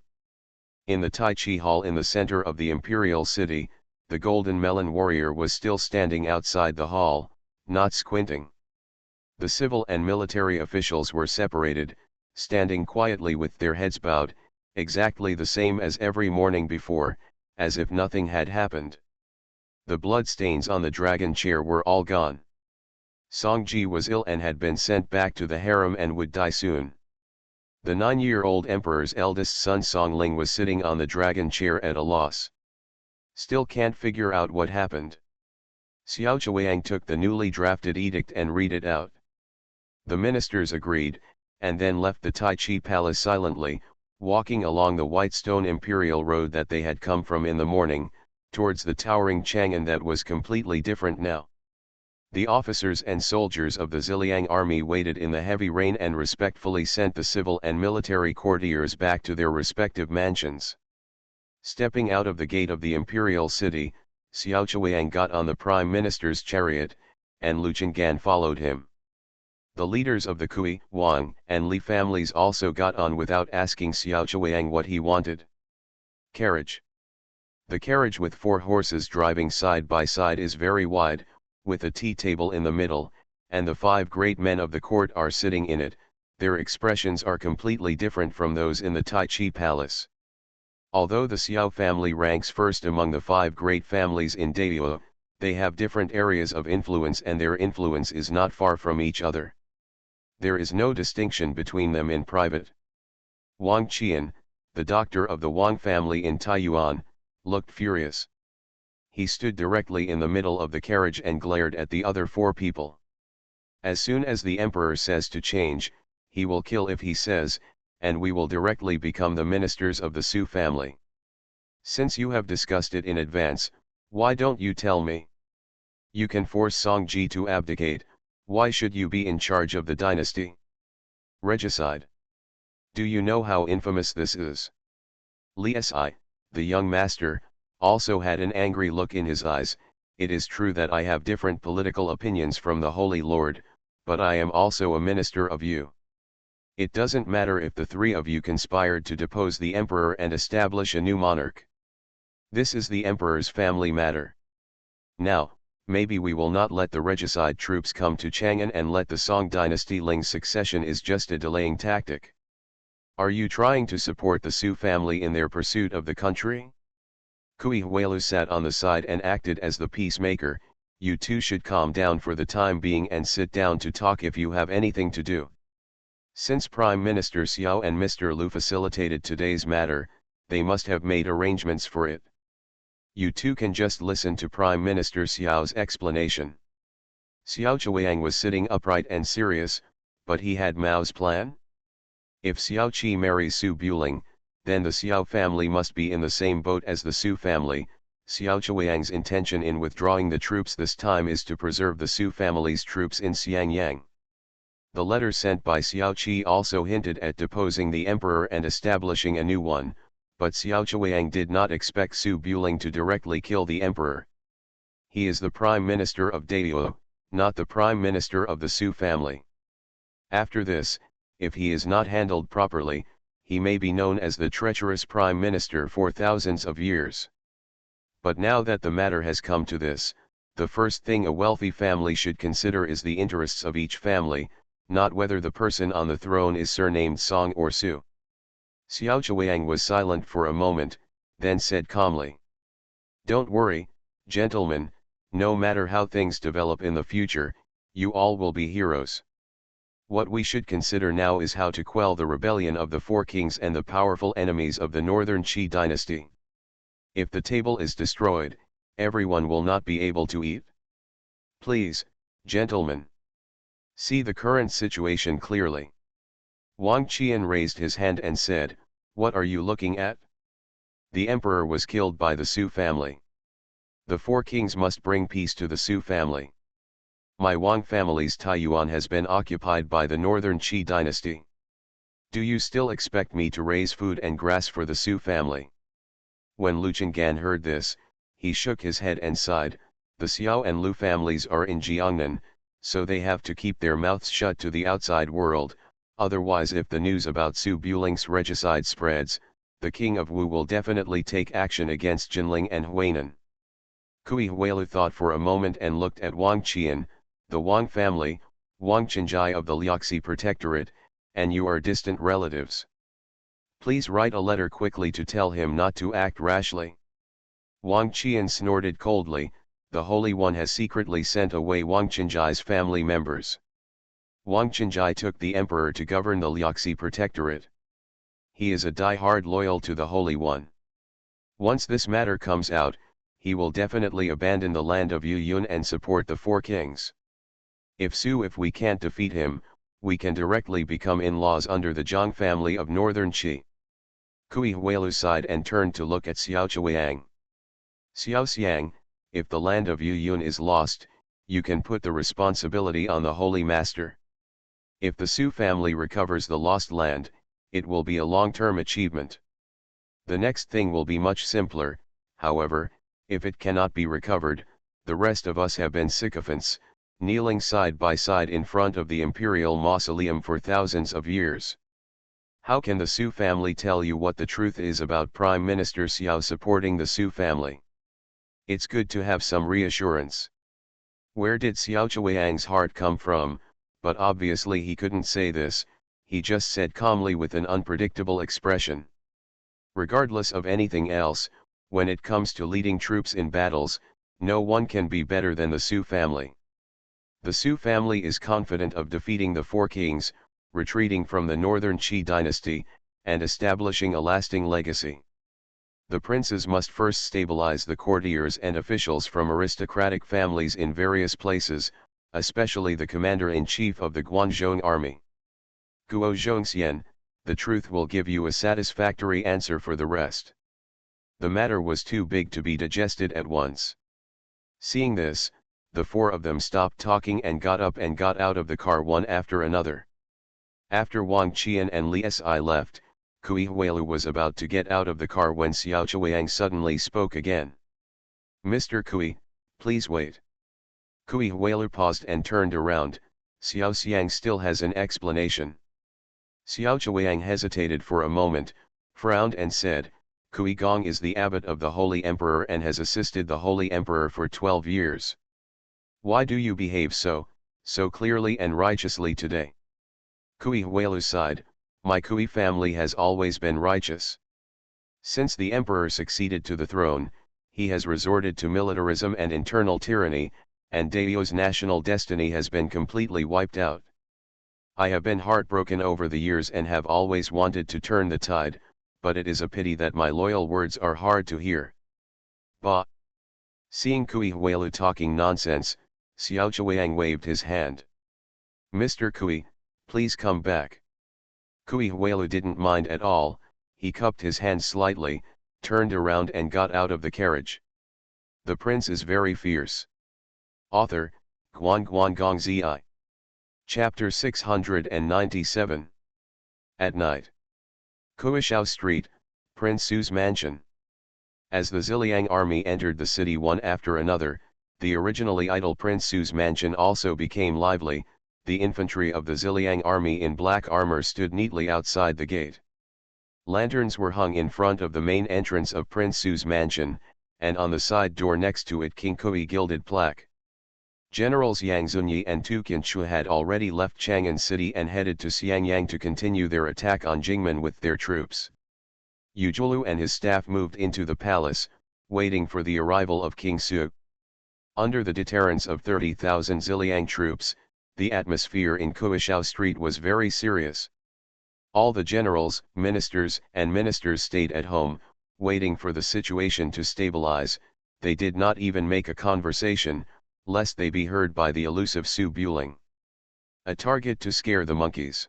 In the Tai Chi Hall in the center of the imperial city, the Golden Melon warrior was still standing outside the hall, not squinting. The civil and military officials were separated, standing quietly with their heads bowed, exactly the same as every morning before, as if nothing had happened. The bloodstains on the dragon chair were all gone. Songji was ill and had been sent back to the harem and would die soon. The 9-year-old emperor's eldest son Songling was sitting on the dragon chair at a loss. Still can't figure out what happened. Xiao Chuang took the newly drafted edict and read it out. The ministers agreed, and then left the Tai Chi Palace silently, walking along the white stone imperial road that they had come from in the morning, towards the towering Chang'an that was completely different now. The officers and soldiers of the Ziliang army waited in the heavy rain and respectfully sent the civil and military courtiers back to their respective mansions. Stepping out of the gate of the imperial city, Xiao Chuang got on the prime minister's chariot, and Lu Chenggan followed him. The leaders of the Kui, Wang, and Li families also got on without asking Xiao Chuang what he wanted. Carriage. The carriage with 4 horses driving side by side is very wide, with a tea table in the middle, and the 5 great men of the court are sitting in it. Their expressions are completely different from those in the Tai Chi Palace. Although the Xiao family ranks first among the 5 great families in Daiyue, they have different areas of influence and their influence is not far from each other. There is no distinction between them in private. Wang Qian, the doctor of the Wang family in Taiyuan, looked furious. He stood directly in the middle of the carriage and glared at the other 4 people. As soon as the emperor says to change, he will kill if he says, and we will directly become the ministers of the Su family. Since you have discussed it in advance, why don't you tell me? You can force Songji to abdicate. Why should you be in charge of the dynasty? Regicide. Do you know how infamous this is? Li Si, the young master, also had an angry look in his eyes. It is true that I have different political opinions from the Holy Lord, but I am also a minister of you. It doesn't matter if the 3 of you conspired to depose the emperor and establish a new monarch. This is the emperor's family matter. Now, maybe we will not let the regicide troops come to Chang'an and let the Song dynasty Ling's succession is just a delaying tactic. Are you trying to support the Su family in their pursuit of the country? Kui Huelu sat on the side and acted as the peacemaker. You two should calm down for the time being and sit down to talk if you have anything to do. Since Prime Minister Xiao and Mr. Lu facilitated today's matter, they must have made arrangements for it. You two can just listen to Prime Minister Xiao's explanation. Xiao Chuang was sitting upright and serious, but he had Mao's plan? If Xiao Qi marries Su Buling, then the Xiao family must be in the same boat as the Su family. Xiao Chuang's intention in withdrawing the troops this time is to preserve the Su family's troops in Xiangyang. The letter sent by Xiao Qi also hinted at deposing the emperor and establishing a new one, but Xiao Chuang did not expect Su Buling to directly kill the emperor. He is the prime minister of Daiyue, not the prime minister of the Su family. After this, if he is not handled properly, he may be known as the treacherous prime minister for thousands of years. But now that the matter has come to this, the first thing a wealthy family should consider is the interests of each family, not whether the person on the throne is surnamed Song or Su. Xiao Chuang was silent for a moment, then said calmly. Don't worry, gentlemen, no matter how things develop in the future, You all will be heroes. What we should consider now is how to quell the rebellion of the four kings and the powerful enemies of the northern Qi dynasty. If the table is destroyed, everyone will not be able to eat. Please, gentlemen, see the current situation clearly. Wang Qian raised his hand and said, "What are you looking at?" The emperor was killed by the Su family. The four kings must bring peace to the Su family. My Wang family's Taiyuan has been occupied by the northern Qi dynasty. Do you still expect me to raise food and grass for the Su family? When Lu Chang'an heard this, he shook his head and sighed. The Xiao and Lu families are in Jiangnan, so they have to keep their mouths shut to the outside world. Otherwise, if the news about Su Buling's regicide spreads, the king of Wu will definitely take action against Jinling and Huainan. Kui Huailu thought for a moment and looked at Wang Qian. The Wang family, Wang Chenjai of the Liaxi Protectorate, and you are distant relatives. Please write a letter quickly to tell him not to act rashly. Wang Qian snorted coldly. The Holy One has secretly sent away Wang Chenjai's family members. Wang Chenjai took the emperor to govern the Liaxi Protectorate. He is a die-hard loyal to the Holy One. Once this matter comes out, he will definitely abandon the land of Yuyun and support the four kings. If we can't defeat him, we can directly become in-laws under the Zhang family of northern Qi. Kui Huailu sighed and turned to look at Xiao Chuang. Xiao Xiang, if the land of Yuyun is lost, you can put the responsibility on the Holy Master. If the Su family recovers the lost land, it will be a long-term achievement. The next thing will be much simpler. However, if it cannot be recovered, the rest of us have been sycophants, kneeling side by side in front of the imperial mausoleum for thousands of years. How can the Su family tell you what the truth is about Prime Minister Xiao supporting the Su family? It's good to have some reassurance. Where did Xiao Chuang's heart come from? But obviously he couldn't say this. He just said calmly with an unpredictable expression. Regardless of anything else, when it comes to leading troops in battles, no one can be better than the Su family. The Su family is confident of defeating the four kings, retreating from the northern Qi dynasty, and establishing a lasting legacy. The princes must first stabilize the courtiers and officials from aristocratic families in various places, especially the commander-in-chief of the Guanzhong army. Guo Zhongxian, the truth will give you a satisfactory answer for the rest. The matter was too big to be digested at once. Seeing this, the four of them stopped talking and got up and got out of the car one after another. After Wang Qian and Li Si left, Kui Huailu was about to get out of the car when Xiao Chuang suddenly spoke again. "Mr. Kui, please wait." Kui Huailu paused and turned around. Xiao Xiang still has an explanation. Xiao Chuang hesitated for a moment, frowned and said, "Kui Gong is the abbot of the Holy Emperor and has assisted the Holy Emperor for 12 years. Why do you behave so clearly and righteously today?" Kui Huailu sighed, "My Kui family has always been righteous. Since the emperor succeeded to the throne, he has resorted to militarism and internal tyranny, and Dao's national destiny has been completely wiped out. I have been heartbroken over the years and have always wanted to turn the tide, but it is a pity that my loyal words are hard to hear." Bah! Seeing Kui Huailu talking nonsense, Xiao Chuang waved his hand. "Mr. Kui, please come back." Kui Huailu didn't mind at all. He cupped his hand slightly, turned around and got out of the carriage. The prince is very fierce. Author, Guan Guan Gong Zi. Chapter 697. At night. Kuishao Street, Prince Su's mansion. As the Ziliang army entered the city one after another, the originally idle Prince Su's mansion also became lively. The infantry of the Ziliang army in black armor stood neatly outside the gate. Lanterns were hung in front of the main entrance of Prince Su's mansion, and on the side door next to it King Kui gilded plaque. Generals Yang Zunyi and Tu Qianchu had already left Chang'an City and headed to Xiangyang to continue their attack on Jingmen with their troops. Yu Zhulu and his staff moved into the palace, waiting for the arrival of King Su. Under the deterrence of 30,000 Ziliang troops, the atmosphere in Kuishao Street was very serious. All the generals, ministers, and ministers stayed at home, waiting for the situation to stabilize. They did not even make a conversation, lest they be heard by the elusive Su Buling. A target to scare the monkeys.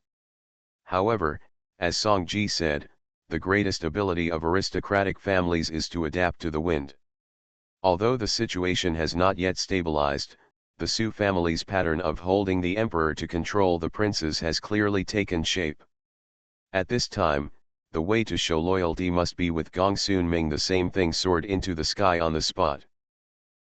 However, as Song Ji said, the greatest ability of aristocratic families is to adapt to the wind. Although the situation has not yet stabilized, the Su family's pattern of holding the emperor to control the princes has clearly taken shape. At this time, the way to show loyalty must be with Gong Sun Ming, the same thing soared into the sky on the spot.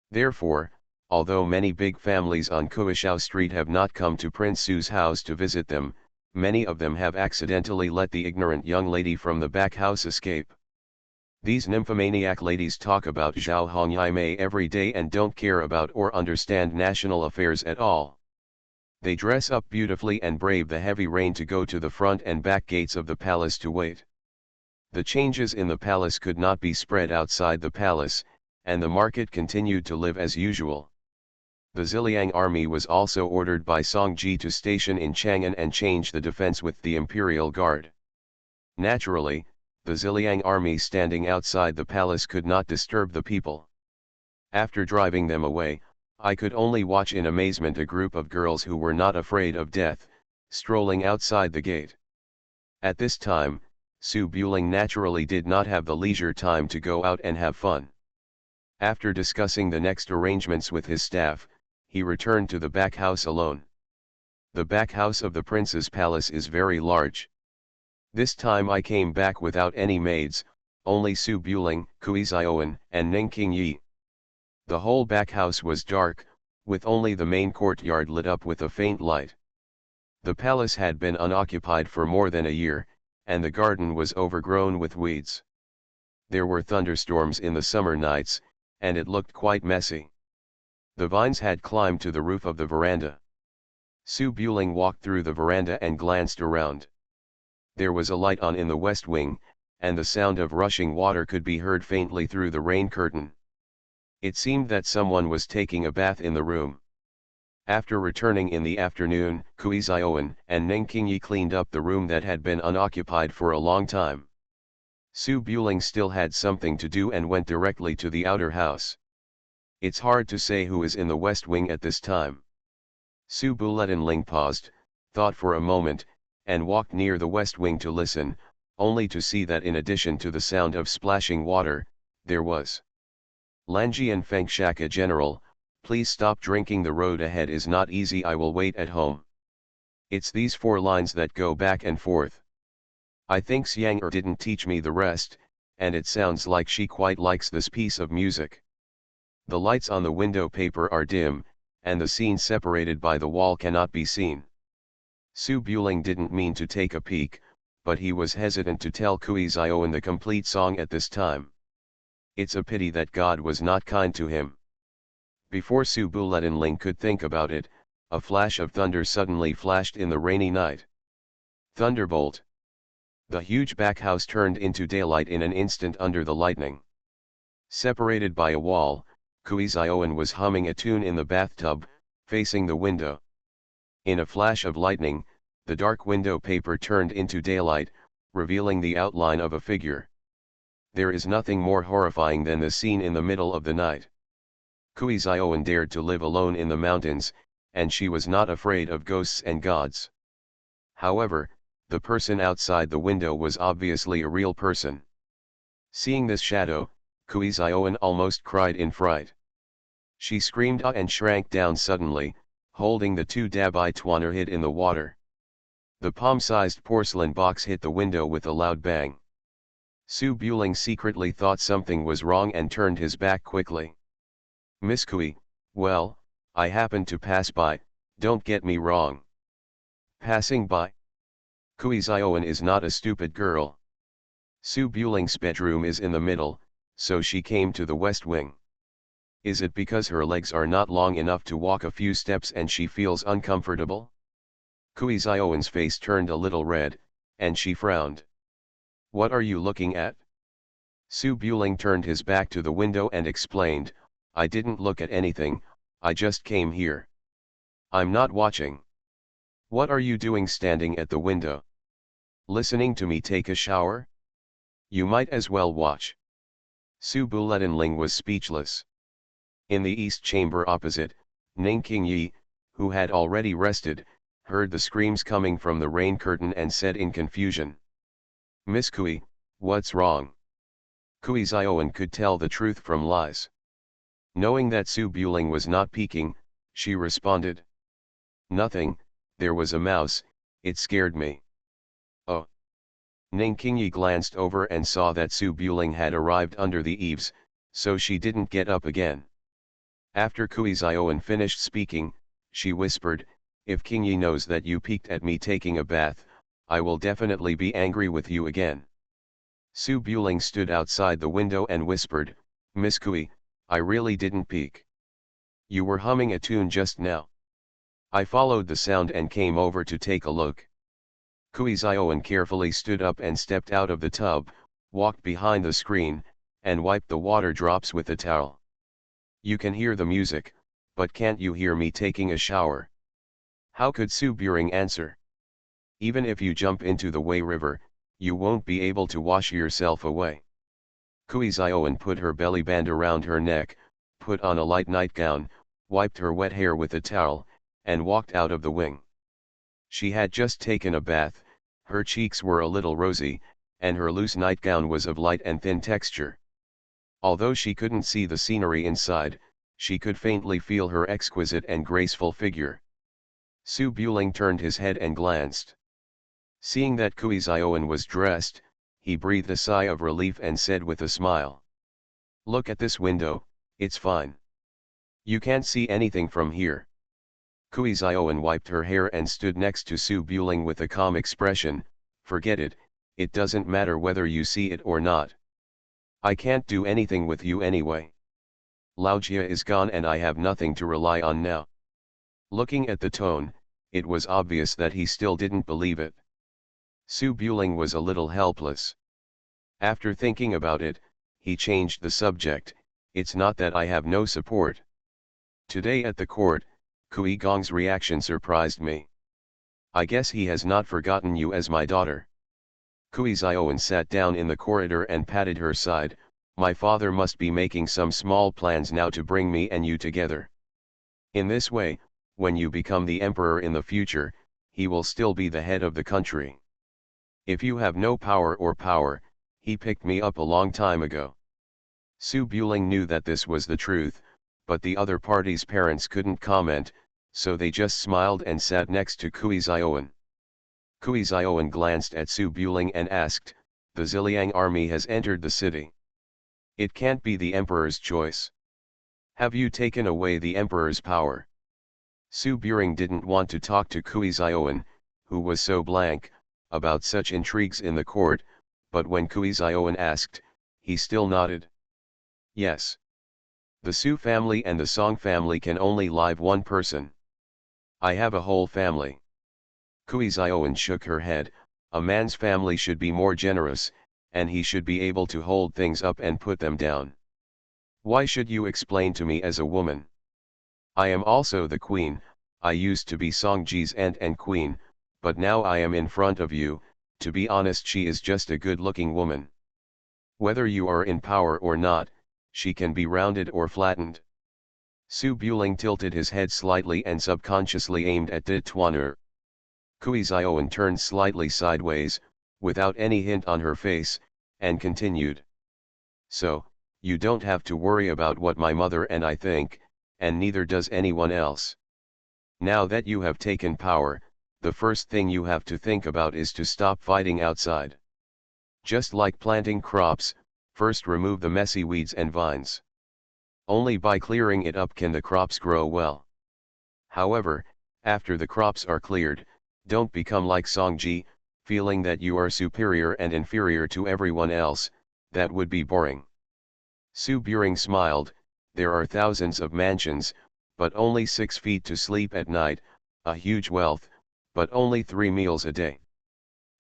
Therefore, although many big families on Kuishao Street have not come to Prince Su's house to visit them, many of them have accidentally let the ignorant young lady from the back house escape. These nymphomaniac ladies talk about Zhao Hongyai every day and don't care about or understand national affairs at all. They dress up beautifully and brave the heavy rain to go to the front and back gates of the palace to wait. The changes in the palace could not be spread outside the palace, and the market continued to live as usual. The Ziliang army was also ordered by Song Ji to station in Chang'an and change the defense with the Imperial Guard. Naturally, the Ziliang army standing outside the palace could not disturb the people. After driving them away, I could only watch in amazement a group of girls who were not afraid of death, strolling outside the gate. At this time, Su Buling naturally did not have the leisure time to go out and have fun. After discussing the next arrangements with his staff, he returned to the back house alone. The back house of the prince's palace is very large. This time I came back without any maids, only Su Buling, Kui Zioan, and Ning Qingyi. The whole back house was dark, with only the main courtyard lit up with a faint light. The palace had been unoccupied for more than a year, and the garden was overgrown with weeds. There were thunderstorms in the summer nights, and it looked quite messy. The vines had climbed to the roof of the veranda. Su Buling walked through the veranda and glanced around. There was a light on in the west wing, and the sound of rushing water could be heard faintly through the rain curtain. It seemed that someone was taking a bath in the room. After returning in the afternoon, Kui Zioan and Ning Qingyi cleaned up the room that had been unoccupied for a long time. Su Buling still had something to do and went directly to the outer house. It's hard to say who is in the west wing at this time. Su Buletin paused, thought for a moment, and walked near the west wing to listen, only to see that in addition to the sound of splashing water, there was Lanjian Feng Shaka General, please stop drinking, the road ahead is not easy, I will wait at home. It's these 4 lines that go back and forth. I think Xiang didn't teach me the rest, and it sounds like she quite likes this piece of music. The lights on the window paper are dim, and the scene separated by the wall cannot be seen. Su Buling didn't mean to take a peek, but he was hesitant to tell Kui Zioan the complete song at this time. It's a pity that God was not kind to him. Before Su Buletin could think about it, a flash of thunder suddenly flashed in the rainy night. Thunderbolt! The huge back house turned into daylight in an instant under the lightning. Separated by a wall, Kui Zioan was humming a tune in the bathtub, facing the window. In a flash of lightning, the dark window paper turned into daylight, revealing the outline of a figure. There is nothing more horrifying than the scene in the middle of the night. Kui Zioan dared to live alone in the mountains, and she was not afraid of ghosts and gods. However, the person outside the window was obviously a real person. Seeing this shadow, Kui Zioan almost cried in fright. She screamed ah and shrank down suddenly, holding the 2 dabai tuaner hid in the water. The palm-sized porcelain box hit the window with a loud bang. Su Buling secretly thought something was wrong and turned his back quickly. Miss Kui, well, I happened to pass by, don't get me wrong. Passing by? Kui Zioan is not a stupid girl. Su Buling's bedroom is in the middle, so she came to the west wing. Is it because her legs are not long enough to walk a few steps and she feels uncomfortable? Kui Zioan's face turned a little red, and she frowned. What are you looking at? Su Buling turned his back to the window and explained, I didn't look at anything, I just came here. I'm not watching. What are you doing standing at the window? Listening to me take a shower? You might as well watch. Su Buletinling was speechless. In the east chamber opposite, Ning Qingyi, who had already rested, heard the screams coming from the rain curtain and said in confusion. Miss Kui, what's wrong? Kui Zioan could tell the truth from lies. Knowing that Su Buling was not peeking, she responded. Nothing, there was a mouse, it scared me. Oh. Ning Qingyi glanced over and saw that Su Buling had arrived under the eaves, so she didn't get up again. After Kui Zioan finished speaking, she whispered, if Qingyi knows that you peeked at me taking a bath, I will definitely be angry with you again. Su Buling stood outside the window and whispered, Miss Kui, I really didn't peek. You were humming a tune just now. I followed the sound and came over to take a look. Kui Zioan carefully stood up and stepped out of the tub, walked behind the screen, and wiped the water drops with a towel. You can hear the music, but can't you hear me taking a shower? How could Su Buring answer? Even if you jump into the Wei River, you won't be able to wash yourself away. Kui Zioan put her belly band around her neck, put on a light nightgown, wiped her wet hair with a towel, and walked out of the wing. She had just taken a bath, her cheeks were a little rosy, and her loose nightgown was of light and thin texture. Although she couldn't see the scenery inside, she could faintly feel her exquisite and graceful figure. Su Buling turned his head and glanced. Seeing that Kui Zioan was dressed, he breathed a sigh of relief and said with a smile. Look at this window, it's fine. You can't see anything from here. Kui Zioan wiped her hair and stood next to Su Buling with a calm expression, forget it, it doesn't matter whether you see it or not. I can't do anything with you anyway. Laojia is gone and I have nothing to rely on now. Looking at the tone, it was obvious that he still didn't believe it. Su Buling was a little helpless. After thinking about it, he changed the subject, it's not that I have no support. Today at the court, Kui Gong's reaction surprised me. I guess he has not forgotten you as my daughter. Kui Zioan sat down in the corridor and patted her side, my father must be making some small plans now to bring me and you together. In this way, when you become the emperor in the future, he will still be the head of the country. If you have no power, he picked me up a long time ago. Su Buling knew that this was the truth, but the other party's parents couldn't comment, so they just smiled and sat next to Kui Zioan. Kui Zioan glanced at Su Buling and asked, the Ziliang army has entered the city. It can't be the emperor's choice. Have you taken away the emperor's power? Su Buring didn't want to talk to Kui Zioan, who was so blank, about such intrigues in the court, but when Kui Zioan asked, he still nodded. Yes. The Su family and the Song family can only live one person. I have a whole family. Kui Zioan shook her head, a man's family should be more generous, and he should be able to hold things up and put them down. Why should you explain to me as a woman? I am also the queen, I used to be Songji's aunt and queen, but now I am in front of you, to be honest she is just a good-looking woman. Whether you are in power or not, she can be rounded or flattened. Su Buling tilted his head slightly and subconsciously aimed at De Tuan'er. Kui Zioan turned slightly sideways, without any hint on her face, and continued. So, you don't have to worry about what my mother and I think, and neither does anyone else. Now that you have taken power, the first thing you have to think about is to stop fighting outside. Just like planting crops, first remove the messy weeds and vines. Only by clearing it up can the crops grow well. However, after the crops are cleared, don't become like Songji, feeling that you are superior and inferior to everyone else, that would be boring. Su Buring smiled, there are thousands of mansions, but only 6 feet to sleep at night, a huge wealth, but only 3 meals a day.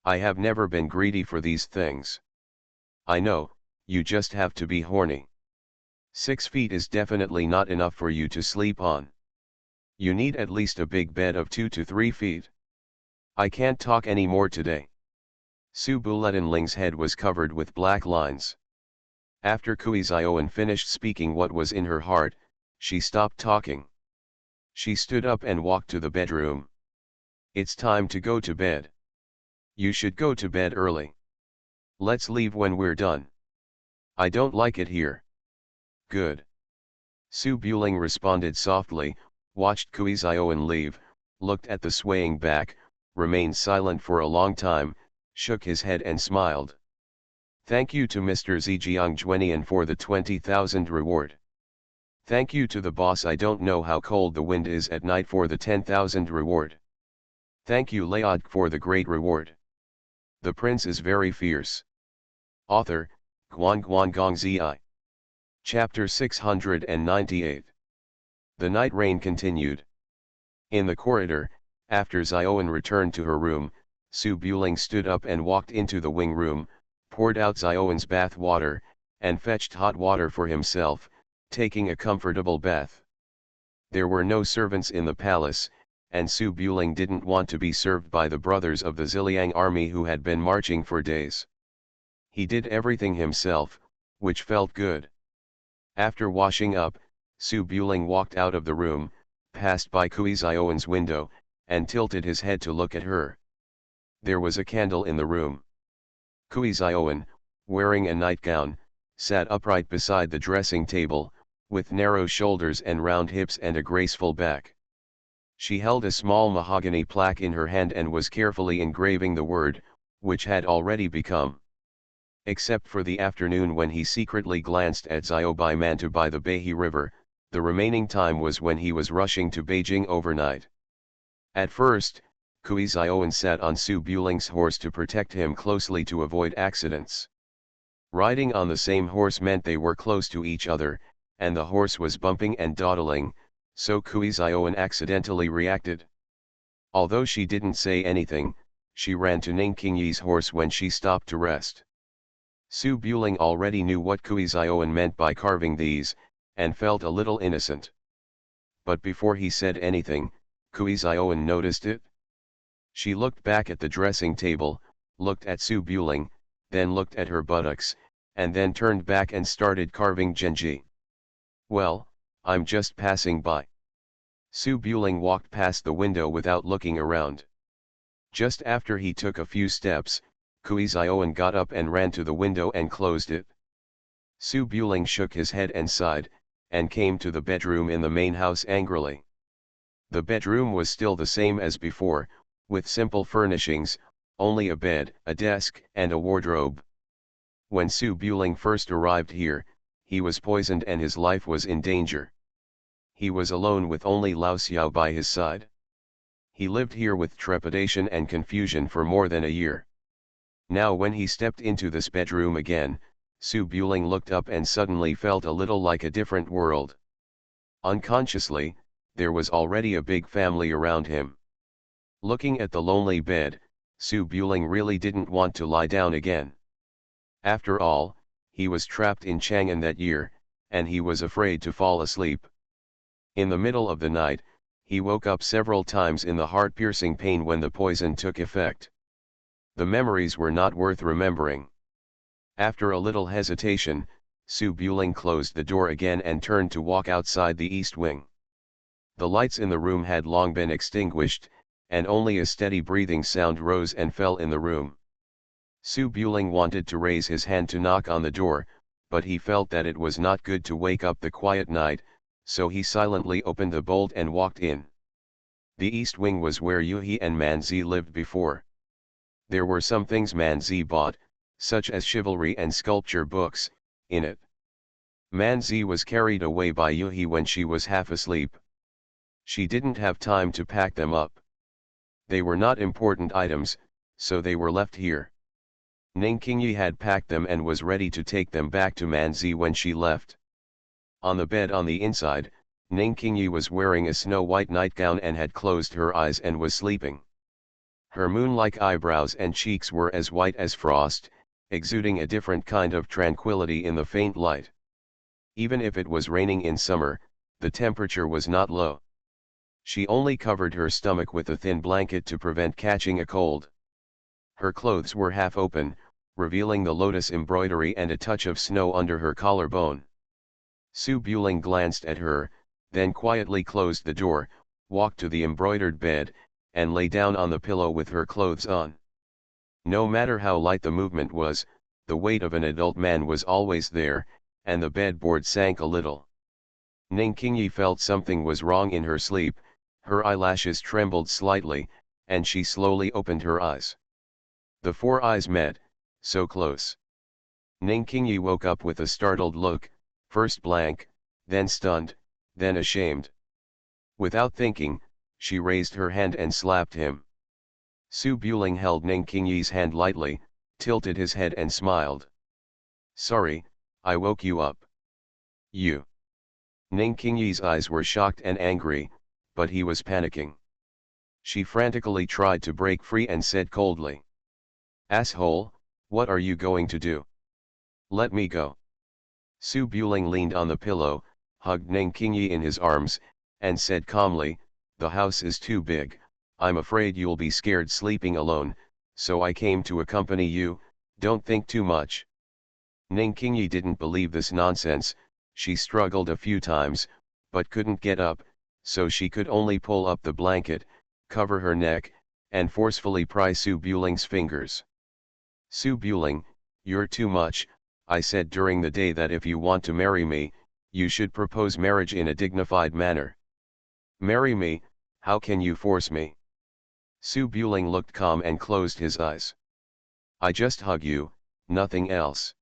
I have never been greedy for these things. I know, you just have to be horny. 6 feet is definitely not enough for you to sleep on. You need at least a big bed of 2 to 3 feet. I can't talk any more today. Su Buletinling's head was covered with black lines. After Kui Zioan finished speaking what was in her heart, she stopped talking. She stood up and walked to the bedroom. It's time to go to bed. You should go to bed early. Let's leave when we're done. I don't like it here. Good. Su Buling responded softly, watched Kui Zioan leave, looked at the swaying back, remained silent for a long time, shook his head and smiled. Thank you to Mr. Zhejiang Juenian for the 20,000 reward. Thank you to the boss I don't know how cold the wind is at night for the 10,000 reward. Thank you Laod for the great reward. The prince is very fierce. Author, Guan Guan Gong Zi. Chapter 698. The night rain continued. In the corridor, after Zioan returned to her room, Su Buling stood up and walked into the wing room, poured out Zioan's bath water, and fetched hot water for himself, taking a comfortable bath. There were no servants in the palace, and Su Buling didn't want to be served by the brothers of the Ziliang army who had been marching for days. He did everything himself, which felt good. After washing up, Su Buling walked out of the room, passed by Kui Zioan's window, and tilted his head to look at her. There was a candle in the room. Kui Zioan, wearing a nightgown, sat upright beside the dressing table, with narrow shoulders and round hips and a graceful back. She held a small mahogany plaque in her hand and was carefully engraving the word, which had already become. Except for the afternoon when he secretly glanced at Ziobai Mantu by the Beihe River, the remaining time was when he was rushing to Beijing overnight. At first, Kui Zioan sat on Su Buling's horse to protect him closely to avoid accidents. Riding on the same horse meant they were close to each other, and the horse was bumping and dawdling, so Kui Zioan accidentally reacted. Although she didn't say anything, she ran to Ning Qingyi's horse when she stopped to rest. Su Buling already knew what Kui Zioan meant by carving these, and felt a little innocent. But before he said anything, Kui Zioan noticed it. She looked back at the dressing table, looked at Su Buling, then looked at her buttocks, and then turned back and started carving Genji. Well, I'm just passing by. Su Buling walked past the window without looking around. Just after he took a few steps, Kui Zioan got up and ran to the window and closed it. Su Buling shook his head and sighed, and came to the bedroom in the main house angrily. The bedroom was still the same as before, with simple furnishings, only a bed, a desk, and a wardrobe. When Su Buling first arrived here, he was poisoned and his life was in danger. He was alone with only Lao Xiao by his side. He lived here with trepidation and confusion for more than a year. Now when he stepped into this bedroom again, Su Buling looked up and suddenly felt a little like a different world. Unconsciously, there was already a big family around him. Looking at the lonely bed, Su Buling really didn't want to lie down again. After all, he was trapped in Chang'an that year, and he was afraid to fall asleep. In the middle of the night, he woke up several times in the heart-piercing pain when the poison took effect. The memories were not worth remembering. After a little hesitation, Su Buling closed the door again and turned to walk outside the east wing. The lights in the room had long been extinguished, and only a steady breathing sound rose and fell in the room. Su Buling wanted to raise his hand to knock on the door, but he felt that it was not good to wake up the quiet night, so he silently opened the bolt and walked in. The east wing was where Yuhi and Manzi lived before. There were some things Manzi bought, such as chivalry and sculpture books, in it. Manzi was carried away by Yuhi when she was half asleep. She didn't have time to pack them up. They were not important items, so they were left here. Ning Qingyi had packed them and was ready to take them back to Manzi when she left. On the bed on the inside, Ning Qingyi was wearing a snow-white nightgown and had closed her eyes and was sleeping. Her moon-like eyebrows and cheeks were as white as frost, exuding a different kind of tranquility in the faint light. Even if it was raining in summer, the temperature was not low. She only covered her stomach with a thin blanket to prevent catching a cold. Her clothes were half open, revealing the lotus embroidery and a touch of snow under her collarbone. Su Buling glanced at her, then quietly closed the door, walked to the embroidered bed, and lay down on the pillow with her clothes on. No matter how light the movement was, the weight of an adult man was always there, and the bedboard sank a little. Ning Qingyi felt something was wrong in her sleep, her eyelashes trembled slightly, and she slowly opened her eyes. The four eyes met, so close. Ning Qingyi woke up with a startled look, first blank, then stunned, then ashamed. Without thinking, she raised her hand and slapped him. Su Buling held Ning Qingyi's hand lightly, tilted his head and smiled. "Sorry, I woke you up." "You?" Ning Qingyi's eyes were shocked and angry, but he was panicking. She frantically tried to break free and said coldly, "Asshole, what are you going to do? Let me go." Su Buling leaned on the pillow, hugged Ning Qingyi in his arms, and said calmly, "The house is too big, I'm afraid you'll be scared sleeping alone, so I came to accompany you, don't think too much." Ning Qingyi didn't believe this nonsense. She struggled a few times, but couldn't get up, so she could only pull up the blanket, cover her neck, and forcefully pry Su Buling's fingers. "Su Buling, you're too much. I said during the day that if you want to marry me, you should propose marriage in a dignified manner. Marry me, how can you force me?" Su Buling looked calm and closed his eyes. "I just hug you, nothing else."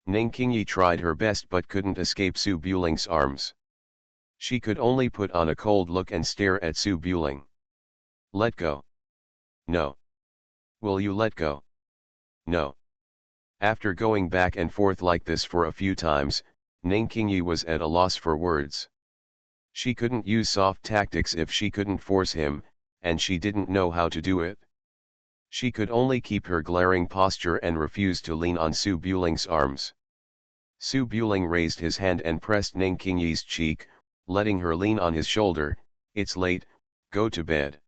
Ning Qingyi tried her best but couldn't escape Su Buling's arms. She could only put on a cold look and stare at Su Buling. "Let go." "No." "Will you let go?" "No." After going back and forth like this for a few times, Ning Qingyi was at a loss for words. She couldn't use soft tactics if she couldn't force him, and she didn't know how to do it. She could only keep her glaring posture and refuse to lean on Su Buling's arms. Su Buling raised his hand and pressed Ning Qingyi's cheek, letting her lean on his shoulder. "It's late, go to bed."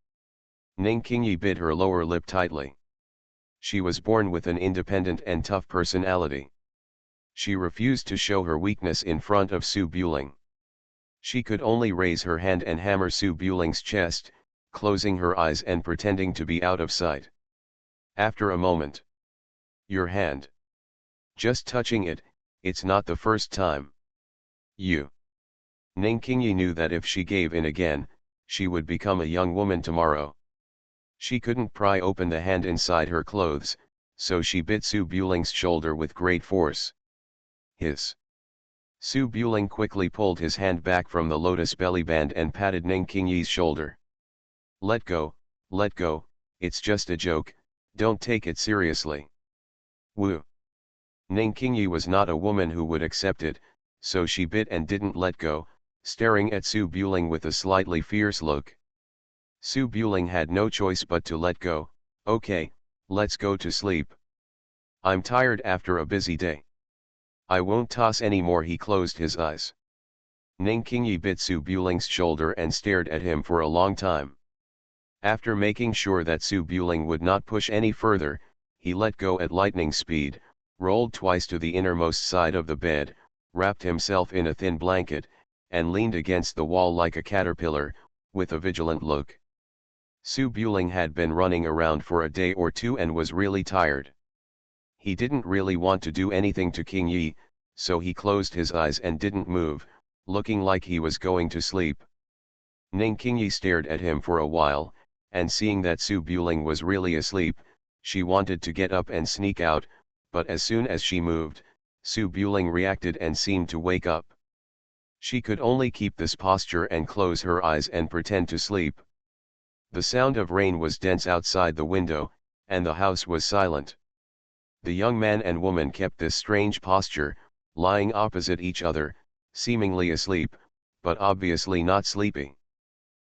Ning Qingyi bit her lower lip tightly. She was born with an independent and tough personality. She refused to show her weakness in front of Su Buling. She could only raise her hand and hammer Su Buling's chest, closing her eyes and pretending to be out of sight. After a moment, "Your hand. Just touching it, it's not the first time. You." Ning Qingyi knew that if she gave in again, she would become a young woman tomorrow. She couldn't pry open the hand inside her clothes, so she bit Su Buling's shoulder with great force. "Hiss." Su Buling quickly pulled his hand back from the lotus bellyband and patted Ning Qingyi's shoulder. Let go, it's just a joke, don't take it seriously." "Woo." Ning Qingyi was not a woman who would accept it, so she bit and didn't let go, staring at Su Buling with a slightly fierce look. Su Buling had no choice but to let go. "Okay, let's go to sleep. I'm tired after a busy day. I won't toss any more." He closed his eyes. Ning Qingyi bit Su Buling's shoulder and stared at him for a long time. After making sure that Su Buling would not push any further, he let go at lightning speed, rolled twice to the innermost side of the bed, wrapped himself in a thin blanket, and leaned against the wall like a caterpillar, with a vigilant look. Su Buling had been running around for a day or two and was really tired. He didn't really want to do anything to Qingyi, so he closed his eyes and didn't move, looking like he was going to sleep. Ning Qingyi stared at him for a while, and seeing that Su Buling was really asleep, she wanted to get up and sneak out, but as soon as she moved, Su Buling reacted and seemed to wake up. She could only keep this posture and close her eyes and pretend to sleep. The sound of rain was dense outside the window, and the house was silent. The young man and woman kept this strange posture, lying opposite each other, seemingly asleep, but obviously not sleepy.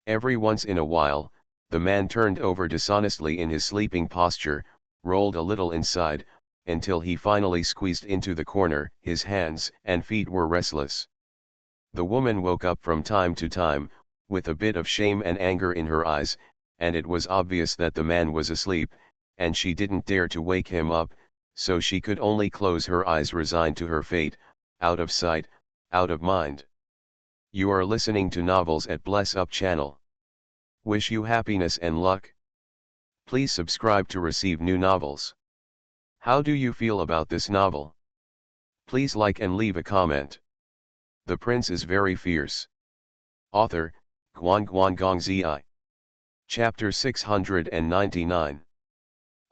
Every once in a while, the man turned over dishonestly in his sleeping posture, rolled a little inside, until he finally squeezed into the corner. His hands and feet were restless. The woman woke up from time to time, with a bit of shame and anger in her eyes, and it was obvious that the man was asleep, and she didn't dare to wake him up, so she could only close her eyes, resigned to her fate, out of sight, out of mind. You are listening to Novels at Bless Up channel. Wish you happiness and luck. Please subscribe to receive new novels. How do you feel about this novel? Please like and leave a comment. The Prince is Very Fierce. Author, Guan Gong Zi. Chapter 699.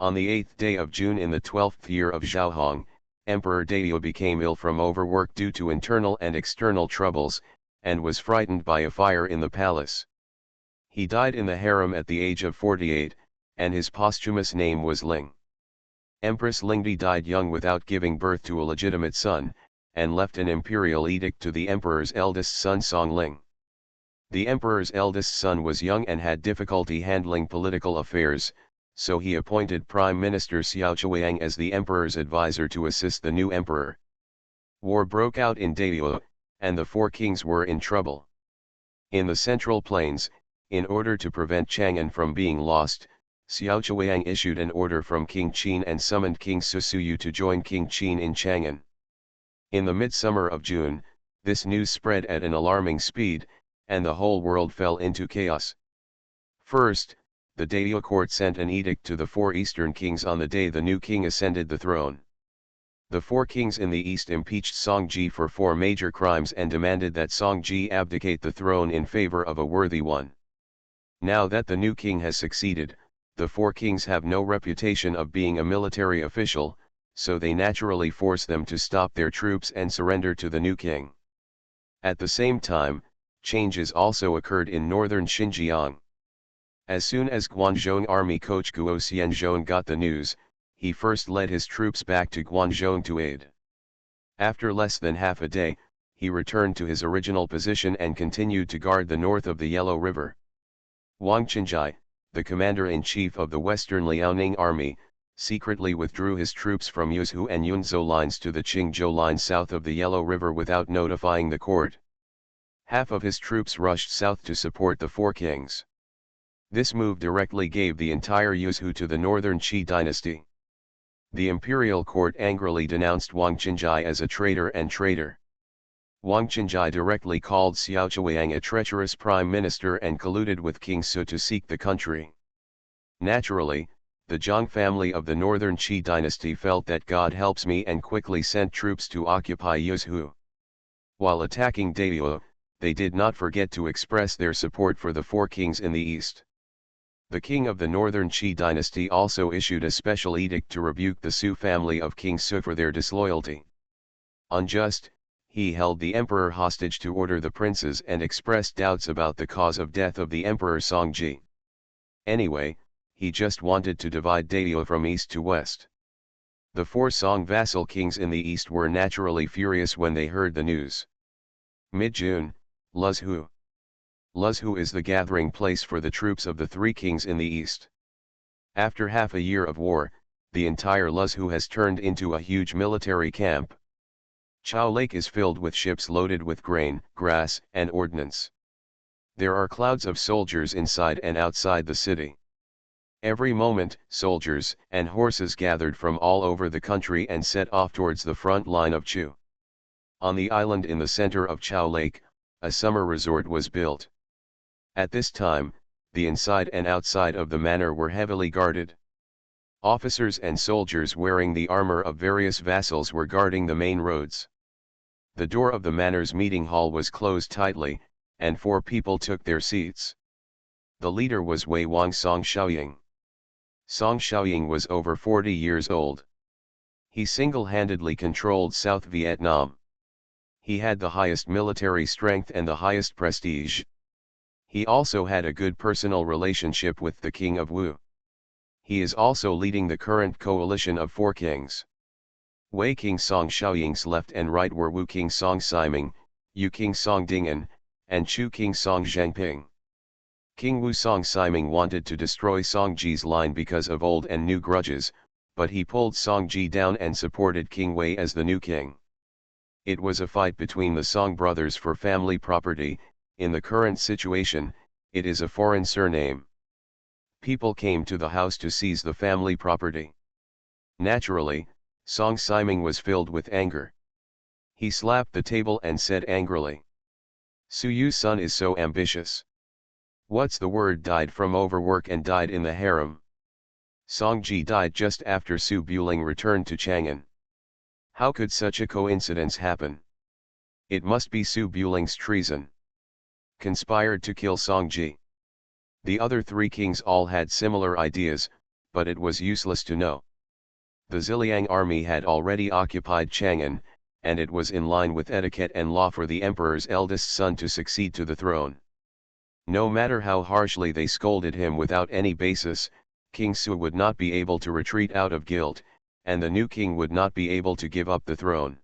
On the 8th day of June in the 12th year of Zhaohong, Emperor Daiyue became ill from overwork due to internal and external troubles, and was frightened by a fire in the palace. He died in the harem at the age of 48, and his posthumous name was Ling. Empress Lingdi died young without giving birth to a legitimate son, and left an imperial edict to the emperor's eldest son Song Ling. The emperor's eldest son was young and had difficulty handling political affairs, so he appointed Prime Minister Xiao Chuang as the emperor's advisor to assist the new emperor. War broke out in Daiyue, and the four kings were in trouble. In the Central Plains, in order to prevent Chang'an from being lost, Xiao Chuang issued an order from King Qin and summoned King Susuyu to join King Qin in Chang'an. In the midsummer of June, this news spread at an alarming speed, and the whole world fell into chaos. First, the Daiyue court sent an edict to the four eastern kings on the day the new king ascended the throne. The four kings in the east impeached Songji for 4 major crimes and demanded that Songji abdicate the throne in favor of a worthy one. Now that the new king has succeeded, the four kings have no reputation of being a military official, so they naturally force them to stop their troops and surrender to the new king. At the same time, changes also occurred in northern Xinjiang. As soon as Guanzhong army coach Guo Xianzhong got the news, he first led his troops back to Guanzhong to aid. After less than half a day, he returned to his original position and continued to guard the north of the Yellow River. Wang Qinjai, the commander-in-chief of the Western Liaoning army, secretly withdrew his troops from Yuzhou and Yunzhou lines to the Qingzhou line south of the Yellow River without notifying the court. Half of his troops rushed south to support the four kings. This move directly gave the entire Yuzhou to the northern Qi dynasty. The imperial court angrily denounced Wang Qinjai as a traitor and traitor. Wang Qinjai directly called Xiao Chuang a treacherous prime minister and colluded with King Su to seek the country. Naturally, the Zhang family of the northern Qi dynasty felt that God helps me and quickly sent troops to occupy Yuzhou. While attacking Daiyue, they did not forget to express their support for the four kings in the east. The king of the northern Qi dynasty also issued a special edict to rebuke the Su family of King Su for their disloyalty. Unjust, he held the emperor hostage to order the princes and expressed doubts about the cause of death of the emperor Songji. Anyway, he just wanted to divide Daiyue from east to west. The four Song vassal kings in the east were naturally furious when they heard the news. Mid-June, Luzhu. Luzhu is the gathering place for the troops of the three kings in the east. After half a year of war, the entire Luzhu has turned into a huge military camp. Chao Lake is filled with ships loaded with grain, grass, and ordnance. There are clouds of soldiers inside and outside the city. Every moment, soldiers and horses gathered from all over the country and set off towards the front line of Chu. On the island in the center of Chao Lake, a summer resort was built. At this time, the inside and outside of the manor were heavily guarded. Officers and soldiers wearing the armor of various vassals were guarding the main roads. The door of the manor's meeting hall was closed tightly, and 4 people took their seats. The leader was Wei Wang Song Xiaoying. Song Xiaoying was over 40 years old. He single-handedly controlled South Vietnam. He had the highest military strength and the highest prestige. He also had a good personal relationship with the King of Wu. He is also leading the current coalition of 4 kings. Wei King Song Xiaoying's left and right were Wu King Song Siming, Yu King Song Dingan, and Chu King Song Zhangping. King Wu Song Siming wanted to destroy Songji's line because of old and new grudges, but he pulled Song Ji down and supported King Wei as the new king. It was a fight between the Song brothers for family property. In the current situation, it is a foreign surname. People came to the house to seize the family property. Naturally, Song Siming was filled with anger. He slapped the table and said angrily, "Su Yu's son is so ambitious. What's the word? Died from overwork and died in the harem. Song Ji died just after Su Buling returned to Chang'an. How could such a coincidence happen? It must be Su Buling's treason. Conspired to kill Song Ji." The other three kings all had similar ideas, but it was useless to know. The Ziliang army had already occupied Chang'an, and it was in line with etiquette and law for the emperor's eldest son to succeed to the throne. No matter how harshly they scolded him without any basis, King Su would not be able to retreat out of guilt, and the new king would not be able to give up the throne.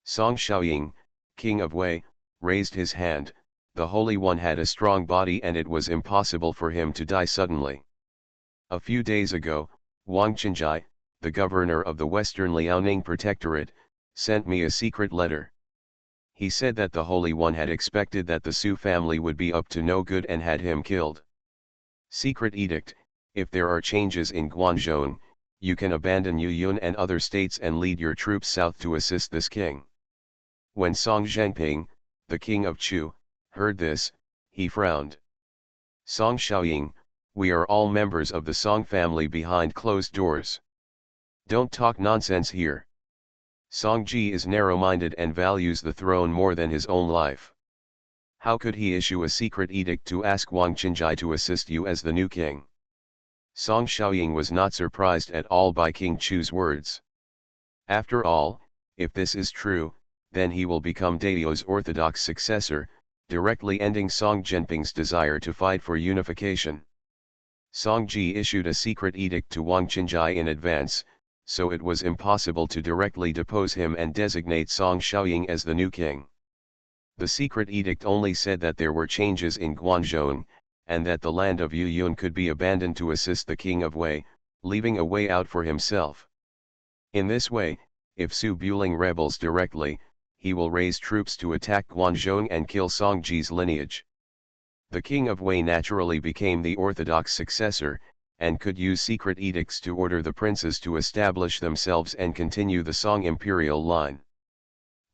Song Xiaoying, king of Wei, raised his hand. The Holy One had a strong body and it was impossible for him to die suddenly. A few days ago, Wang Qinjai, the governor of the Western Liaoning Protectorate, sent me a secret letter. He said that the Holy One had expected that the Su family would be up to no good and had him killed. Secret edict: if there are changes in Guangzhou, you can abandon Yuyun and other states and lead your troops south to assist this king. When Song Zhengping, the king of Chu, heard this, he frowned. Song Xiaoying, we are all members of the Song family behind closed doors. Don't talk nonsense here. Song Ji is narrow-minded and values the throne more than his own life. How could he issue a secret edict to ask Wang Qinjai to assist you as the new king? Song Xiaoying was not surprised at all by King Chu's words. After all, if this is true, then he will become Dao's orthodox successor, directly ending Song Zhenping's desire to fight for unification. Song Ji issued a secret edict to Wang Qinjai in advance, so it was impossible to directly depose him and designate Song Xiaoying as the new king. The secret edict only said that there were changes in Guangzhou, and that the land of Yuyun could be abandoned to assist the king of Wei, leaving a way out for himself. In this way, if Su Buling rebels directly, he will raise troops to attack Guangzhou and kill Song Ji's lineage. The king of Wei naturally became the orthodox successor, and could use secret edicts to order the princes to establish themselves and continue the Song imperial line.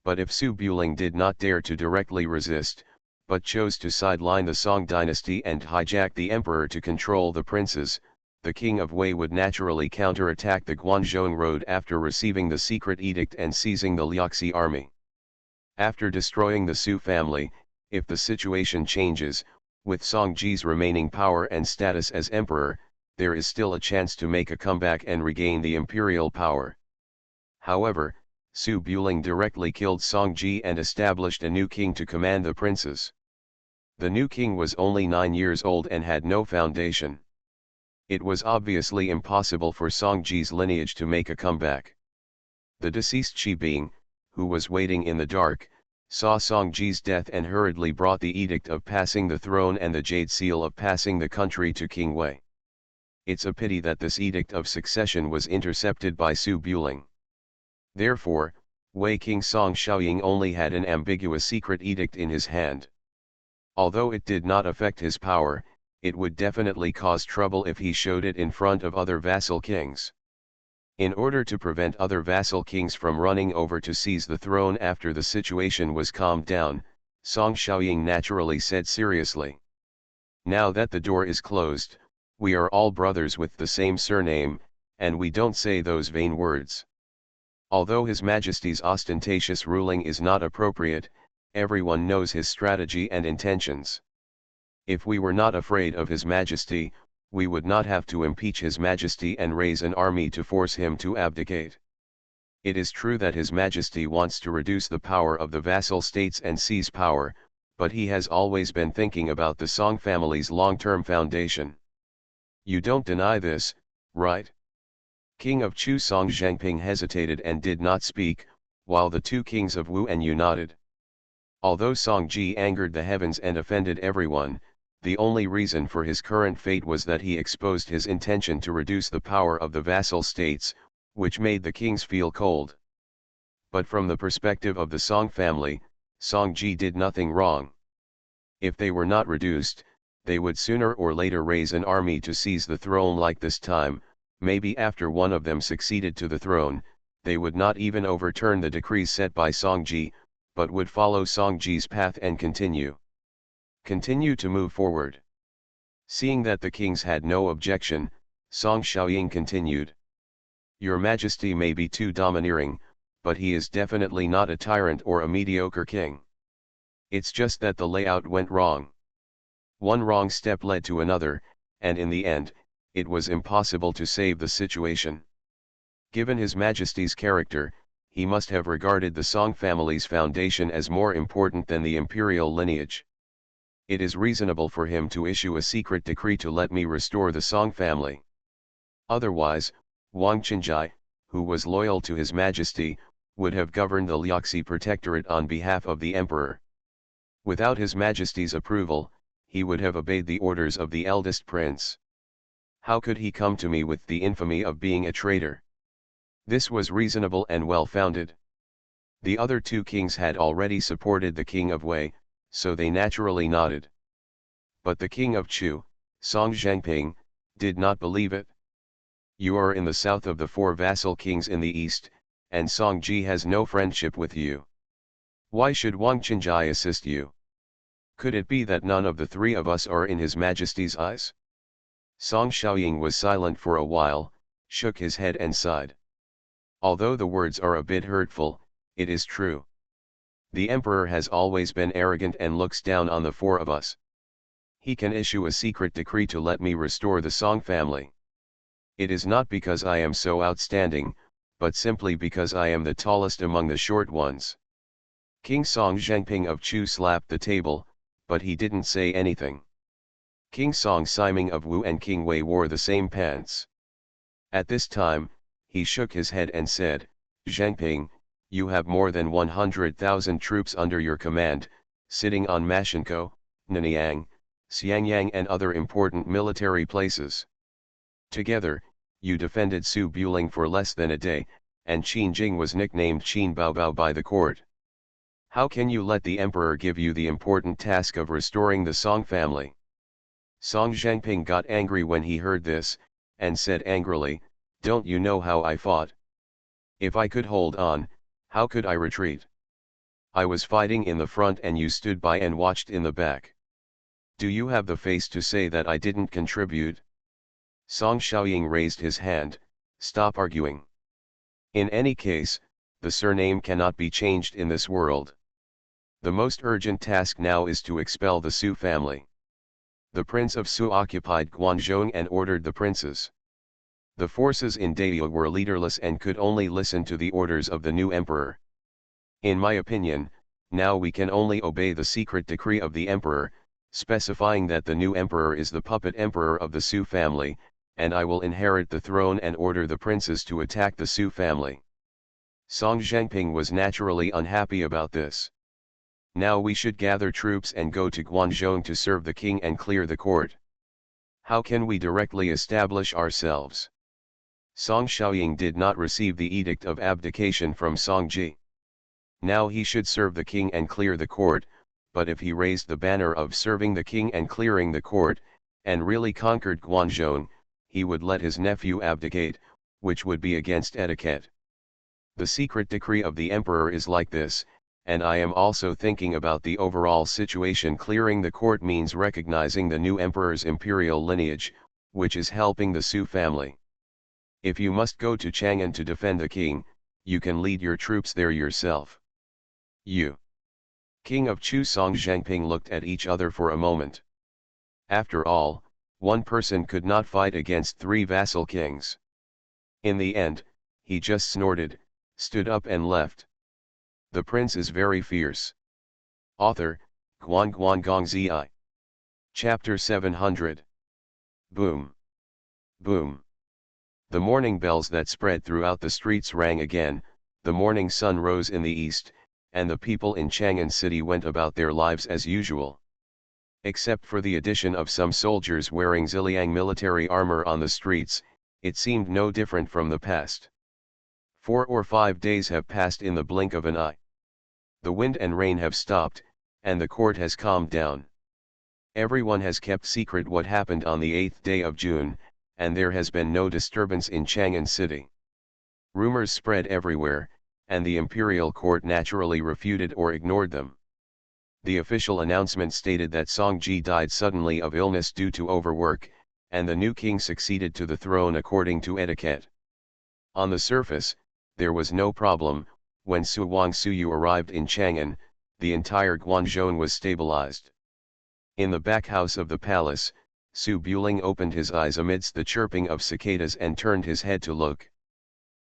But if Su Buling did not dare to directly resist, but chose to sideline the Song dynasty and hijack the emperor to control the princes, the king of Wei would naturally counterattack the Guangzhou road after receiving the secret edict and seizing the Liaoxi army. After destroying the Su family, if the situation changes, with Song Ji's remaining power and status as emperor, there is still a chance to make a comeback and regain the imperial power. However, Su Buling directly killed Song Ji and established a new king to command the princes. The new king was only 9 years old and had no foundation. It was obviously impossible for Song Ji's lineage to make a comeback. The deceased Shi Bing, who was waiting in the dark, saw Song Ji's death and hurriedly brought the edict of passing the throne and the jade seal of passing the country to King Wei. It's a pity that this edict of succession was intercepted by Su Buling. Therefore, Wei King Song Xiaoying only had an ambiguous secret edict in his hand. Although it did not affect his power, it would definitely cause trouble if he showed it in front of other vassal kings. In order to prevent other vassal kings from running over to seize the throne after the situation was calmed down, Song Xiaoying naturally said seriously, "Now that the door is closed, we are all brothers with the same surname, and we don't say those vain words. Although His Majesty's ostentatious ruling is not appropriate, everyone knows his strategy and intentions. If we were not afraid of His Majesty, we would not have to impeach His Majesty and raise an army to force him to abdicate. It is true that His Majesty wants to reduce the power of the vassal states and seize power, but he has always been thinking about the Song family's long-term foundation. You don't deny this, right?" King of Chu Song Zhengping hesitated and did not speak, while the two kings of Wu and Yu nodded. Although Song Ji angered the heavens and offended everyone, The only reason for his current fate was that he exposed his intention to reduce the power of the vassal states, which made the kings feel cold. But from the perspective of the Song family, Songji did nothing wrong. If they were not reduced, they would sooner or later raise an army to seize the throne. Like this time, maybe after one of them succeeded to the throne, they would not even overturn the decrees set by Songji, but would follow Songji's path and continue to move forward. Seeing that the kings had no objection, Song Xiaoying continued. Your Majesty may be too domineering, but he is definitely not a tyrant or a mediocre king. It's just that the layout went wrong. One wrong step led to another, and in the end, it was impossible to save the situation. Given His Majesty's character, he must have regarded the Song family's foundation as more important than the imperial lineage. It is reasonable for him to issue a secret decree to let me restore the Song family. Otherwise, Wang Qinjai, who was loyal to His Majesty, would have governed the Liaxi Protectorate on behalf of the Emperor. Without His Majesty's approval, he would have obeyed the orders of the eldest prince. How could he come to me with the infamy of being a traitor? This was reasonable and well-founded. The other two kings had already supported the king of Wei, so they naturally nodded. But the king of Chu, Song Zhangping, did not believe it. You are in the south of the four vassal kings in the east, and Song Ji has no friendship with you. Why should Wang Qinjai assist you? Could it be that none of the three of us are in His Majesty's eyes? Song Xiaoying was silent for a while, shook his head and sighed. Although the words are a bit hurtful, it is true. The Emperor has always been arrogant and looks down on the four of us. He can issue a secret decree to let me restore the Song family. It is not because I am so outstanding, but simply because I am the tallest among the short ones. King Song Zhangping of Chu slapped the table, but he didn't say anything. King Song Siming of Wu and King Wei wore the same pants. At this time, he shook his head and said, Zhangping, you have more than 100,000 troops under your command, sitting on Mashankou, Nanyang, Xiangyang and other important military places. Together, you defended Su Buling for less than a day, and Qin Jing was nicknamed Qin Baobao by the court. How can you let the emperor give you the important task of restoring the Song family? Song Zhangping got angry when he heard this, and said angrily, don't you know how I fought? If I could hold on, how could I retreat? I was fighting in the front and you stood by and watched in the back. Do you have the face to say that I didn't contribute? Song Xiaoying raised his hand, stop arguing. In any case, the surname cannot be changed in this world. The most urgent task now is to expel the Su family. The Prince of Su occupied Guangzhou and ordered the princes. The forces in Daya were leaderless and could only listen to the orders of the new emperor. In my opinion, now we can only obey the secret decree of the emperor, specifying that the new emperor is the puppet emperor of the Su family, and I will inherit the throne and order the princes to attack the Su family. Song Zhangping was naturally unhappy about this. Now we should gather troops and go to Guangzhou to serve the king and clear the court. How can we directly establish ourselves? Song Xiaoying did not receive the edict of abdication from Song Ji. Now he should serve the king and clear the court, but if he raised the banner of serving the king and clearing the court, and really conquered Guangzhou, he would let his nephew abdicate, which would be against etiquette. The secret decree of the emperor is like this, and I am also thinking about the overall situation. Clearing the court means recognizing the new emperor's imperial lineage, which is helping the Su family. If you must go to Chang'an to defend the king, you can lead your troops there yourself. You. King of Chu Song Zhangping looked at each other for a moment. After all, one person could not fight against three vassal kings. In the end, he just snorted, stood up and left. The prince is very fierce. Author, Guan Guan Gong Zi. Chapter 700. Boom. Boom. The morning bells that spread throughout the streets rang again, the morning sun rose in the east, and the people in Chang'an City went about their lives as usual. Except for the addition of some soldiers wearing Ziliang military armor on the streets, it seemed no different from the past. 4 or 5 days have passed in the blink of an eye. The wind and rain have stopped, and the court has calmed down. Everyone has kept secret what happened on the 8th day of June, and there has been no disturbance in Chang'an city. Rumors spread everywhere, and the imperial court naturally refuted or ignored them. The official announcement stated that Songji died suddenly of illness due to overwork, and the new king succeeded to the throne according to etiquette. On the surface, there was no problem. When Su Wangsuyu arrived in Chang'an, the entire Guanzhou was stabilized. In the back house of the palace, Su Buling opened his eyes amidst the chirping of cicadas and turned his head to look.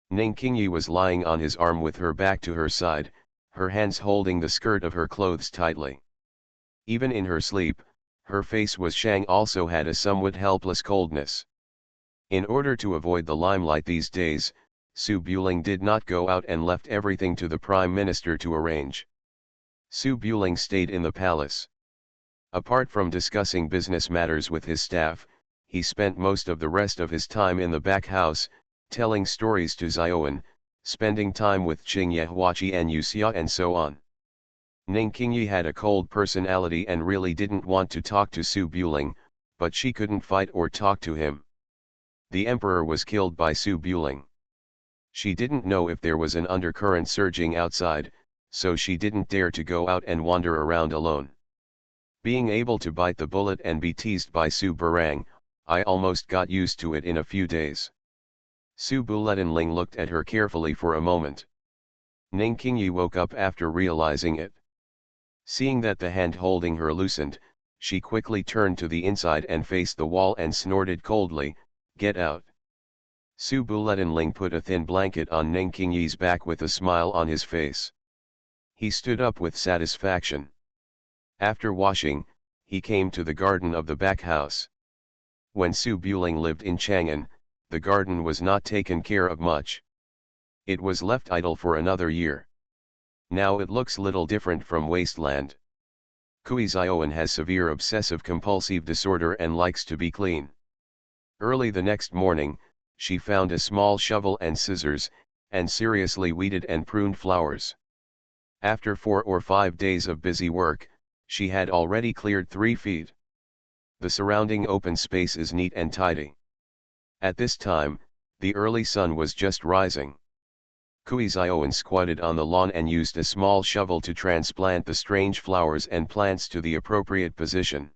Ning Qingyi was lying on his arm with her back to her side, her hands holding the skirt of her clothes tightly. Even in her sleep, her face was Shang also had a somewhat helpless coldness. In order to avoid the limelight these days, Su Buling did not go out and left everything to the Prime Minister to arrange. Su Buling stayed in the palace. Apart from discussing business matters with his staff, he spent most of the rest of his time in the back house, telling stories to Xiaoan, spending time with Qingye Huaqi and Yuxia and so on. Ning Qingyi had a cold personality and really didn't want to talk to Su Buling, but she couldn't fight or talk to him. The emperor was killed by Su Buling. She didn't know if there was an undercurrent surging outside, so she didn't dare to go out and wander around alone. Being able to bite the bullet and be teased by Su Burang, I almost got used to it in a few days. Su Buletinling looked at her carefully for a moment. Ning Qingyi woke up after realizing it. Seeing that the hand holding her loosened, she quickly turned to the inside and faced the wall and snorted coldly, "Get out." Su Buletinling put a thin blanket on Ning Qingyi's back with a smile on his face. He stood up with satisfaction. After washing, he came to the garden of the back house. When Su Buling lived in Chang'an, the garden was not taken care of much. It was left idle for another year. Now it looks little different from wasteland. Kui Xiaoan has severe obsessive-compulsive disorder and likes to be clean. Early the next morning, she found a small shovel and scissors, and seriously weeded and pruned flowers. After 4 or 5 days of busy work, she had already cleared 3 feet. The surrounding open space is neat and tidy. At this time, the early sun was just rising. Kui Xiaoan squatted on the lawn and used a small shovel to transplant the strange flowers and plants to the appropriate position.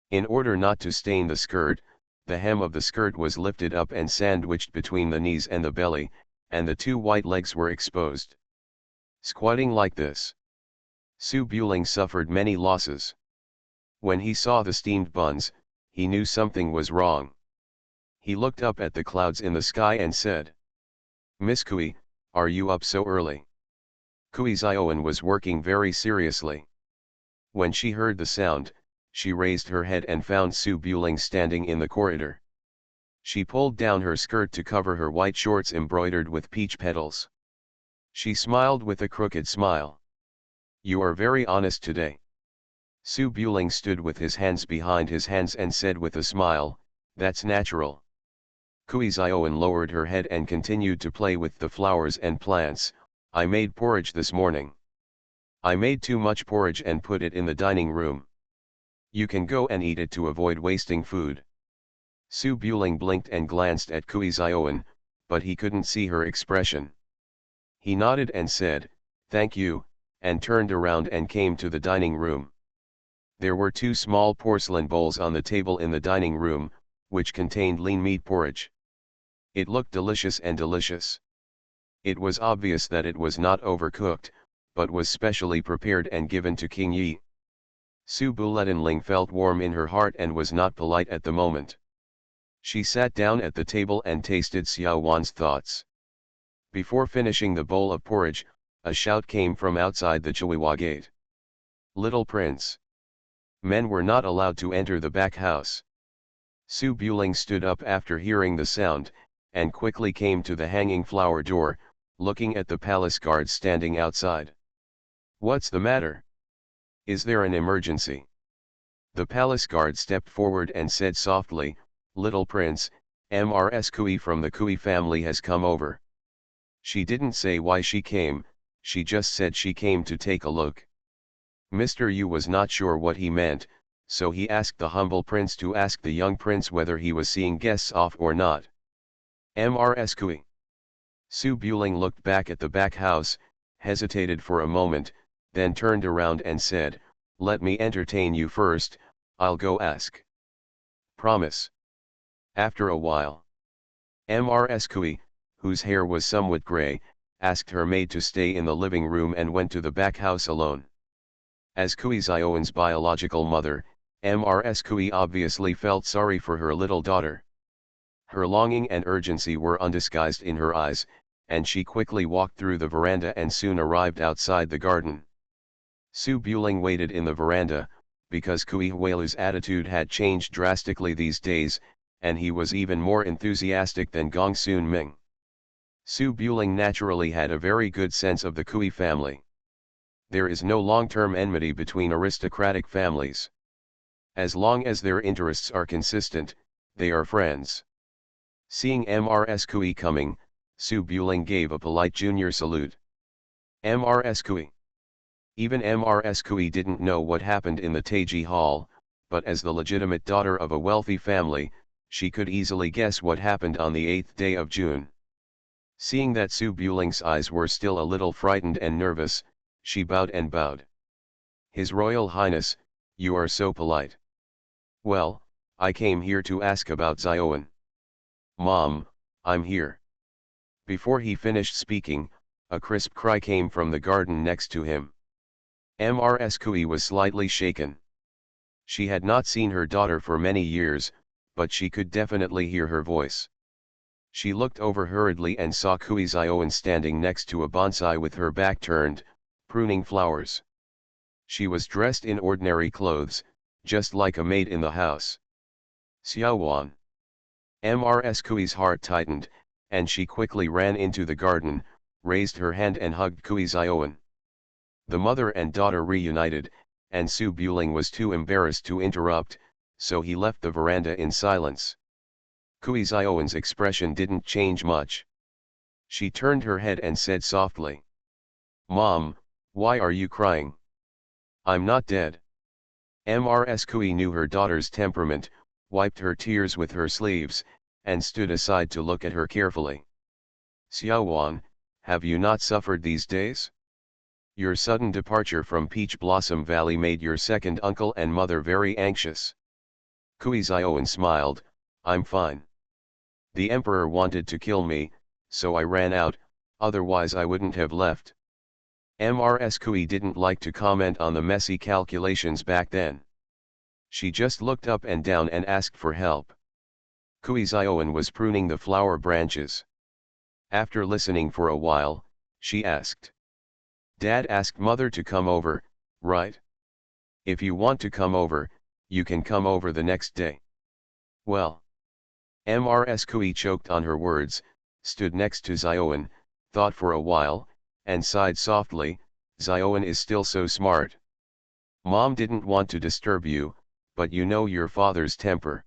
In order not to stain the skirt, the hem of the skirt was lifted up and sandwiched between the knees and the belly, and the 2 white legs were exposed. Squatting like this, Su Buling suffered many losses. When he saw the steamed buns, he knew something was wrong. He looked up at the clouds in the sky and said, "Miss Kui, are you up so early?" Kui Xiaoan was working very seriously. When she heard the sound, she raised her head and found Su Buling standing in the corridor. She pulled down her skirt to cover her white shorts embroidered with peach petals. She smiled with a crooked smile. "You are very honest today." Su Buling stood with his hands behind his hands and said with a smile, "That's natural." Kui Xiaoan lowered her head and continued to play with the flowers and plants. "I made porridge this morning. I made too much porridge and put it in the dining room. You can go and eat it to avoid wasting food." Su Buling blinked and glanced at Kui Xiaoan, but he couldn't see her expression. He nodded and said, "Thank you," and turned around and came to the dining room. There were 2 small porcelain bowls on the table in the dining room, which contained lean meat porridge. It looked delicious and delicious. It was obvious that it was not overcooked, but was specially prepared and given to King Yi. Su Buletinling felt warm in her heart and was not polite at the moment. She sat down at the table and tasted Xiao Wan's thoughts. Before finishing the bowl of porridge, a shout came from outside the Chihuahua gate. "Little Prince!" Men were not allowed to enter the back house. Su Buling stood up after hearing the sound, and quickly came to the hanging flower door, looking at the palace guards standing outside. "What's the matter? Is there an emergency?" The palace guard stepped forward and said softly, "Little prince, Mrs. Kui from the Kui family has come over." She didn't say why she came, she just said she came to take a look. Mr. Yu was not sure what he meant, so he asked the humble prince to ask the young prince whether he was seeing guests off or not. Mrs. Kui. Su Buling looked back at the back house, hesitated for a moment, then turned around and said, "Let me entertain you first, I'll go ask." "Promise." After a while, Mrs. Kui, whose hair was somewhat gray, asked her maid to stay in the living room and went to the back house alone. As Kui Zioen's biological mother, Mrs. Kui obviously felt sorry for her little daughter. Her longing and urgency were undisguised in her eyes, and she quickly walked through the veranda and soon arrived outside the garden. Su Buling waited in the veranda, because Kui Huelu's attitude had changed drastically these days, and he was even more enthusiastic than Gong Sun Ming. Su Buling naturally had a very good sense of the Kui family. There is no long-term enmity between aristocratic families. As long as their interests are consistent, they are friends. Seeing Mrs. Kui coming, Su Buling gave a polite junior salute. Mrs. Kui. Even Mrs. Kui didn't know what happened in the Taiji Hall, but as the legitimate daughter of a wealthy family, she could easily guess what happened on the 8th day of June. Seeing that Su Buling's eyes were still a little frightened and nervous, she bowed and bowed. "His Royal Highness, you are so polite." "Well, I came here to ask about Zioen." "Mom, I'm here." Before he finished speaking, a crisp cry came from the garden next to him. Mrs. Kui was slightly shaken. She had not seen her daughter for many years, but she could definitely hear her voice. She looked over hurriedly and saw Kui Zioen standing next to a bonsai with her back turned, pruning flowers. She was dressed in ordinary clothes, just like a maid in the house. "Xiaowan." Mrs. Kui's heart tightened, and she quickly ran into the garden, raised her hand and hugged Kui Zioen. The mother and daughter reunited, and Su Buling was too embarrassed to interrupt, so he left the veranda in silence. Kui Zioen's expression didn't change much. She turned her head and said softly, "Mom, why are you crying?" "I'm not dead." Mrs. Kui knew her daughter's temperament, wiped her tears with her sleeves, and stood aside to look at her carefully. "Xiaowan, have you not suffered these days? Your sudden departure from Peach Blossom Valley made your second uncle and mother very anxious." Kui Zioen smiled, "I'm fine. The emperor wanted to kill me, so I ran out, otherwise I wouldn't have left." Mrs. Kui didn't like to comment on the messy calculations back then. She just looked up and down and asked for help. Kui Zioen was pruning the flower branches. After listening for a while, she asked, "Dad asked Mother to come over, right? If you want to come over, you can come over the next day." "Well." Mrs. Kui choked on her words, stood next to Zioen, thought for a while, and sighed softly, "Zioen is still so smart. Mom didn't want to disturb you, but you know your father's temper.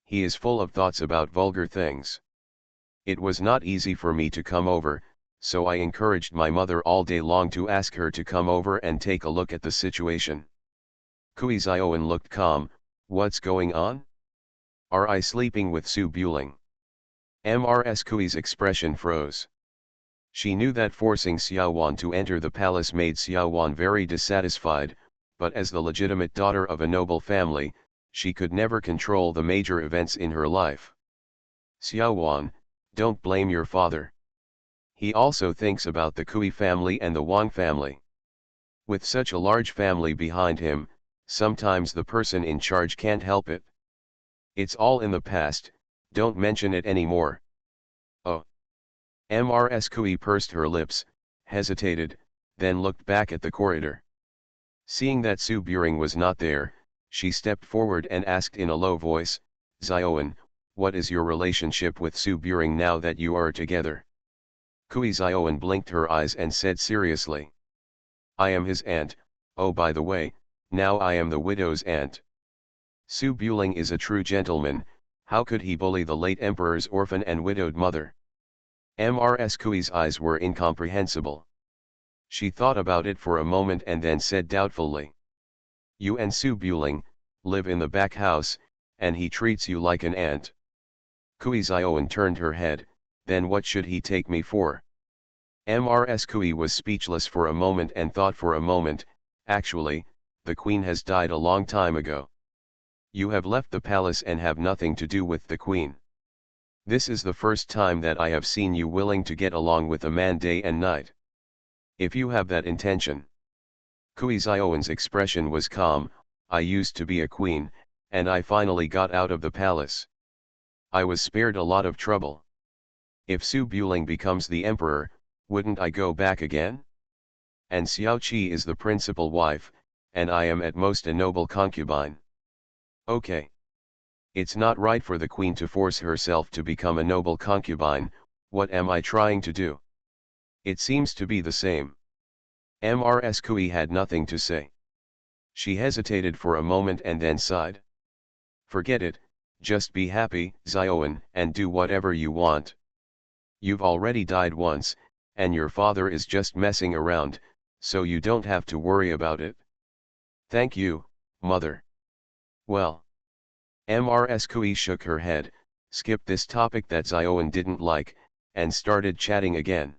He is full of thoughts about vulgar things. It was not easy for me to come over, so I encouraged my mother all day long to ask her to come over and take a look at the situation." Kui Zioen looked calm. "What's going on? Are I sleeping with Su Buling?" Mrs. Kui's expression froze. She knew that forcing Xiaowan to enter the palace made Xiaowan very dissatisfied, but as the legitimate daughter of a noble family, she could never control the major events in her life. "Xiaowan, don't blame your father. He also thinks about the Kui family and the Wang family. With such a large family behind him, sometimes the person in charge can't help it. It's all in the past, don't mention it anymore." "Oh." Mrs. Kui pursed her lips, hesitated, then looked back at the corridor. Seeing that Su Buring was not there, she stepped forward and asked in a low voice, "Zioen, what is your relationship with Su Buring now that you are together?" Kui Zioen blinked her eyes and said seriously, "I am his aunt. Oh, by the way, now I am the widow's aunt." Su Buling is a true gentleman, how could he bully the late emperor's orphan and widowed mother? Mrs. Kui's eyes were incomprehensible. She thought about it for a moment and then said doubtfully. You and Su Buling live in the back house, and he treats you like an aunt. Kui Zioan turned her head, then what should he take me for? Mrs. Kui was speechless for a moment and thought for a moment, actually, the queen has died a long time ago. You have left the palace and have nothing to do with the queen. This is the first time that I have seen you willing to get along with a man day and night. If you have that intention. Kui Zioan's expression was calm. I used to be a queen, and I finally got out of the palace. I was spared a lot of trouble. If Su Buling becomes the emperor, wouldn't I go back again? And Xiao Qi is the principal wife, and I am at most a noble concubine. Okay. It's not right for the queen to force herself to become a noble concubine. What am I trying to do? It seems to be the same. Mrs. Kui had nothing to say. She hesitated for a moment and then sighed. Forget it, just be happy, Zioan, and do whatever you want. You've already died once, and your father is just messing around, so you don't have to worry about it. Thank you, mother. Well. Mrs. Kui shook her head, skipped this topic that Zioan didn't like, and started chatting again.